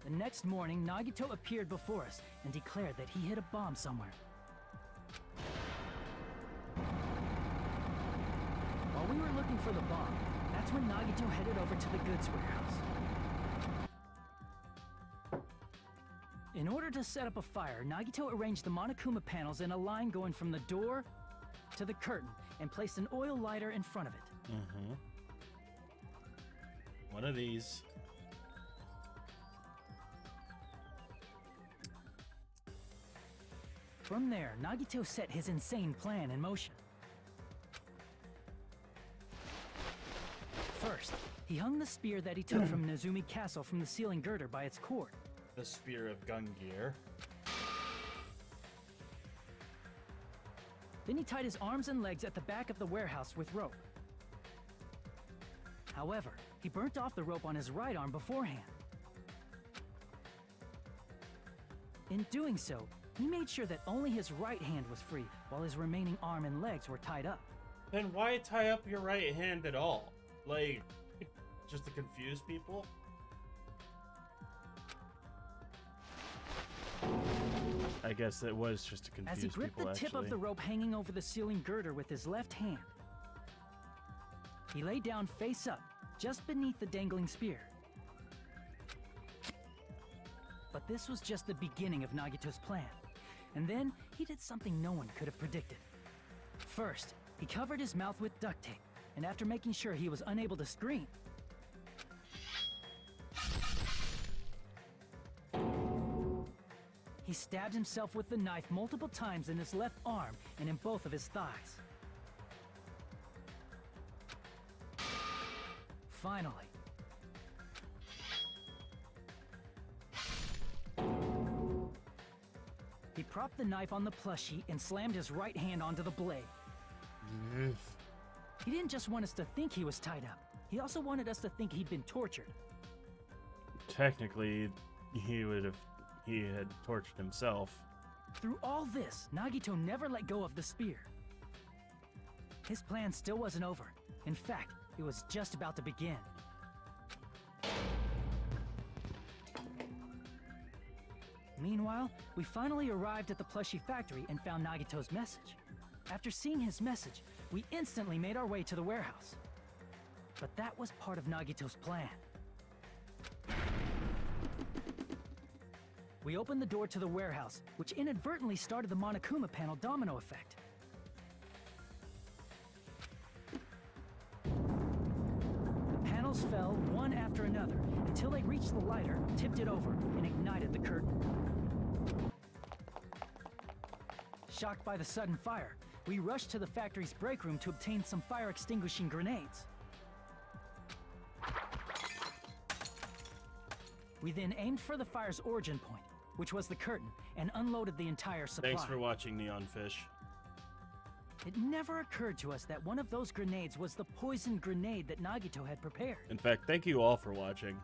The next morning, Nagito appeared before us and declared that he hid a bomb somewhere. While we were looking for the bomb, that's when Nagito headed over to the goods warehouse. In order to set up a fire, Nagito arranged the Monokuma panels in a line going from the door to the curtain and placed an oil lighter in front of it. One of these. From there, Nagito set his insane plan in motion. First, he hung the spear that he took from Nezumi Castle from the ceiling girder by its cord. The Spear of Gungear. Then he tied his arms and legs at the back of the warehouse with rope. However, he burnt off the rope on his right arm beforehand. In doing so, he made sure that only his right hand was free, while his remaining arm and legs were tied up. Then why tie up your right hand at all? Like, just to confuse people? I guess it was just to confuse people, As he gripped the tip of the rope hanging over the ceiling girder with his left hand, he lay down face up, just beneath the dangling spear. But this was just the beginning of Nagito's plan. And then, he did something no one could have predicted. First, he covered his mouth with duct tape, and after making sure he was unable to scream, he stabbed himself with the knife multiple times in his left arm and in both of his thighs. Finally, he propped the knife on the plushie and slammed his right hand onto the blade. He didn't just want us to think he was tied up. He also wanted us to think he'd been tortured. Technically, he had tortured himself. Through all this, Nagito never let go of the spear. His plan still wasn't over. In fact, it was just about to begin. Meanwhile, we finally arrived at the plushie factory and found Nagito's message. After seeing his message, we instantly made our way to the warehouse. But that was part of Nagito's plan. We opened the door to the warehouse, which inadvertently started the Monokuma panel domino effect. The panels fell one after another until they reached the lighter, tipped it over, and ignited the curtain. Shocked by the sudden fire, we rushed to the factory's break room to obtain some fire-extinguishing grenades. We then aimed for the fire's origin point, which was the curtain, and unloaded the entire supply. Thanks for watching, Neon Fish. It never occurred to us that one of those grenades was the poison grenade that Nagito had prepared. In fact, thank you all for watching.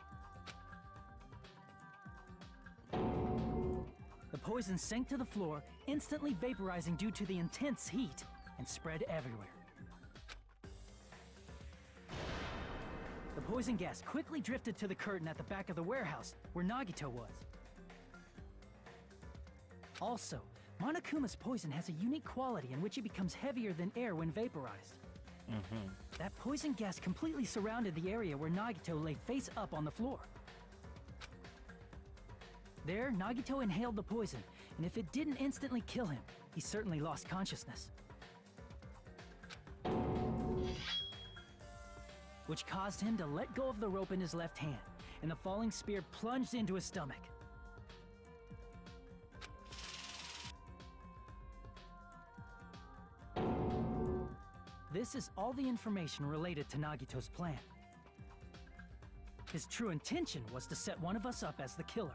The poison sank to the floor, instantly vaporizing due to the intense heat, and spread everywhere. The poison gas quickly drifted to the curtain at the back of the warehouse, where Nagito was. Also, Monokuma's poison has a unique quality in which it becomes heavier than air when vaporized. That poison gas completely surrounded the area where Nagito lay face up on the floor. There, Nagito inhaled the poison, and if it didn't instantly kill him, he certainly lost consciousness. Which caused him to let go of the rope in his left hand, and the falling spear plunged into his stomach. This is all the information related to Nagito's plan. His true intention was to set one of us up as the killer.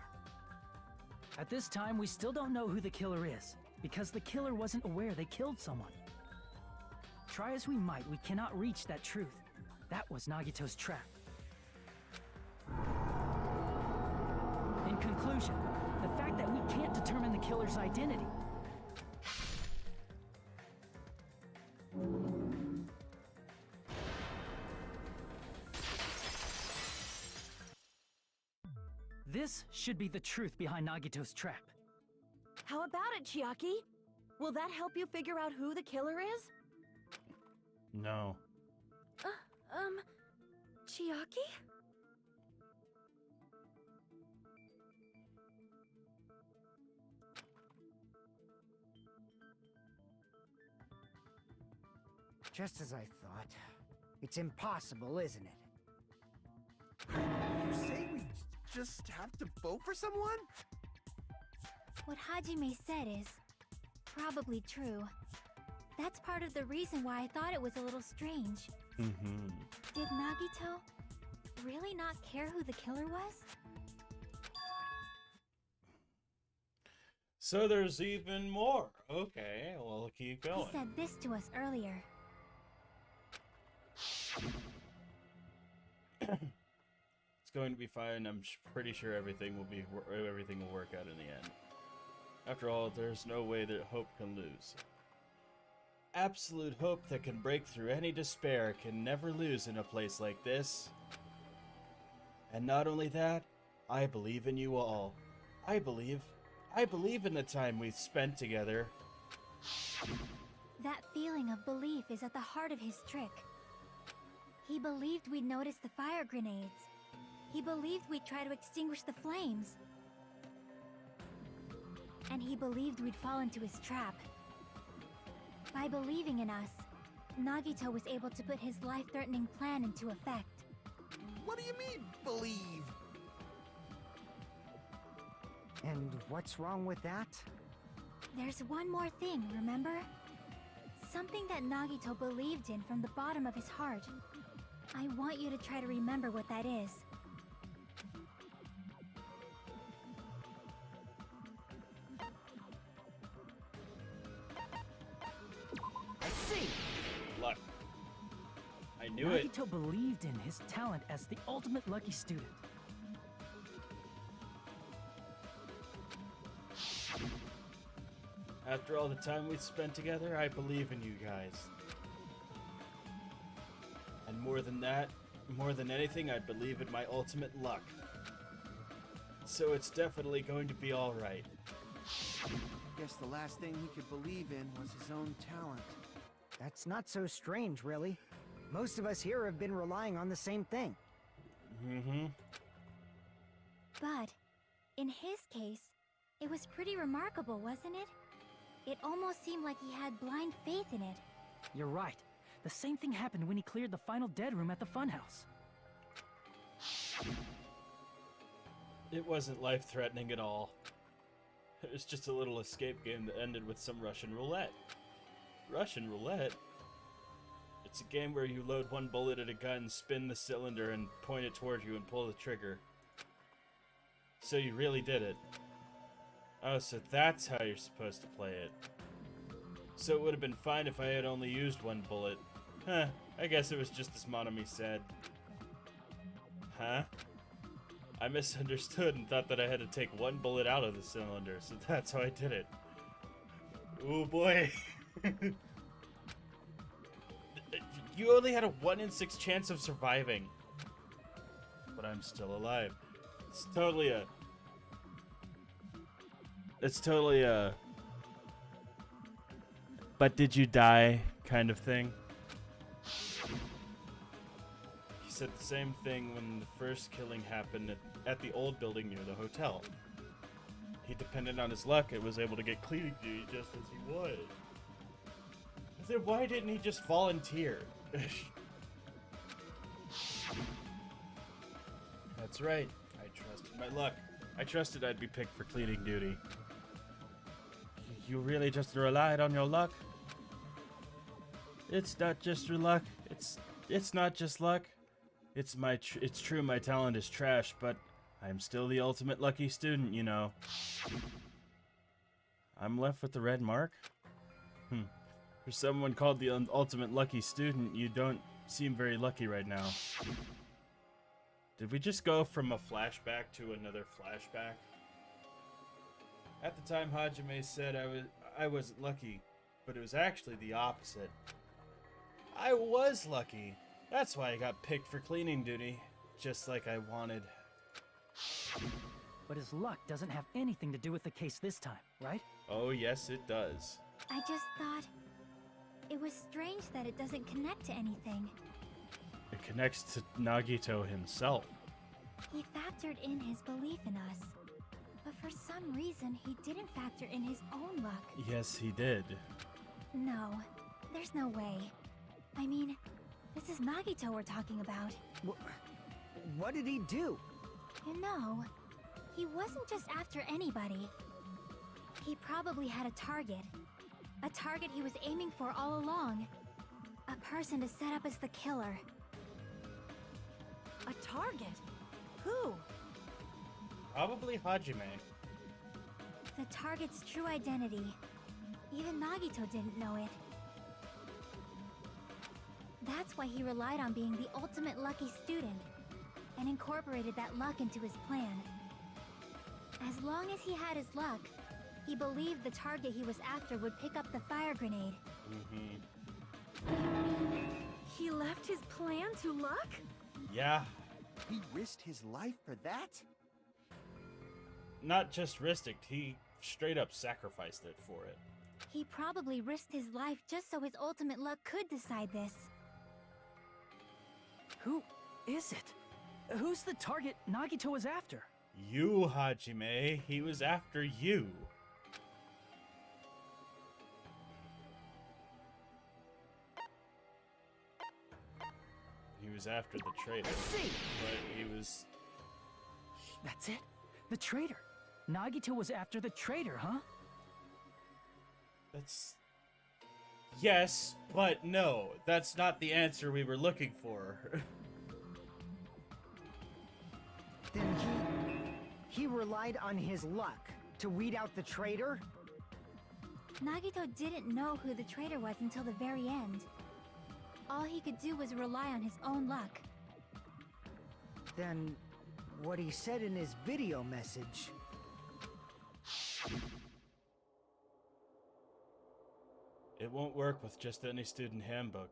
At this time, we still don't know who the killer is, because the killer wasn't aware they killed someone. Try as we might, we cannot reach that truth. That was Nagito's trap. In conclusion, the fact that we can't determine the killer's identity. This should be the truth behind Nagito's trap. How about it, Chiaki? Will that help you figure out who the killer is? No. Chiaki? Just as I thought. It's impossible, isn't it? You say we just have to vote for someone? What Hajime said is probably true. That's part of the reason why I thought it was a little strange. Mm-hmm. Did Nagito really not care who the killer was? So there's even more. Okay, well, keep He going. said this to us earlier. It's going to be fine. I'm pretty sure everything will work out in the end. After all, there's no way that hope can lose. Absolute hope that can break through any despair can never lose in a place like this. And not only that, I believe in you all. I believe in the time we've spent together. That feeling of belief is at the heart of his trick. He believed we'd notice the fire grenades. He believed we'd try to extinguish the flames. And he believed we'd fall into his trap. By believing in us, Nagito was able to put his life-threatening plan into effect. What do you mean, believe? And what's wrong with that? There's one more thing, remember? Something that Nagito believed in from the bottom of his heart. I want you to try to remember what that is. I see! Luck. I knew it. Nagito believed in his talent as the ultimate lucky student. After all the time we've spent together, I believe in you guys. And more than that, more than anything, I believe in my ultimate luck. So it's definitely going to be alright. Guess the last thing he could believe in was his own talent. That's not so strange, really. Most of us here have been relying on the same thing. Mm-hmm. But, in his case, it was pretty remarkable, wasn't it? It almost seemed like he had blind faith in it. You're right. The same thing happened when he cleared the final dead room at the funhouse. It wasn't life-threatening at all. It was just a little escape game that ended with some Russian roulette. Russian roulette? It's a game where you load one bullet at a gun, spin the cylinder, and point it toward you and pull the trigger. So you really did it. Oh, so that's how you're supposed to play it. So it would have been fine if I had only used one bullet. Huh, I guess it was just as Monami said. Huh? I misunderstood and thought that I had to take one bullet out of the cylinder, so that's how I did it. Oh boy. You only had a 1 in 6 chance of surviving. But I'm still alive. It's totally a but did you die kind of thing. He said the same thing when the first killing happened at the old building near the hotel. He depended on his luck and was able to get cleaning duty just as he would. Then why didn't he just volunteer? That's right. I trusted my luck. I trusted I'd be picked for cleaning duty. You really just relied on your luck? It's not just your luck. It's not just luck. It's true my talent is trash, but I'm still the ultimate lucky student, you know. I'm left with the red mark? For someone called the ultimate lucky student, you don't seem very lucky right now. Did we just go from a flashback to another flashback? At the time, Hajime said I wasn't lucky, but it was actually the opposite. I was lucky. That's why I got picked for cleaning duty, just like I wanted. But his luck doesn't have anything to do with the case this time, right? Oh, yes, it does. I just thought it was strange that it doesn't connect to anything. It connects to Nagito himself. He factored in his belief in us, but for some reason he didn't factor in his own luck. Yes, he did. No, there's no way. I mean, this is Nagito we're talking about. What did he do? You know, he wasn't just after anybody. He probably had a target. A target he was aiming for all along. A person to set up as the killer. A target? Who? Probably Hajime. The target's true identity. Even Nagito didn't know it. That's why he relied on being the ultimate lucky student, and incorporated that luck into his plan. As long as he had his luck, he believed the target he was after would pick up the fire grenade. You mean he left his plan to luck? Yeah. He risked his life for that? Not just risked it, he straight up sacrificed it for it. He probably risked his life just so his ultimate luck could decide this. Who is it? Who's the target Nagito was after? You, Hajime. He was after you. He was after the traitor. See? But he was... That's it? The traitor. Nagito was after the traitor, huh? That's... Yes, but no. That's not the answer we were looking for. Then he relied on his luck to weed out the traitor? Nagito didn't know who the traitor was until the very end. All he could do was rely on his own luck. Then what he said in his video message... It won't work with just any student handbook.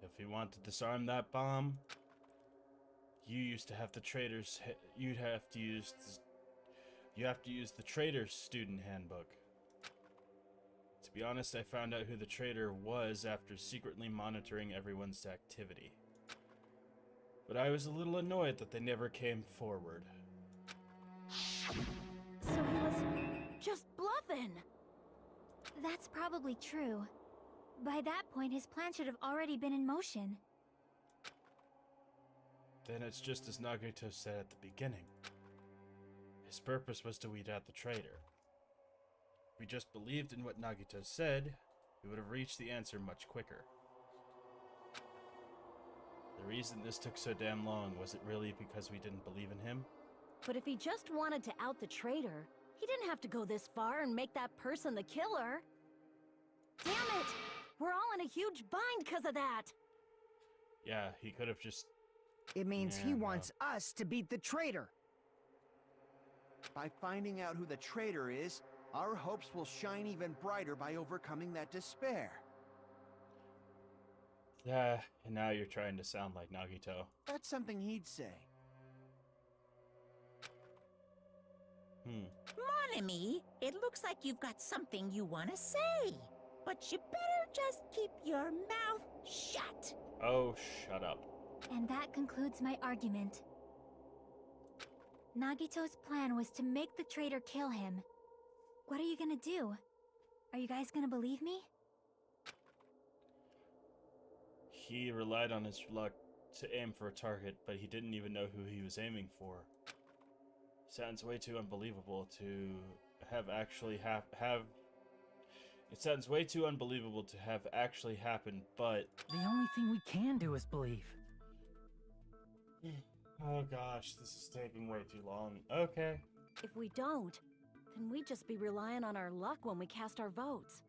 If you want to disarm that bomb, you used to have the traitor's... You have to use the traitor's student handbook. To be honest, I found out who the traitor was after secretly monitoring everyone's activity. But I was a little annoyed that they never came forward. So he was just bluffing. That's probably true. By that point, his plan should have already been in motion. Then it's just as Nagito said at the beginning. His purpose was to weed out the traitor. If we just believed in what Nagito said, we would have reached the answer much quicker. The reason this took so damn long, was it really because we didn't believe in him? But if he just wanted to out the traitor, he didn't have to go this far and make that person the killer. Damn it! We're all in a huge bind because of that! Yeah, he could have just... It means he wants us to beat the traitor. By finding out who the traitor is, our hopes will shine even brighter by overcoming that despair. Yeah, and now you're trying to sound like Nagito. That's something he'd say. Monami, it looks like you've got something you want to say. But you better just keep your mouth shut. Oh, shut up. And that concludes my argument. Nagito's plan was to make the traitor kill him. What are you gonna do? Are you guys gonna believe me? He relied on his luck to aim for a target, but he didn't even know who he was aiming for. Sounds way too unbelievable to have actually have... It sounds way too unbelievable to have actually happened, but... The only thing we can do is believe. Oh gosh, this is taking way too long. Okay. If we don't, then we'd just be relying on our luck when we cast our votes.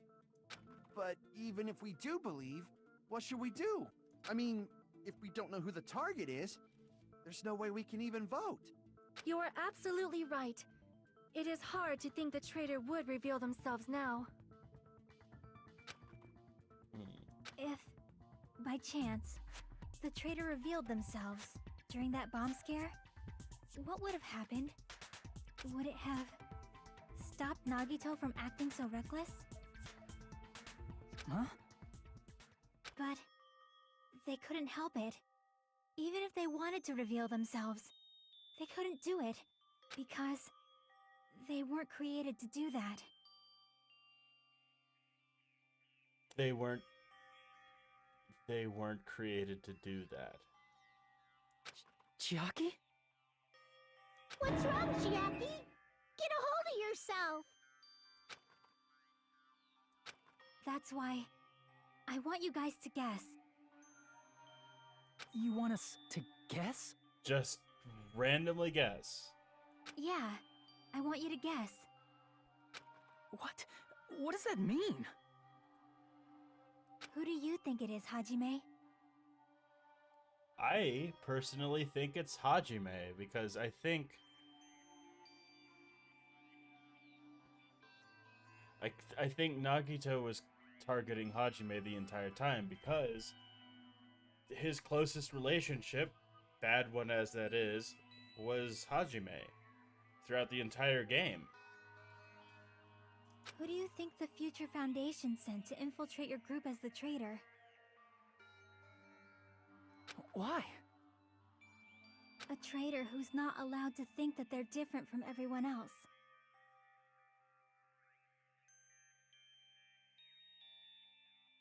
But even if we do believe, what should we do? I mean, if we don't know who the target is, there's no way we can even vote. You are absolutely right. It is hard to think the traitor would reveal themselves now. If, by chance, the traitor revealed themselves during that bomb scare, what would have happened? Would it have stopped Nagito from acting so reckless? Huh? But they couldn't help it. Even if they wanted to reveal themselves, they couldn't do it because they weren't created to do that. They weren't created to do that. Chiaki? What's wrong, Chiaki? Get a hold of yourself! That's why I want you guys to guess. You want us to guess? Just randomly guess. Yeah, I want you to guess. What? What does that mean? Who do you think it is, Hajime? I personally think it's Hajime because I think Nagito was targeting Hajime the entire time because his closest relationship, bad one as that is, was Hajime throughout the entire game. Who do you think the Future Foundation sent to infiltrate your group as the traitor? Why? A traitor who's not allowed to think that they're different from everyone else.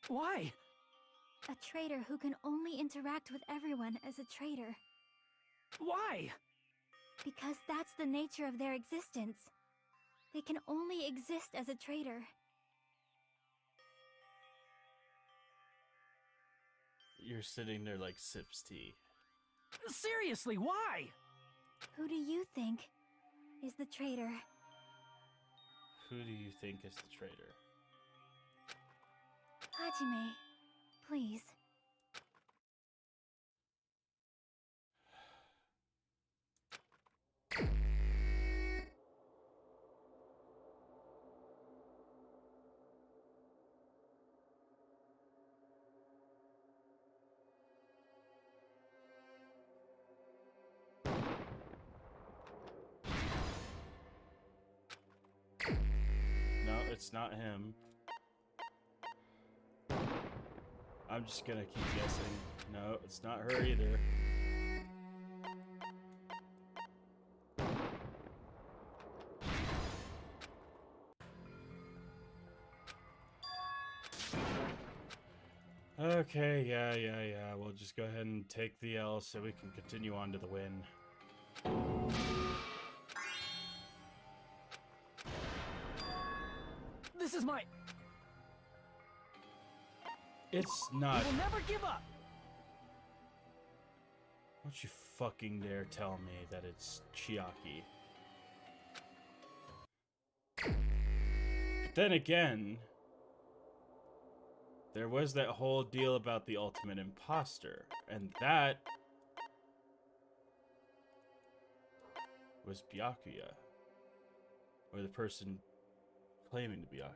Why? A traitor who can only interact with everyone as a traitor. Why? Because that's the nature of their existence. They can only exist as a traitor. You're sitting there like sips tea. Seriously, why? Who do you think is the traitor? Who do you think is the traitor? Hajime, please. No, it's not him. I'm just gonna keep guessing. No, it's not her either. Okay, yeah. We'll just go ahead and take the L so we can continue on to the win. This is my... It's not. We will never give up! Don't you fucking dare tell me that it's Chiaki. But then again, there was that whole deal about the ultimate imposter, and that was Byakuya, or the person claiming to be Byakuya.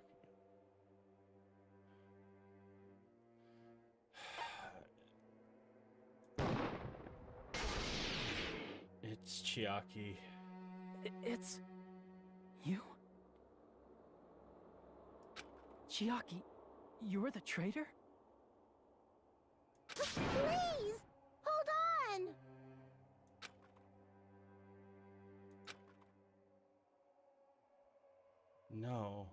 It's Chiaki. It's... you? Chiaki, you're the traitor? Please! Hold on! No.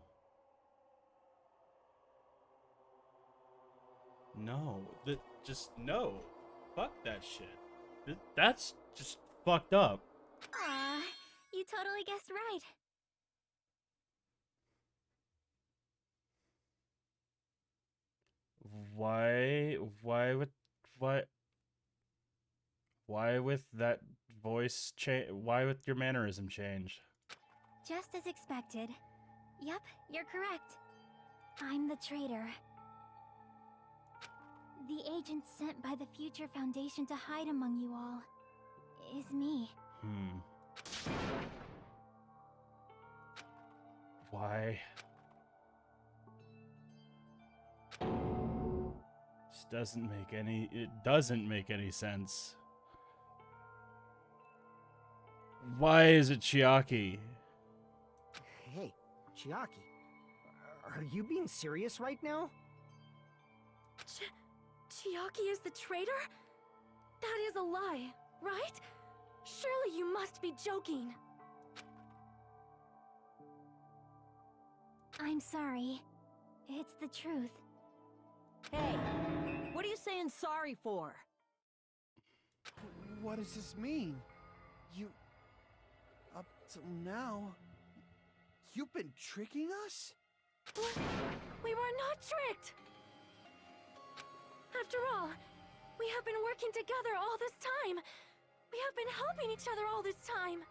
No. Just no. Fuck that shit. That's just fucked up. Aw, you totally guessed right. Why with that voice change? Why with your mannerism change? Just as expected. Yep, you're correct. I'm the traitor. The agent sent by the Future Foundation to hide among you all is me. Why? This doesn't make any sense. Why is it Chiaki? Hey, Chiaki, are you being serious right now? Chiaki is the traitor? That is a lie, right? Surely you must be joking. I'm sorry. It's the truth. Hey, what are you saying sorry for? What does this mean? Up till now, you've been tricking us? What? We were not tricked! After all, we have been working together all this time. We have been helping each other all this time.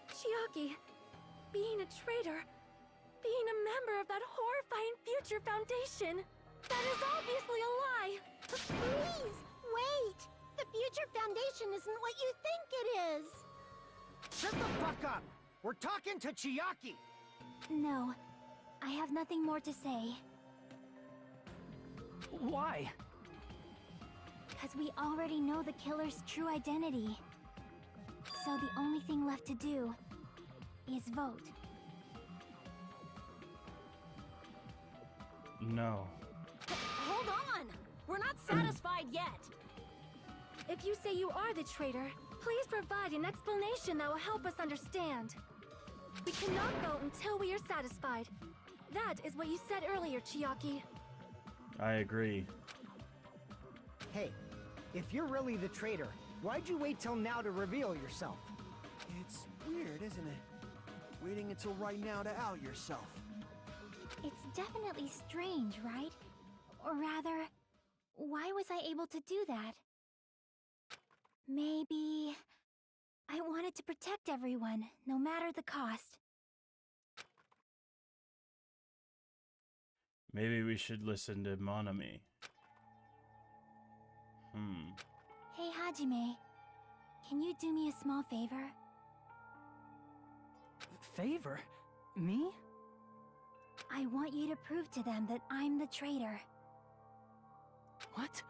Chiaki, being a traitor, being a member of that horrifying Future Foundation, that is obviously a lie. Please, wait! The Future Foundation isn't what you think it is! Shut the fuck up! We're talking to Chiaki! No, I have nothing more to say. Why? Because we already know the killer's true identity. So the only thing left to do is vote. No. Hold on! We're not satisfied yet! If you say you are the traitor, please provide an explanation that will help us understand. We cannot vote until we are satisfied. That is what you said earlier, Chiaki. I agree. Hey, if you're really the traitor, why'd you wait till now to reveal yourself? It's weird, isn't it? Waiting until right now to out yourself. It's definitely strange, right? Or rather, why was I able to do that? Maybe I wanted to protect everyone, no matter the cost. Maybe we should listen to Monami. Hey Hajime, can you do me a small favor? Favor? Me? I want you to prove to them that I'm the traitor. What?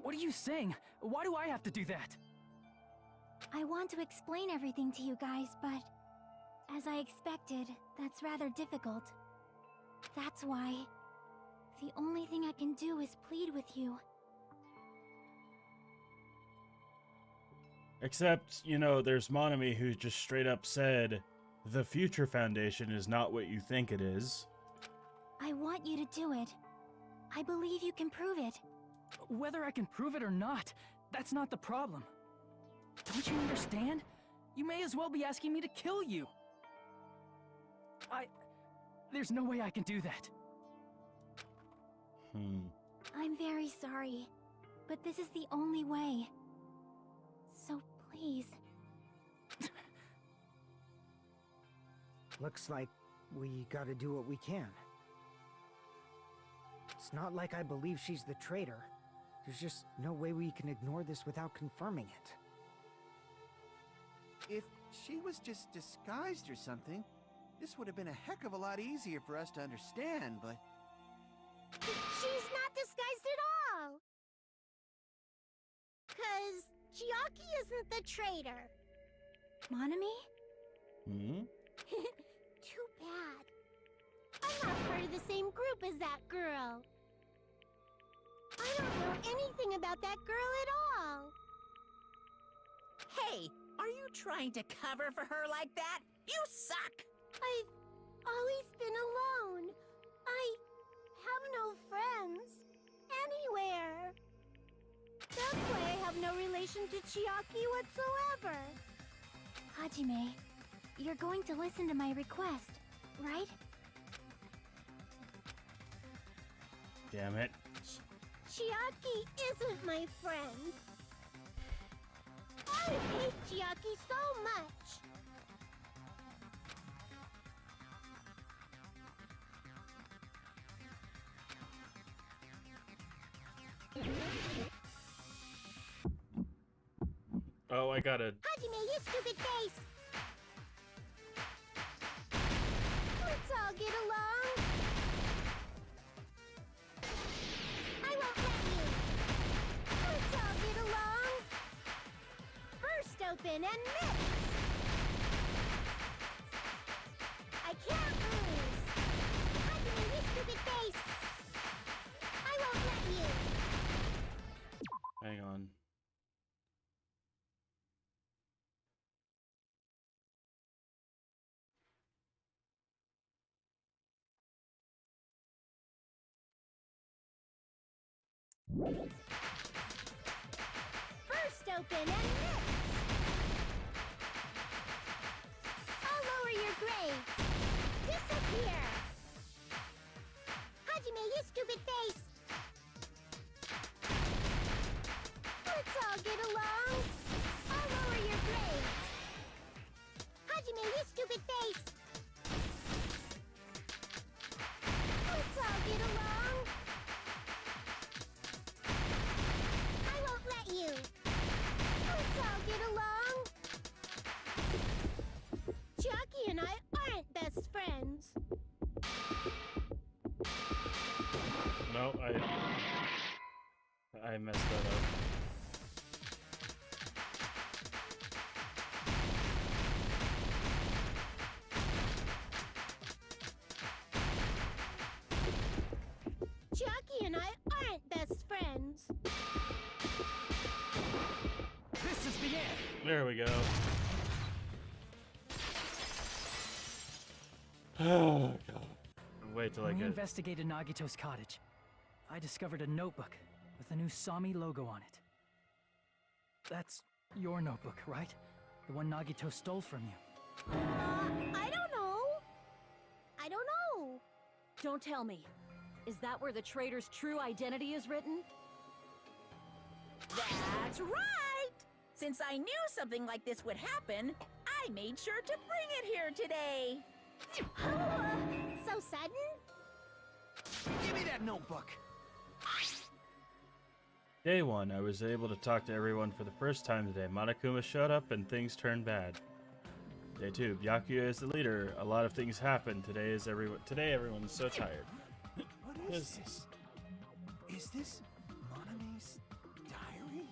What are you saying? Why do I have to do that? I want to explain everything to you guys, but as I expected, that's rather difficult. That's why the only thing I can do is plead with you. Except, you know, there's Monami who just straight up said, the Future Foundation is not what you think it is. I want you to do it. I believe you can prove it. Whether I can prove it or not, that's not the problem. Don't you understand? You may as well be asking me to kill you. There's no way I can do that. I'm very sorry, but this is the only way. So please. Looks like we gotta do what we can. It's not like I believe she's the traitor. There's just no way we can ignore this without confirming it. If she was just disguised or something, this would have been a heck of a lot easier for us to understand, but... She's not disguised at all! 'Cause Chiaki isn't the traitor. Monami? Too bad. I'm not part of the same group as that girl. I don't know anything about that girl at all. Hey, are you trying to cover for her like that? You suck! I've always been alone. I have no friends. Anywhere. That's why I have no relation to Chiaki whatsoever. Hajime, you're going to listen to my request, right? Damn it. Chiaki isn't my friend. I hate Chiaki so much. Oh, I gotta. Hajime, you stupid face! Let's all get along. I won't let you. Let's all get along. Burst open and mix. I can't lose. Hajime, you stupid face! I won't let you. Hang on. Burst open and mix. I'll lower your grades. Disappear. Hajime, you stupid face. Let's all get along. I'll lower your grades. Hajime, you stupid face. Let's all get along. I won't let you. Let's all get along. Chucky and I aren't best friends. No, I messed that up. Chucky and I aren't best friends. This is the end! There we go. Oh god. Wait till I When we get. investigated Nagito's cottage, I discovered a notebook with a new Sami logo on it. That's your notebook, right? The one Nagito stole from you. I don't know. I don't know. Don't tell me. Is that where the traitor's true identity is written? That's right! Since I knew something like this would happen, I made sure to bring it here today. So sudden? Give me that notebook. Day 1, I was able to talk to everyone for the first time today. Monokuma showed up and things turned bad. Day 2, Byakuya is the leader. A lot of things happened. Today everyone's so tired. What is this? Is this Monome's diary?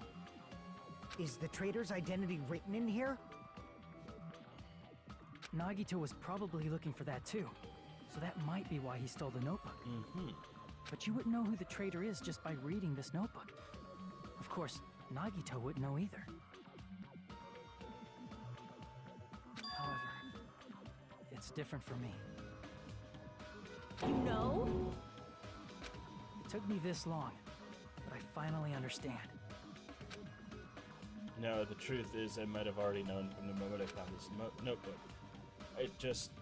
Is the traitor's identity written in here? Nagito was probably looking for that too, so that might be why he stole the notebook. But you wouldn't know who the traitor is just by reading this notebook. Of course, Nagito wouldn't know either. However, it's different for me. You know? It took me this long, but I finally understand. No, the truth is I might have already known from the moment I found this notebook.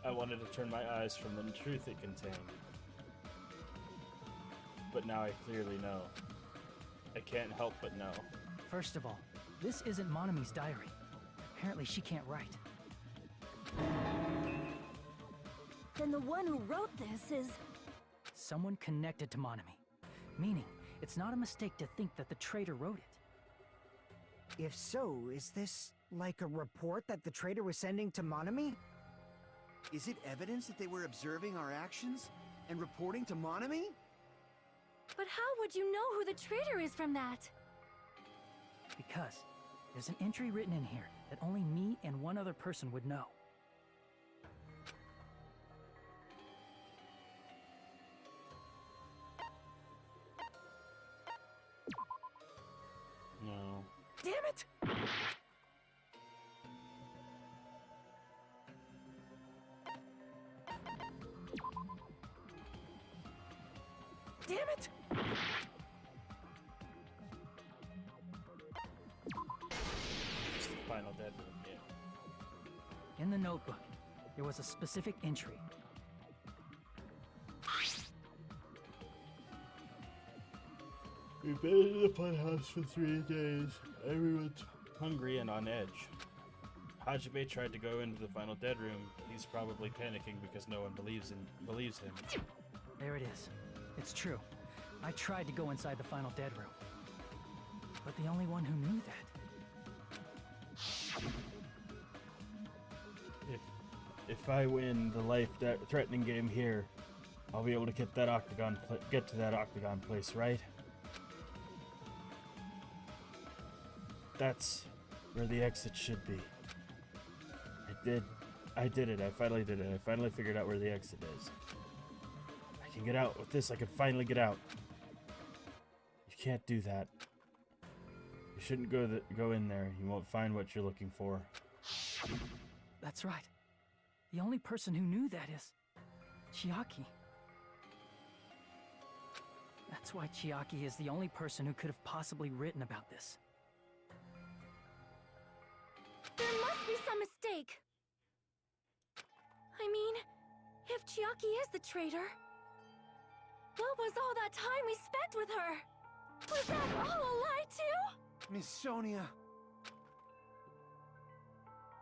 I wanted to turn my eyes from the truth it contained. But now I clearly know. I can't help but know. First of all, this isn't Monomi's diary. Apparently she can't write. Then the one who wrote this is... Someone connected to Monomi. Meaning, it's not a mistake to think that the traitor wrote it. If so, is this like a report that the traitor was sending to Monomi? Is it evidence that they were observing our actions and reporting to Monomi? But how would you know who the traitor is from that? Because there's an entry written in here that only me and one other person would know. No. Damn it! Damn it! It's the final dead room, yeah. In the notebook, there was a specific entry. We've been in the funhouse for 3 days. Everyone's hungry and on edge. Hajime tried to go into the final dead room. He's probably panicking because no one believes him. There it is. It's true. I tried to go inside the final dead room. But the only one who knew that If I win the life-threatening game here, I'll be able to get that get to that octagon place, right? That's where the exit should be. I did it. I finally did it. I finally figured out where the exit is. I can get out with this. I can finally get out. You can't do that. You shouldn't go in there. You won't find what you're looking for. That's right. The only person who knew that is Chiaki. That's why Chiaki is the only person who could have possibly written about this. There must be some mistake. I mean, if Chiaki is the traitor, what was all that time we spent with her? Was that all a lie too? Miss Sonia.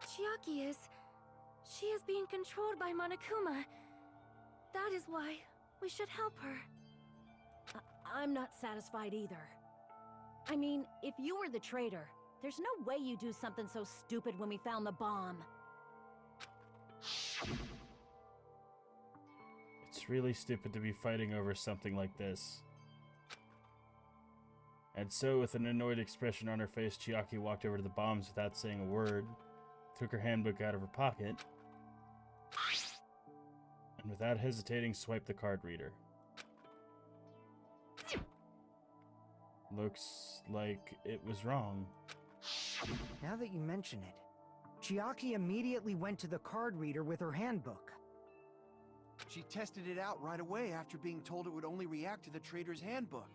Chiaki is... She is being controlled by Monokuma. That is why we should help her. I'm not satisfied either. I mean, if you were the traitor, there's no way you'd do something so stupid when we found the bomb. It's really stupid to be fighting over something like this. And so, with an annoyed expression on her face, Chiaki walked over to the bombs without saying a word, took her handbook out of her pocket, and without hesitating, swiped the card reader. Looks like it was wrong. Now that you mention it, Chiaki immediately went to the card reader with her handbook. She tested it out right away after being told it would only react to the traitor's handbook.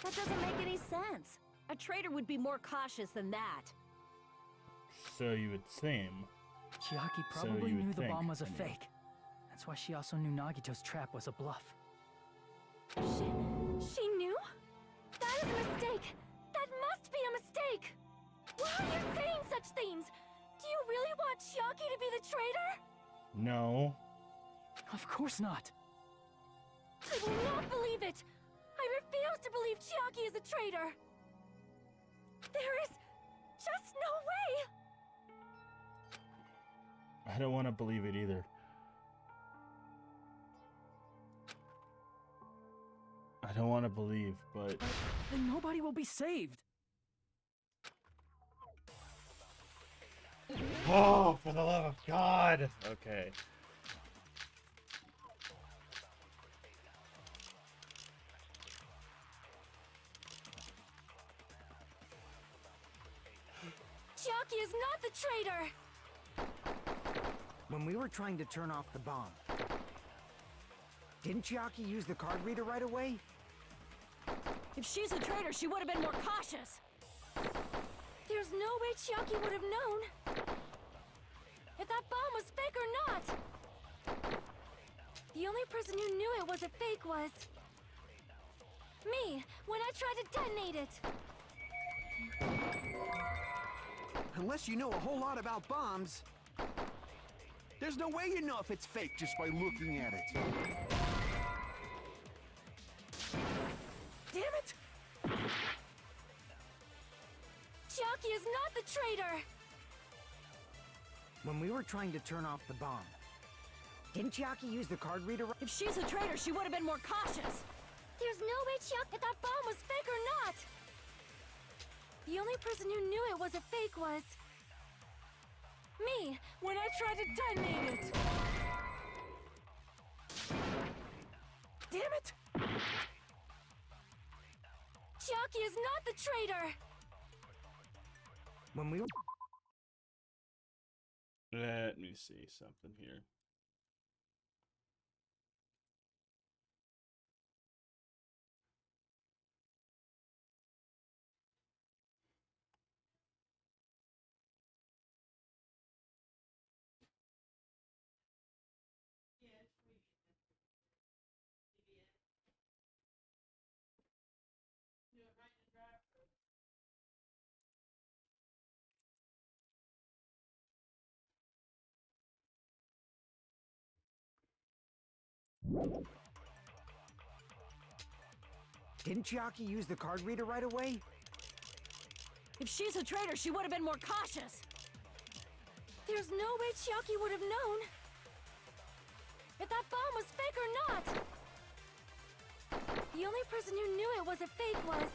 That doesn't make any sense. A traitor would be more cautious than that. So you would seem. Chiaki probably knew the bomb was a fake. That's why she also knew Nagito's trap was a bluff. She knew? That is a mistake! That must be a mistake! Why are you saying such things? Do you really want Chiaki to be the traitor? No. Of course not. I will not believe it! I refuse to believe Chiaki is a traitor! There is just no way! I don't want to believe it either. I don't want to believe, but... Then nobody will be saved! Oh, for the love of God! Okay. Chiaki is not the traitor! When we were trying to turn off the bomb, didn't Chiaki use the card reader right away? If she's a traitor, she would have been more cautious. There's no way Chiaki would have known if that bomb was fake or not. The only person who knew it was a fake was me, when I tried to detonate it. Unless you know a whole lot about bombs, there's no way you know if it's fake just by looking at it. Damn it! Chiaki is not the traitor! When we were trying to turn off the bomb, didn't Chiaki use the card reader? If she's a traitor, she would have been more cautious. There's no way Chiaki, if that bomb was fake or not! The only person who knew it was a fake was me, when I tried to detonate it. Damn it! Chiaki is not the traitor! When we were... Let me see something here. Didn't Chiaki use the card reader right away? If she's a traitor, she would have been more cautious. There's no way Chiaki would have known if that bomb was fake or not. The only person who knew it was a fake was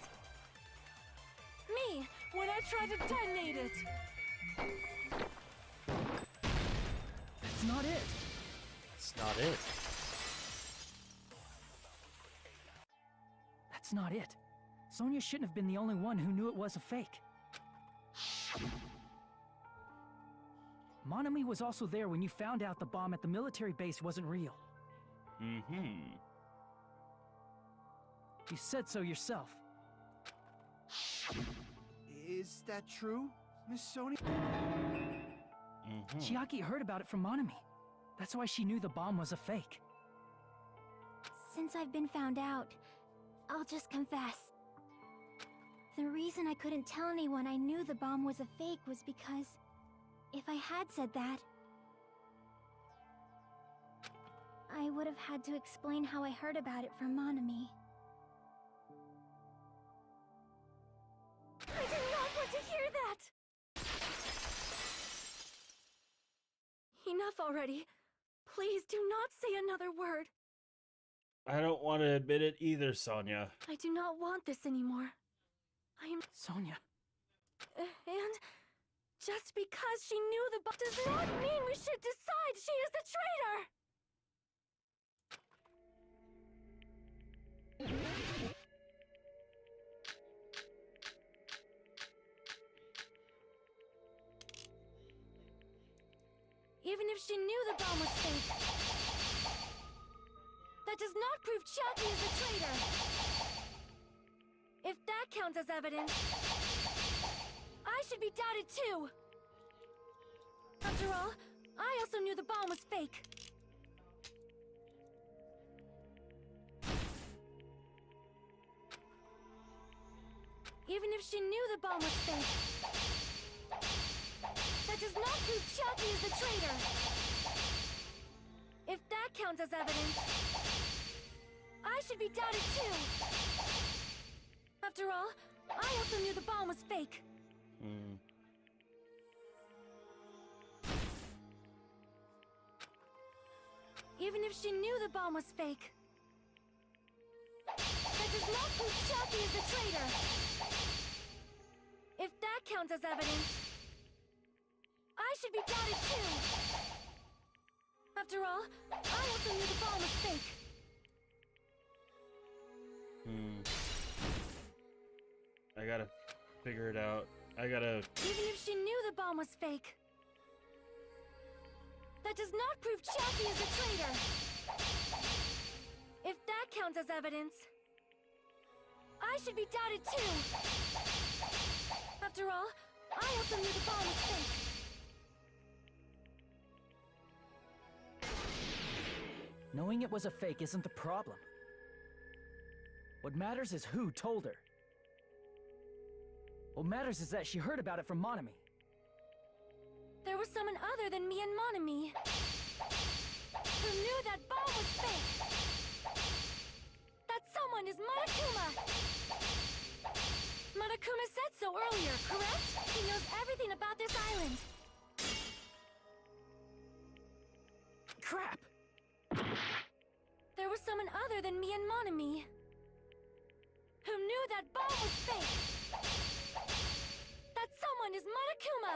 me, when I tried to detonate it. That's not it. It's not it. That's not it. Sonya shouldn't have been the only one who knew it was a fake. Monami was also there when you found out the bomb at the military base wasn't real. Mm-hmm. You said so yourself. Is that true, Miss Sonia? Mm-hmm. Chiaki heard about it from Monami. That's why she knew the bomb was a fake. Since I've been found out, I'll just confess. The reason I couldn't tell anyone I knew the bomb was a fake was because if I had said that, I would have had to explain how I heard about it from Monami. I did not want to hear that! Enough already. Please do not say another word. I don't want to admit it either, Sonya. I do not want this anymore. I am... Sonya. And just because she knew the bomb does not mean we should decide she is the traitor! Even if she knew the bomb was fake, that does not prove Chiaki is the traitor. If that counts as evidence, I should be doubted too. After all, I also knew the bomb was fake. Even if she knew the bomb was fake, that does not prove Chiaki is the traitor. If that counts as evidence, I should be doubted too. After all, I also knew the bomb was fake. Even if she knew the bomb was fake, that does not prove Chiaki is the traitor. If that counts as evidence, I should be doubted too. After all, I also knew the bomb was fake. I gotta figure it out. Even if she knew the bomb was fake, that does not prove Chiaki is a traitor. If that counts as evidence, I should be doubted too. After all, I also knew the bomb was fake. Knowing it was a fake isn't the problem. What matters is who told her. What matters is that she heard about it from Monami. There was someone other than me and Monami who knew that bomb was fake. That someone is Monokuma. Monokuma said so earlier, correct? He knows everything about this island. Crap! There was someone other than me and Monami who knew that bomb was fake. That someone is Monokuma.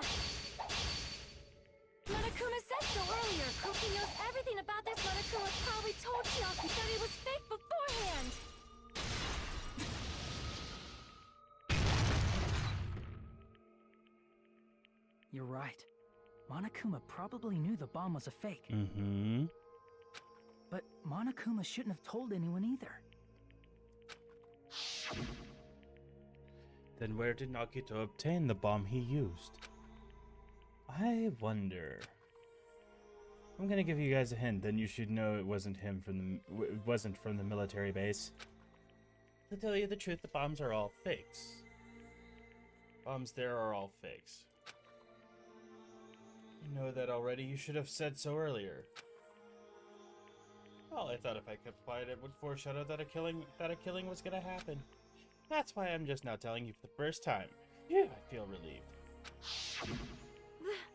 Monokuma said so earlier. Koki knows everything about this. Monokuma probably told Chiaki that it was fake beforehand. You're right. Monokuma probably knew the bomb was a fake. Mm-hmm. But Monokuma shouldn't have told anyone either. Then where did Nagito obtain the bomb he used? I wonder. I'm gonna give you guys a hint, then you should know it wasn't from the military base. To tell you the truth, the bombs are all fakes. Bombs there are all fakes. You know that already, you should have said so earlier. Well, I thought if I kept quiet it would foreshadow that a killing was gonna happen. That's why I'm just now telling you for the first time. Phew, I feel relieved.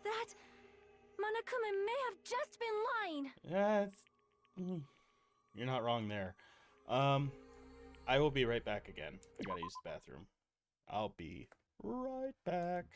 That... Monokuma may have just been lying. Yeah, you're not wrong there. I will be right back again. I gotta use the bathroom. I'll be right back.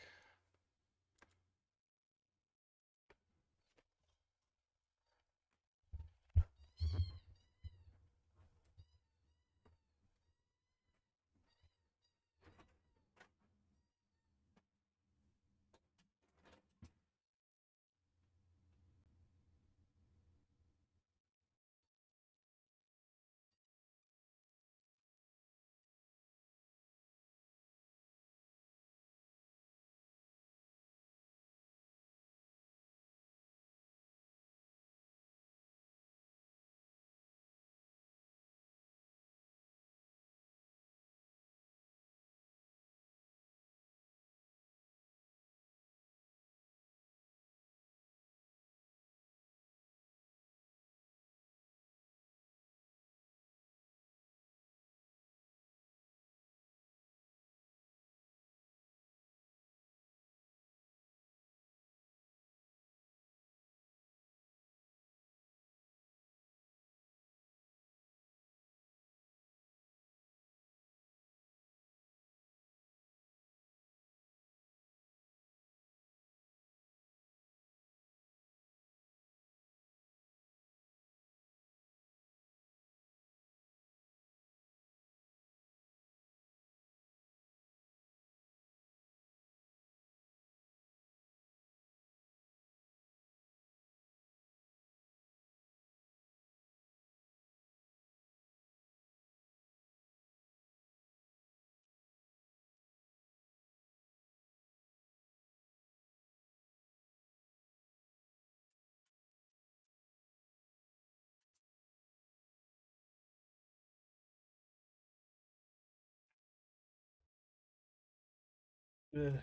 Ugh.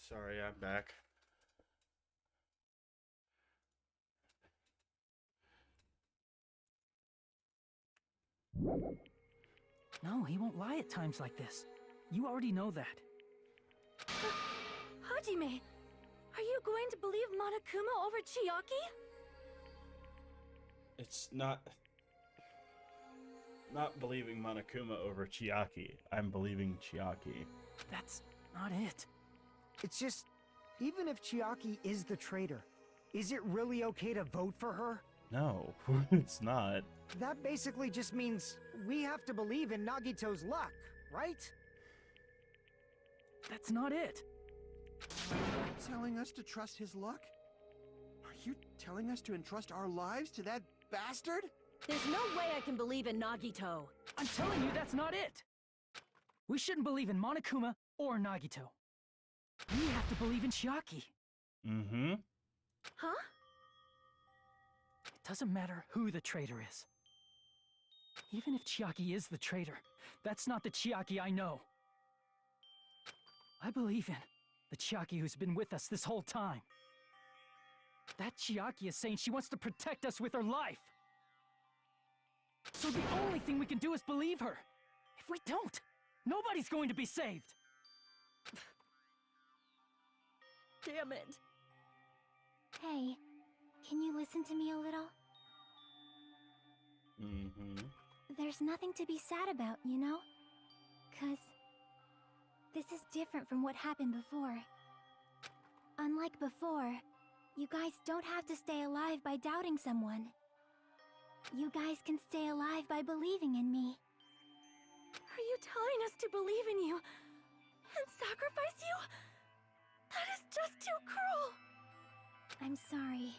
Sorry, I'm back. No, he won't lie at times like this. You already know that. Hajime, are you going to believe Monokuma over Chiaki? It's not believing Monokuma over Chiaki. I'm believing Chiaki. That's not it. It's just, even if Chiaki is the traitor, is it really okay to vote for her? No, it's not. That basically just means we have to believe in Nagito's luck, right? That's not it. Telling us to trust his luck? Are you telling us to entrust our lives to that bastard? There's no way I can believe in Nagito. I'm telling you, that's not it. We shouldn't believe in Monokuma or Nagito. We have to believe in Chiaki. Mm-hmm. Huh? It doesn't matter who the traitor is. Even if Chiaki is the traitor, that's not the Chiaki I know. I believe in the Chiaki who's been with us this whole time. That Chiaki is saying she wants to protect us with her life. So the only thing we can do is believe her. If we don't, nobody's going to be saved. Damn it. Hey, can you listen to me a little? Mm-hmm. There's nothing to be sad about, you know? 'Cause this is different from what happened before. Unlike before, you guys don't have to stay alive by doubting someone. You guys can stay alive by believing in me. Are you telling us to believe in you and sacrifice you? That is just too cruel. I'm sorry.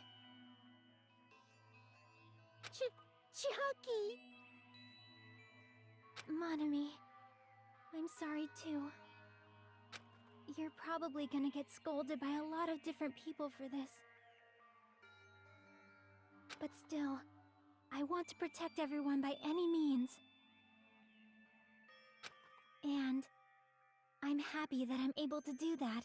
Chiaki! Monami, I'm sorry too. You're probably gonna get scolded by a lot of different people for this. But still, I want to protect everyone by any means. And I'm happy that I'm able to do that.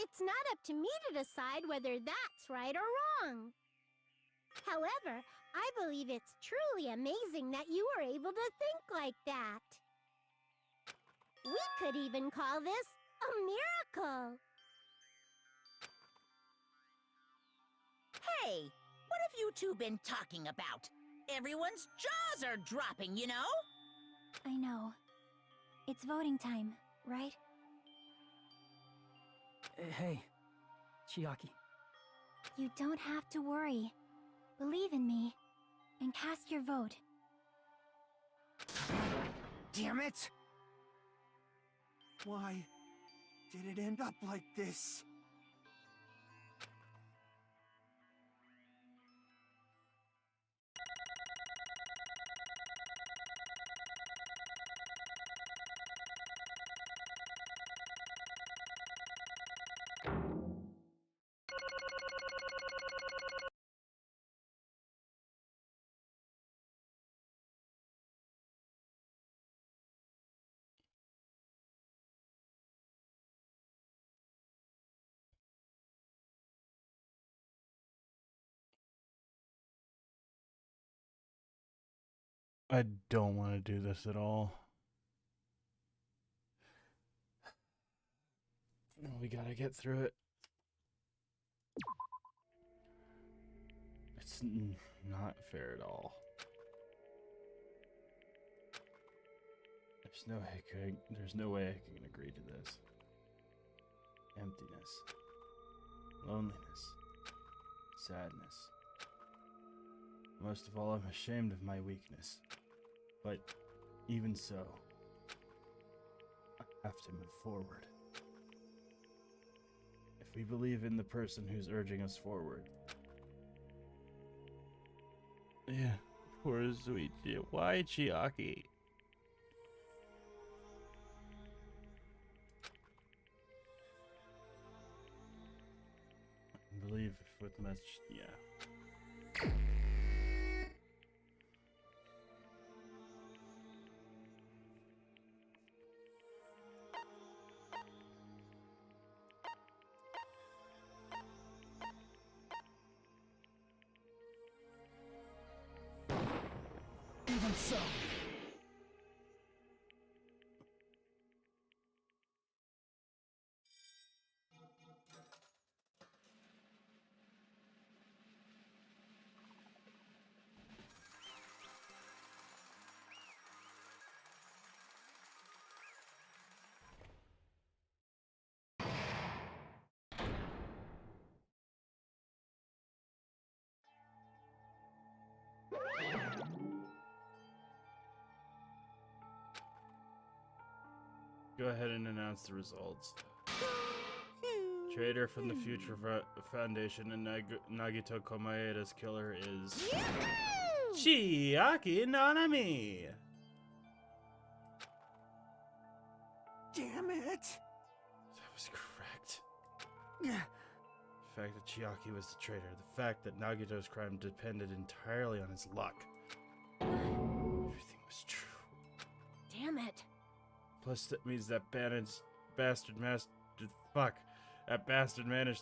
It's not up to me to decide whether that's right or wrong. However, I believe it's truly amazing that you were able to think like that. We could even call this a miracle. Hey, what have you two been talking about? Everyone's jaws are dropping, you know? I know. It's voting time, right? Hey, Chiaki. You don't have to worry. Believe in me, and cast your vote. Damn it! Why did it end up like this? I don't want to do this at all. We gotta get through it. It's not fair at all. There's no way I can agree to this. Emptiness. Loneliness. Sadness. Most of all, I'm ashamed of my weakness. But even so, I have to move forward. If we believe in the person who's urging us forward. Yeah, poor sweet. Why Chiaki? Believe with much, yeah. Even so. Go ahead and announce the results. Traitor from the Future Foundation and Nagito Komaeda's killer is Chiaki Nanami. Damn it! That was correct. The fact that Chiaki was the traitor, the fact that Nagito's crime depended entirely on his luck. Everything was true. Damn it. Plus, that means that bastard managed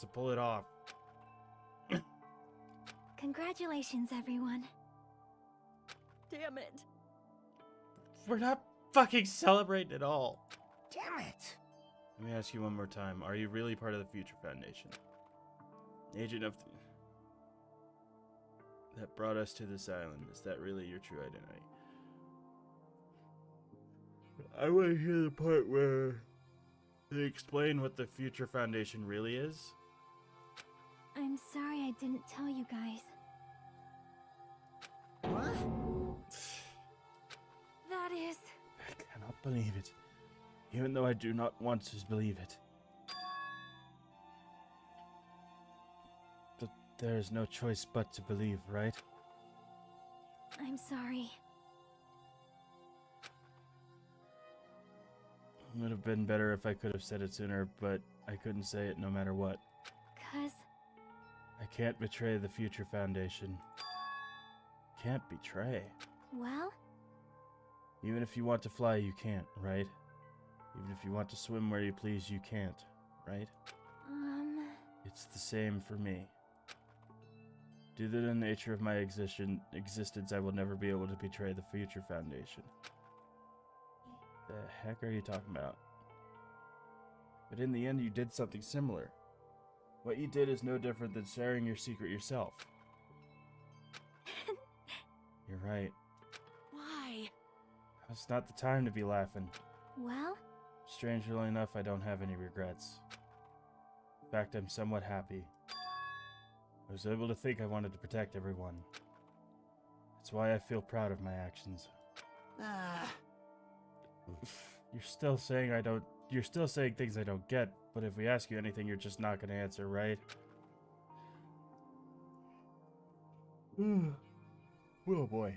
to pull it off. Congratulations, everyone. Damn it. We're not fucking celebrating at all. Damn it! Let me ask you one more time. Are you really part of the Future Foundation? Agent of that brought us to this island. Is that really your true identity? I want to hear the part where they explain what the Future Foundation really is. I'm sorry I didn't tell you guys. What? That is... I cannot believe it. Even though I do not want to believe it. But there is no choice but to believe, right? I'm sorry. It would have been better if I could have said it sooner, but I couldn't say it no matter what. 'Cause... I can't betray the Future Foundation. Can't betray. Well? Even if you want to fly, you can't, right? Even if you want to swim where you please, you can't, right? It's the same for me. Due to the nature of my existence, I will never be able to betray the Future Foundation. The heck are you talking about? But in the end, you did something similar. What you did is no different than sharing your secret yourself. You're right. Why? It's not the time to be laughing. Well? Strangely enough, I don't have any regrets. In fact, I'm somewhat happy. I was able to think I wanted to protect everyone. That's why I feel proud of my actions. You're still saying You're still saying things I don't get, but if we ask you anything, you're just not gonna answer, right? Oh boy.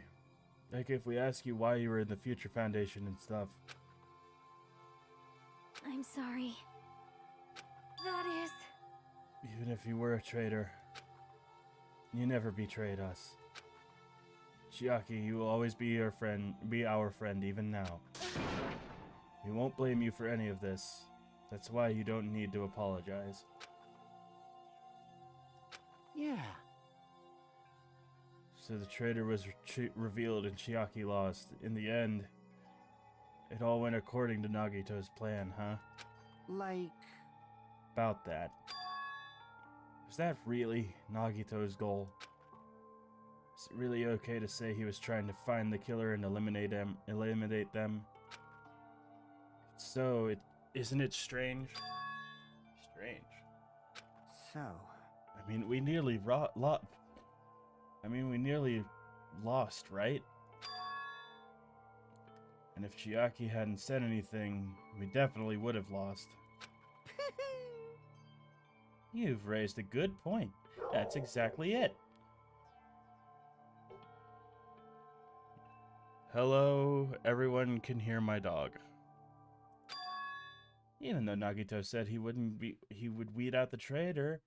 Like if we ask you why you were in the Future Foundation and stuff. I'm sorry. That is... Even if you were a traitor, you never betrayed us. Chiaki, you will always be our friend even now. We won't blame you for any of this. That's why you don't need to apologize. Yeah. So the traitor was revealed and Chiaki lost. In the end, it all went according to Nagito's plan, huh? Like... About that. Was that really Nagito's goal? Is it really okay to say he was trying to find the killer and eliminate them? So, isn't it strange? Strange. So... I mean, we nearly lost, right? And if Chiaki hadn't said anything, we definitely would have lost. You've raised a good point. That's exactly it. Hello, everyone can hear my dog. Even though Nagito said he would weed out the traitor,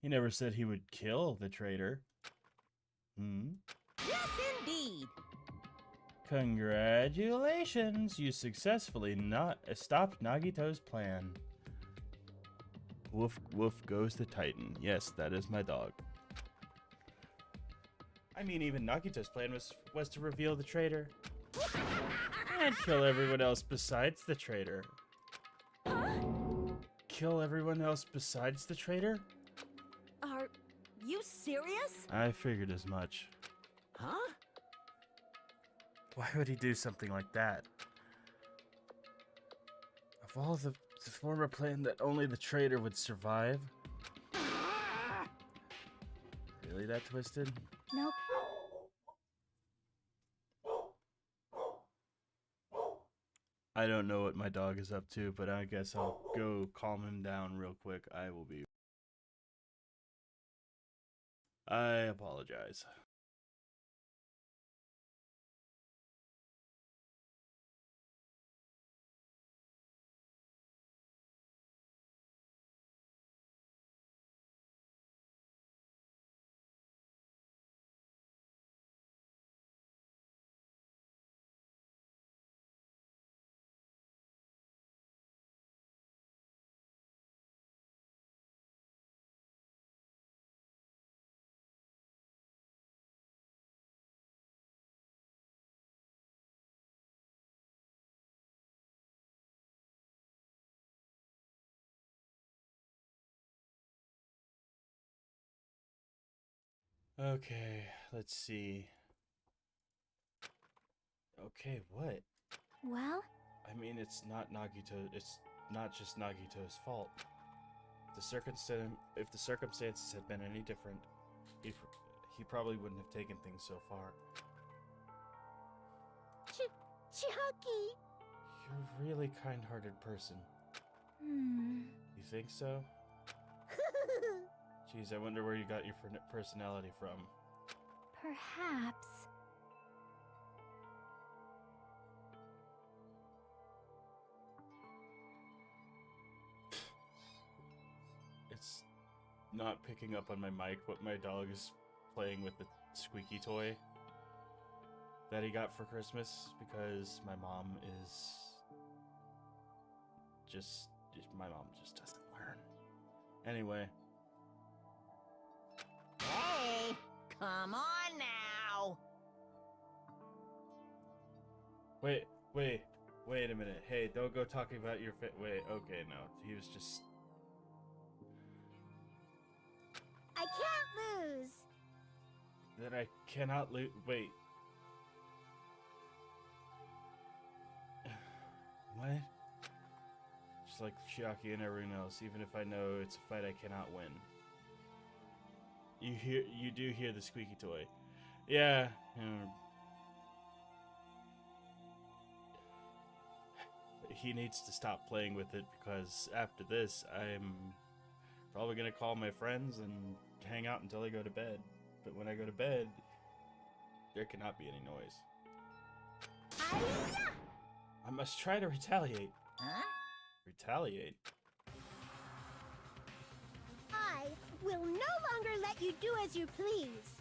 he never said he would kill the traitor. Yes, indeed. Congratulations, you successfully stopped Nagito's plan. Woof woof goes the Titan. Yes, that is my dog. I mean, even Nagito's plan was to reveal the traitor. And kill everyone else besides the traitor. Kill everyone else besides the traitor? Are you serious? I figured as much. Huh? Why would he do something like that? Of all the former plan that only the traitor would survive? Really that twisted? Nope. I don't know what my dog is up to, but I guess I'll go calm him down real quick. I apologize. Okay, let's see. Okay, what? Well? I mean, it's not just Nagito's fault. If the circumstances had been any different, he probably wouldn't have taken things so far. Chiaki! You're a really kind-hearted person. You think so? Jeez, I wonder where you got your personality from. Perhaps. It's not picking up on my mic, but my dog is playing with the squeaky toy that he got for Christmas because my mom just doesn't learn. Anyway. Hey, Come on now. Wait a minute. Hey, don't go talking about your wait, okay, no. He was just... I can't lose. That I cannot lose. Wait. What? Just like Chiaki and everyone else, even if I know it's a fight I cannot win. You do hear the squeaky toy. Yeah. He needs to stop playing with it because after this, I'm probably gonna call my friends and hang out until I go to bed. But when I go to bed, there cannot be any noise. Hi-ya! I must try to retaliate. Huh? Retaliate? I will no longer let you do as you please.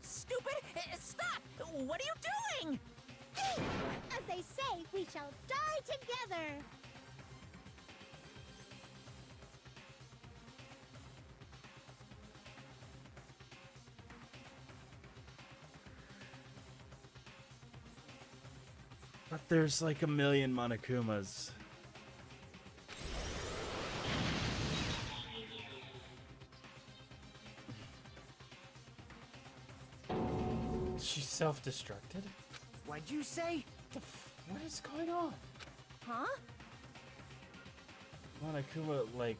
Stupid! Stop! What are you doing? As they say, we shall die together. But there's like a million Monokumas. She self-destructed? What'd you say? What is going on? Huh? Monokuma, like,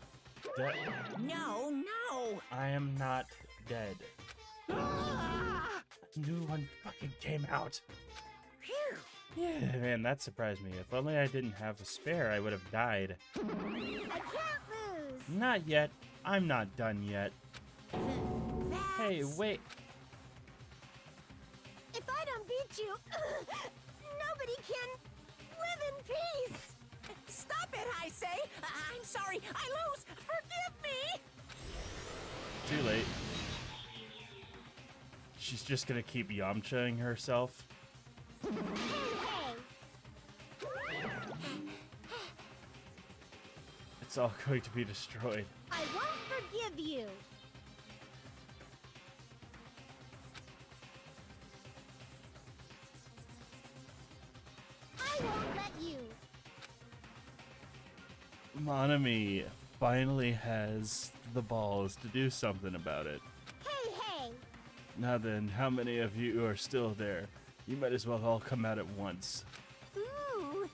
dead? No, no! I am not dead. Ah! A new one fucking came out. Phew! Yeah, man, that surprised me. If only I didn't have a spare, I would have died. I can't lose. Not yet. I'm not done yet. Hey, wait. If I don't beat you, nobody can live in peace. Stop it, I say! I'm sorry, I lose! Forgive me! Too late. She's just gonna keep Yamchaing herself. Hey, hey. It's all going to be destroyed. I won't forgive you. I won't let you. Monami finally has the balls to do something about it. Hey, hey. Now then, how many of you are still there? You might as well all come out at once. Ooh,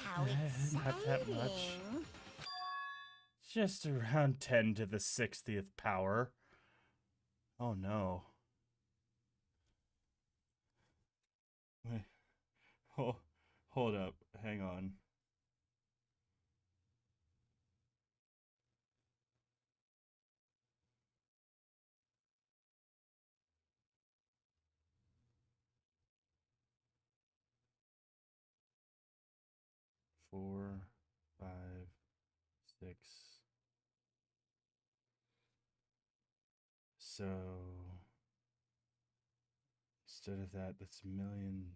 how exciting! Not that much. Just around 10 to the 60th power. Oh no. Wait. Hold up. Hang on. Four, 5, 6. So instead of that, that's a million.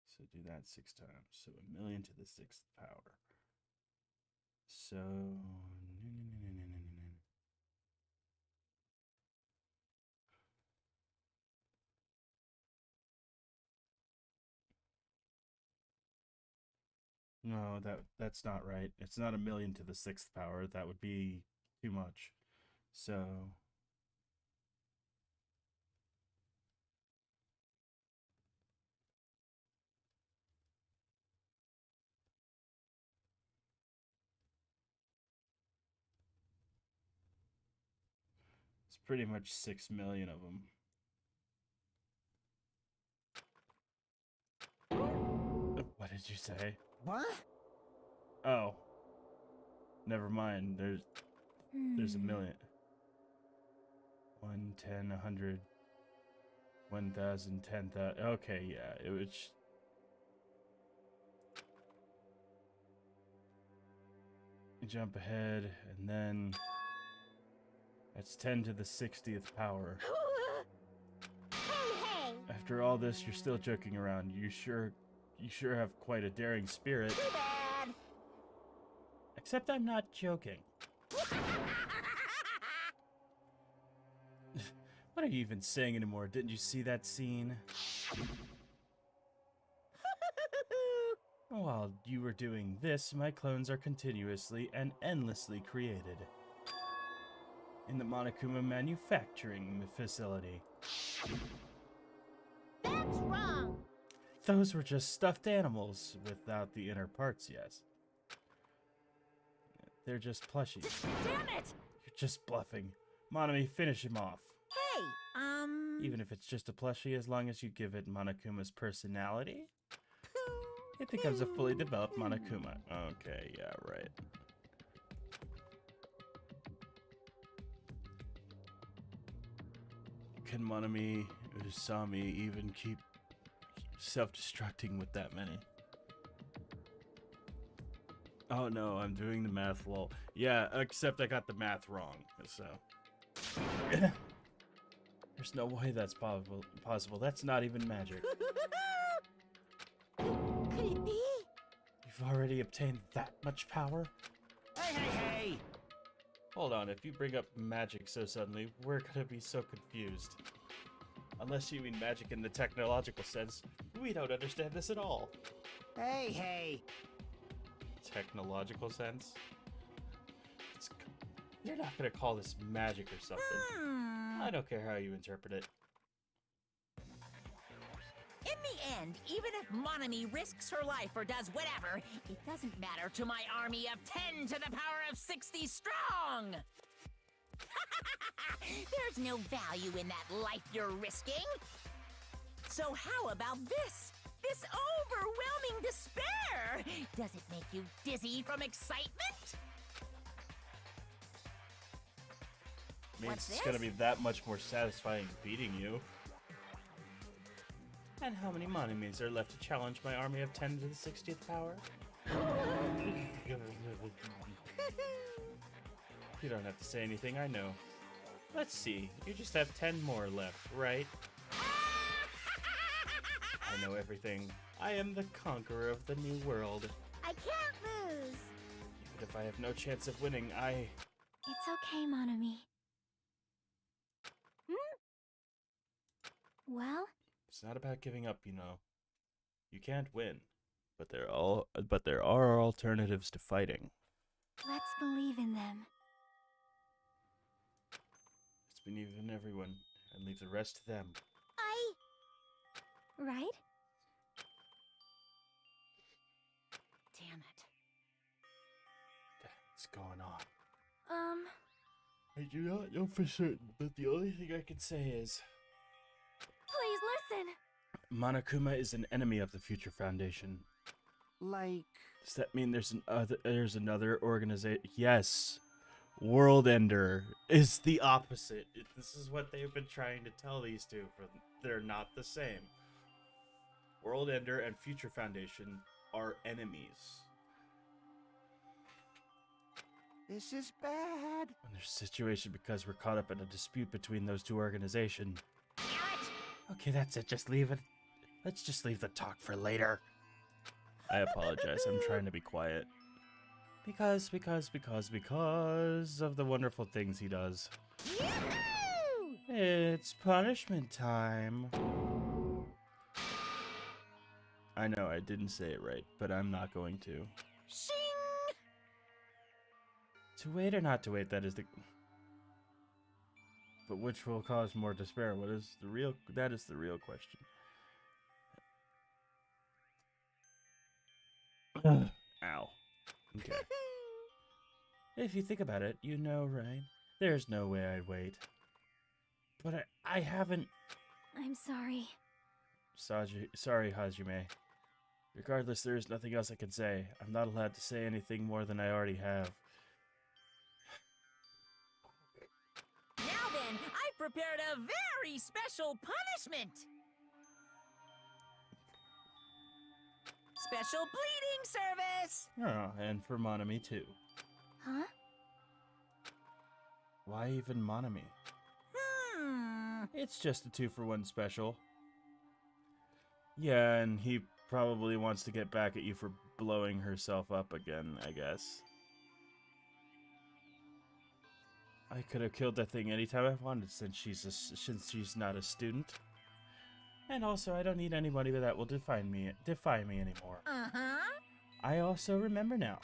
So do that 6 times. So 1,000,000 to the 6th power. So no, that's not right. It's not 1,000,000 to the 6th power. That would be too much. So it's pretty much 6 million of them. What did you say? What? Oh. Never mind. There's a million. 1, 10, 100, 1,000, 10,000. Okay, yeah. It was. Jump ahead, and then that's 10 to the 60th power. Hey, hey. After all this, you're still joking around. You sure have quite a daring spirit. Too bad! Except I'm not joking. What are you even saying anymore? Didn't you see that scene? While you were doing this, my clones are continuously and endlessly created. In the Monokuma manufacturing facility. That's wrong. Those were just stuffed animals without the inner parts, yes. They're just plushies. Damn it! You're just bluffing. Monami, finish him off. Hey, Even if it's just a plushie, as long as you give it Monokuma's personality, it becomes a fully developed Monokuma. Okay, yeah, right. Can Monami Usami even keep self-destructing with that many? Oh no, I'm doing the math lol. Yeah, except I got the math wrong, so... There's no way that's possible. That's not even magic. Could it be? You've already obtained that much power? Hey, hey, hey! Hold on, if you bring up magic so suddenly, we're gonna be so confused. Unless you mean magic in the technological sense, we don't understand this at all. Hey, hey! Technological sense? You're not gonna call this magic or something. I don't care how you interpret it. In the end, even if Monami risks her life or does whatever, it doesn't matter to my army of 10 to the power of 60 strong! There's no value in that life you're risking. So how about this? This overwhelming despair! Does it make you dizzy from excitement? Means What's it's this? gonna be that much more satisfying beating you. And how many Monamis are left to challenge my army of 10 to the 60th power? You don't have to say anything, I know. Let's see, you just have 10 more left, right? I know everything. I am the conqueror of the new world. I can't lose. Even if I have no chance of winning, It's okay, Monami. Well, It's not about giving up, you know. You can't win, but there are alternatives to fighting. let's believe in them. Let's believe in everyone and leave the rest to them. Right? Damn it. What's going on? Um, I do not know for certain, but the only thing I can say is... Please listen. Monokuma is an enemy of the Future Foundation. Like... Does that mean there's another organization? Yes. World Ender is the opposite. This is what they've been trying to tell these two. They're not the same. World Ender and Future Foundation are enemies. This is bad. And there's a situation because we're caught up in a dispute between those two organizations. Okay, that's it. Just leave it. Let's just leave the talk for later. I apologize. I'm trying to be quiet. Because of the wonderful things he does. It's punishment time. I know I didn't say it right, but I'm not going to. Shing! To wait or not to wait, that is the... But which will cause more despair? That is the real question. Ow. Okay. If you think about it, you know, right? There's no way I'd wait. But I haven't... I'm sorry. Sorry, Hajime. Regardless, there is nothing else I can say. I'm not allowed to say anything more than I already have. Now then, I prepared a very special punishment. Special bleeding service. Oh, and for Monami too. Huh? Why even Monami? It's just a 2-for-1 special. Yeah, and he probably wants to get back at you for blowing herself up again, I guess. I could have killed that thing anytime I wanted since she's not a student. And also, I don't need anybody that will defy me anymore. Uh-huh. I also remember now.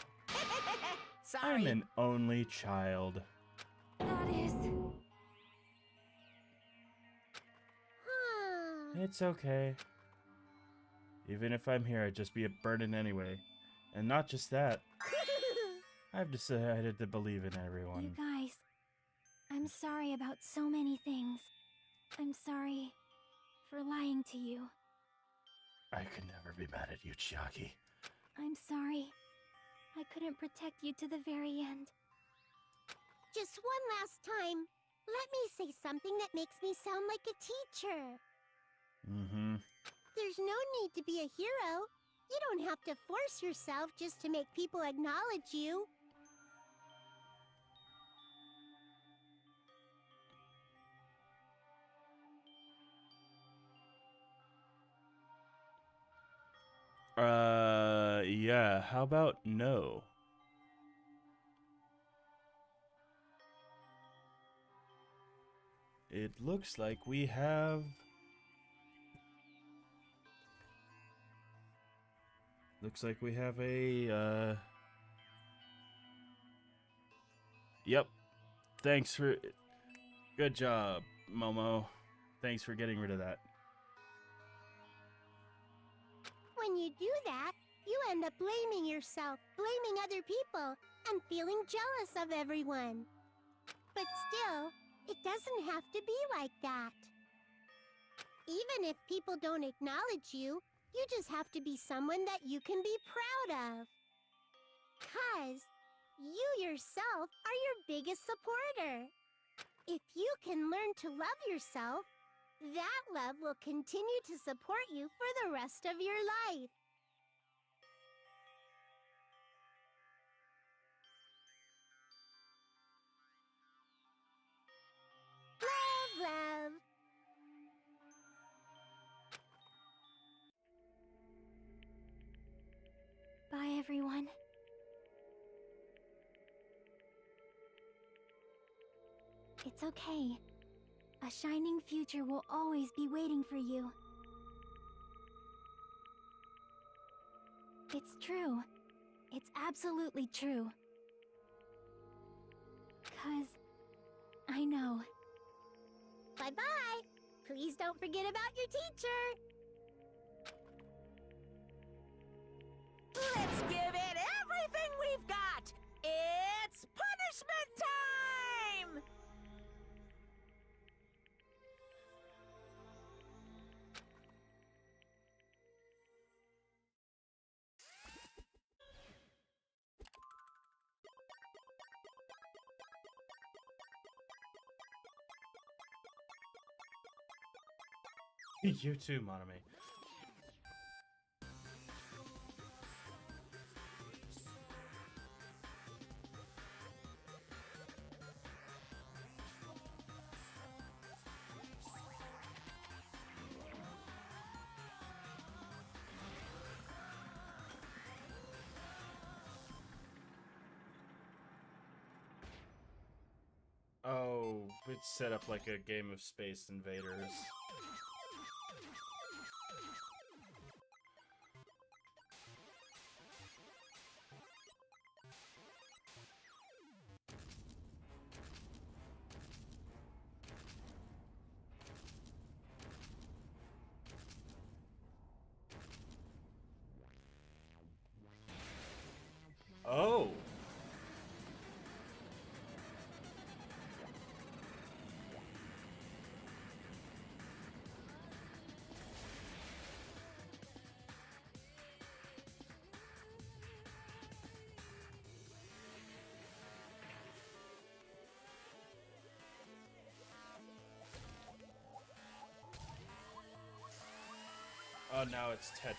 Sorry. I'm an only child. That is... It's okay. Even if I'm here, I'd just be a burden anyway. And not just that. I've decided to believe in everyone. You guys, I'm sorry about so many things. I'm sorry for lying to you. I could never be mad at you, Chiaki. I'm sorry. I couldn't protect you to the very end. Just one last time, let me say something that makes me sound like a teacher. Mm-hmm. There's no need to be a hero. You don't have to force yourself just to make people acknowledge you. Yeah, how about no? It looks like we have... Looks like we have a, Yep. Thanks for... Good job, Momo. Thanks for getting rid of that. When you do that, you end up blaming yourself, blaming other people, and feeling jealous of everyone. But still, it doesn't have to be like that. Even if people don't acknowledge you, you just have to be someone that you can be proud of. 'Cause you yourself are your biggest supporter. If you can learn to love yourself, that love will continue to support you for the rest of your life. Love, love. Bye, everyone. It's okay. A shining future will always be waiting for you. It's true. It's absolutely true. 'Cause I know. Bye-bye. Please don't forget about your teacher. Let's give it everything we've got! It's punishment time! You too, Monami. Oh, it's set up like a game of Space Invaders. Oh! Oh, now it's Tetris.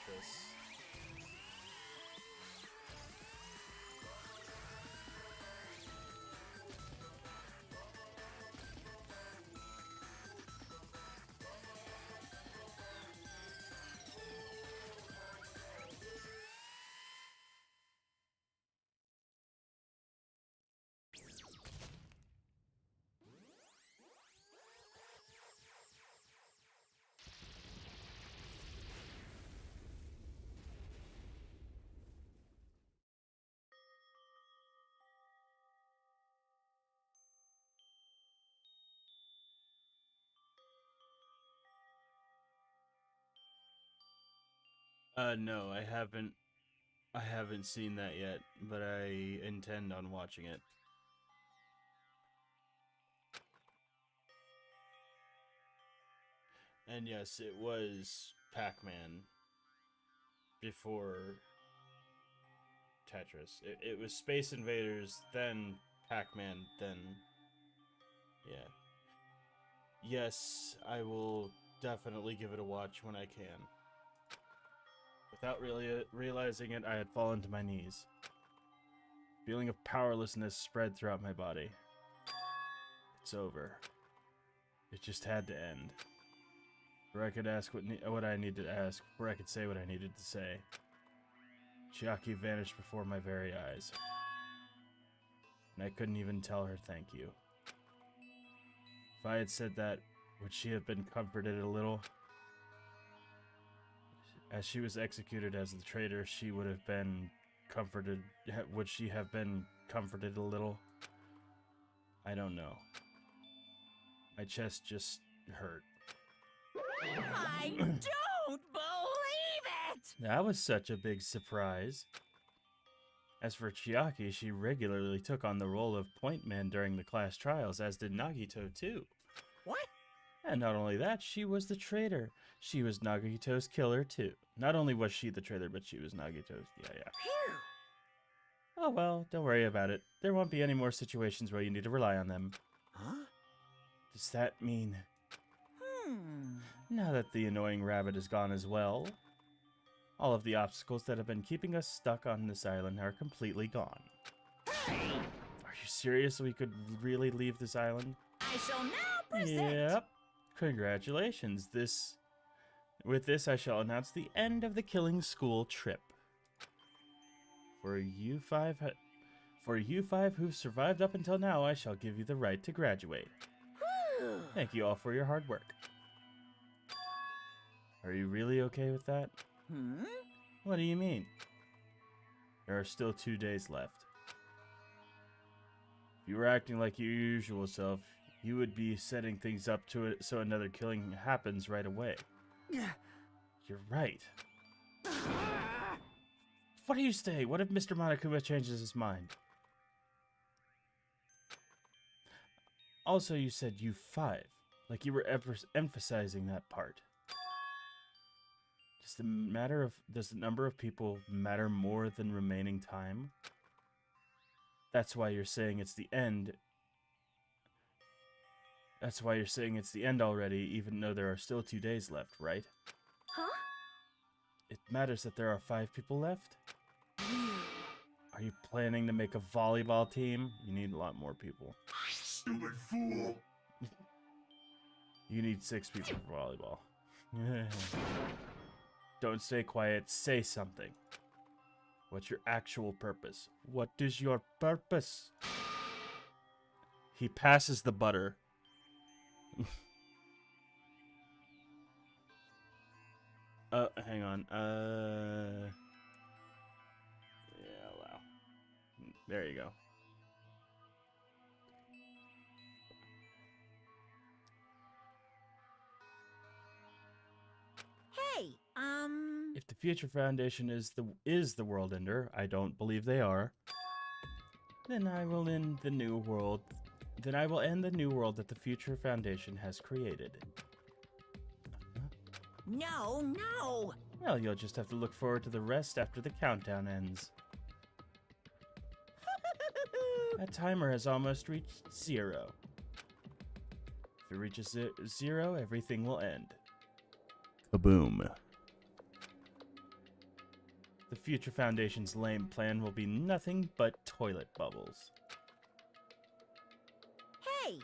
No, I haven't. I haven't seen that yet, but I intend on watching it. And yes, it was Pac-Man before Tetris. It was Space Invaders, then Pac-Man, then... yeah. Yes, I will definitely give it a watch when I can. Without really realizing it, I had fallen to my knees. Feeling of powerlessness spread throughout my body. It's over. It just had to end. Where I could ask what I needed to ask, where I could say what I needed to say. Chiaki vanished before my very eyes. And I couldn't even tell her thank you. If I had said that, would she have been comforted a little? As she was executed as the traitor, she would have been comforted. Would she have been comforted a little? I don't know. My chest just hurt. I don't believe it! That was such a big surprise. As for Chiaki, she regularly took on the role of point man during the class trials, as did Nagito too. What? And not only that, she was the traitor. She was Nagito's killer too. Not only was she the traitor, but she was Nagito's. Yeah. Phew. Oh well, don't worry about it. There won't be any more situations where you need to rely on them. Huh? Does that mean... Now that the annoying rabbit is gone as well, all of the obstacles that have been keeping us stuck on this island are completely gone. Hey! Are you serious we could really leave this island? I shall now present... Yep. Congratulations. With this, I shall announce the end of the Killing School trip. For you five who've survived up until now, I shall give you the right to graduate. Thank you all for your hard work. Are you really okay with that? What do you mean? There are still 2 days left. If you were acting like your usual self, you would be setting things up to it so another killing happens right away. You're right. What do you say? What if Mr. Monokuma changes his mind? Also, you said you 5, like you were emphasizing that part. Does the number of people matter more than remaining time? That's why you're saying it's the end. That's why you're saying it's the end already, even though there are still 2 days left, right? Huh? It matters that there are 5 people left? Are you planning to make a volleyball team? You need a lot more people. Stupid fool! You need 6 people for volleyball. Don't stay quiet, say something. What's your actual purpose? What is your purpose? He passes the butter. Hang on. Yeah, wow. There you go. Hey, If the Future Foundation is the world ender, I don't believe they are, then I will end the new world. Then I will end the new world that the Future Foundation has created. No. Well, you'll just have to look forward to the rest after the countdown ends. That timer has almost reached 0. If it reaches 0, everything will end. Kaboom. The Future Foundation's lame plan will be nothing but toilet bubbles. Hey,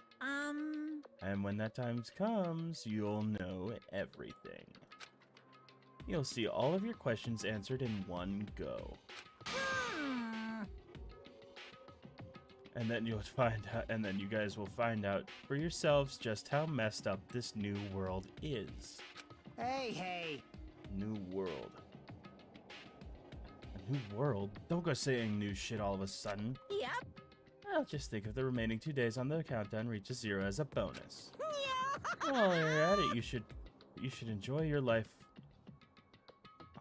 And when that time comes, you'll know everything. You'll see all of your questions answered in one go. And then you'll find out, and then you guys will find out for yourselves just how messed up this new world is. Hey! New world. A new world? Don't go saying new shit all of a sudden. Yep. Well, just think of the remaining 2 days on the countdown reaches 0 as a bonus. While you're at it, you should enjoy your life.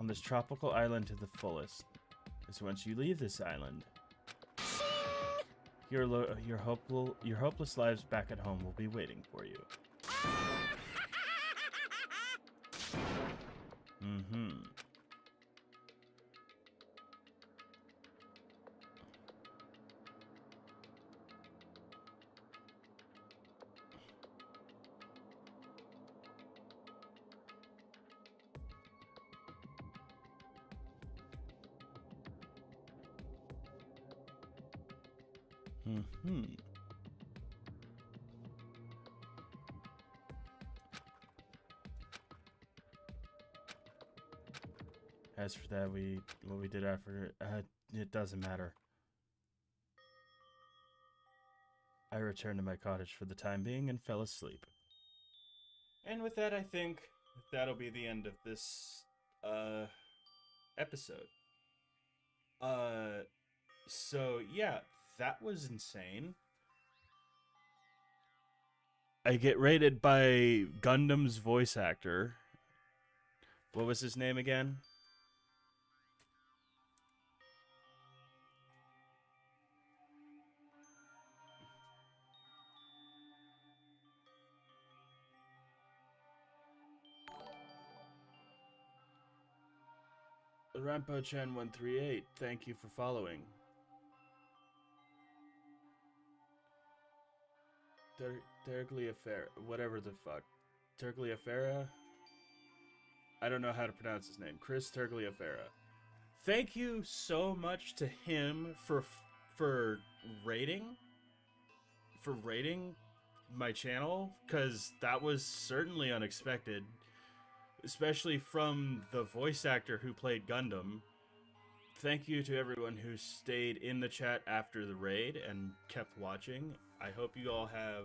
on this tropical island to the fullest. Because once you leave this island, your hopeless lives back at home will be waiting for you. Mm-hmm. Mm-hmm. As for that, what we did after, it doesn't matter. I returned to my cottage for the time being and fell asleep. And with that, I think that'll be the end of this episode. So yeah, that was insane. I get rated by Gundam's voice actor. What was his name again? Rampo-chan138, thank you for following. Tergliafera, whatever the fuck. Tergliafera? I don't know how to pronounce his name. Chris Tergliafera. Thank you so much to him for rating my channel, because that was certainly unexpected, especially from the voice actor who played Gundam. Thank you to everyone who stayed in the chat after the raid and kept watching. I hope you all have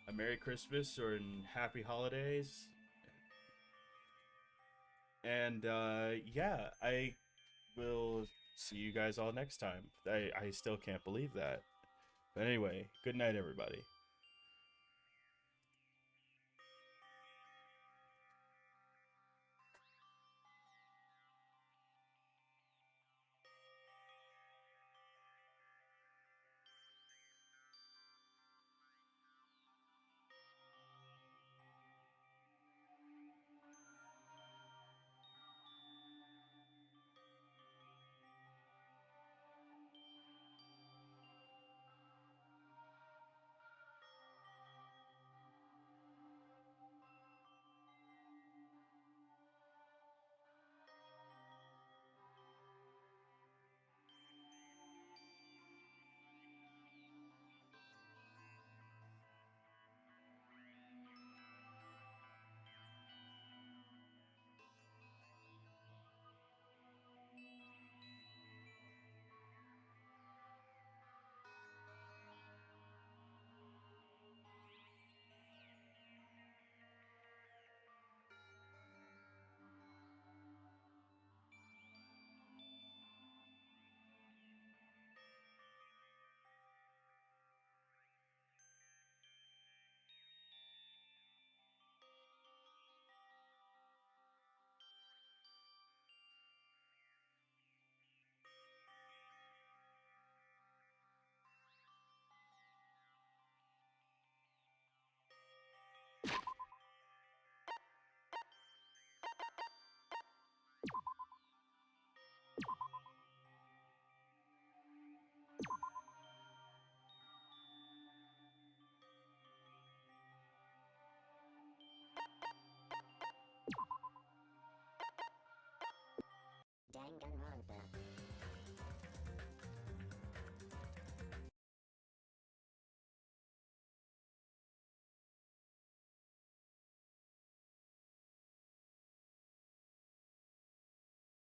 a Merry Christmas or Happy Holidays. And yeah, I will see you guys all next time. I still can't believe that. But anyway, good night, everybody.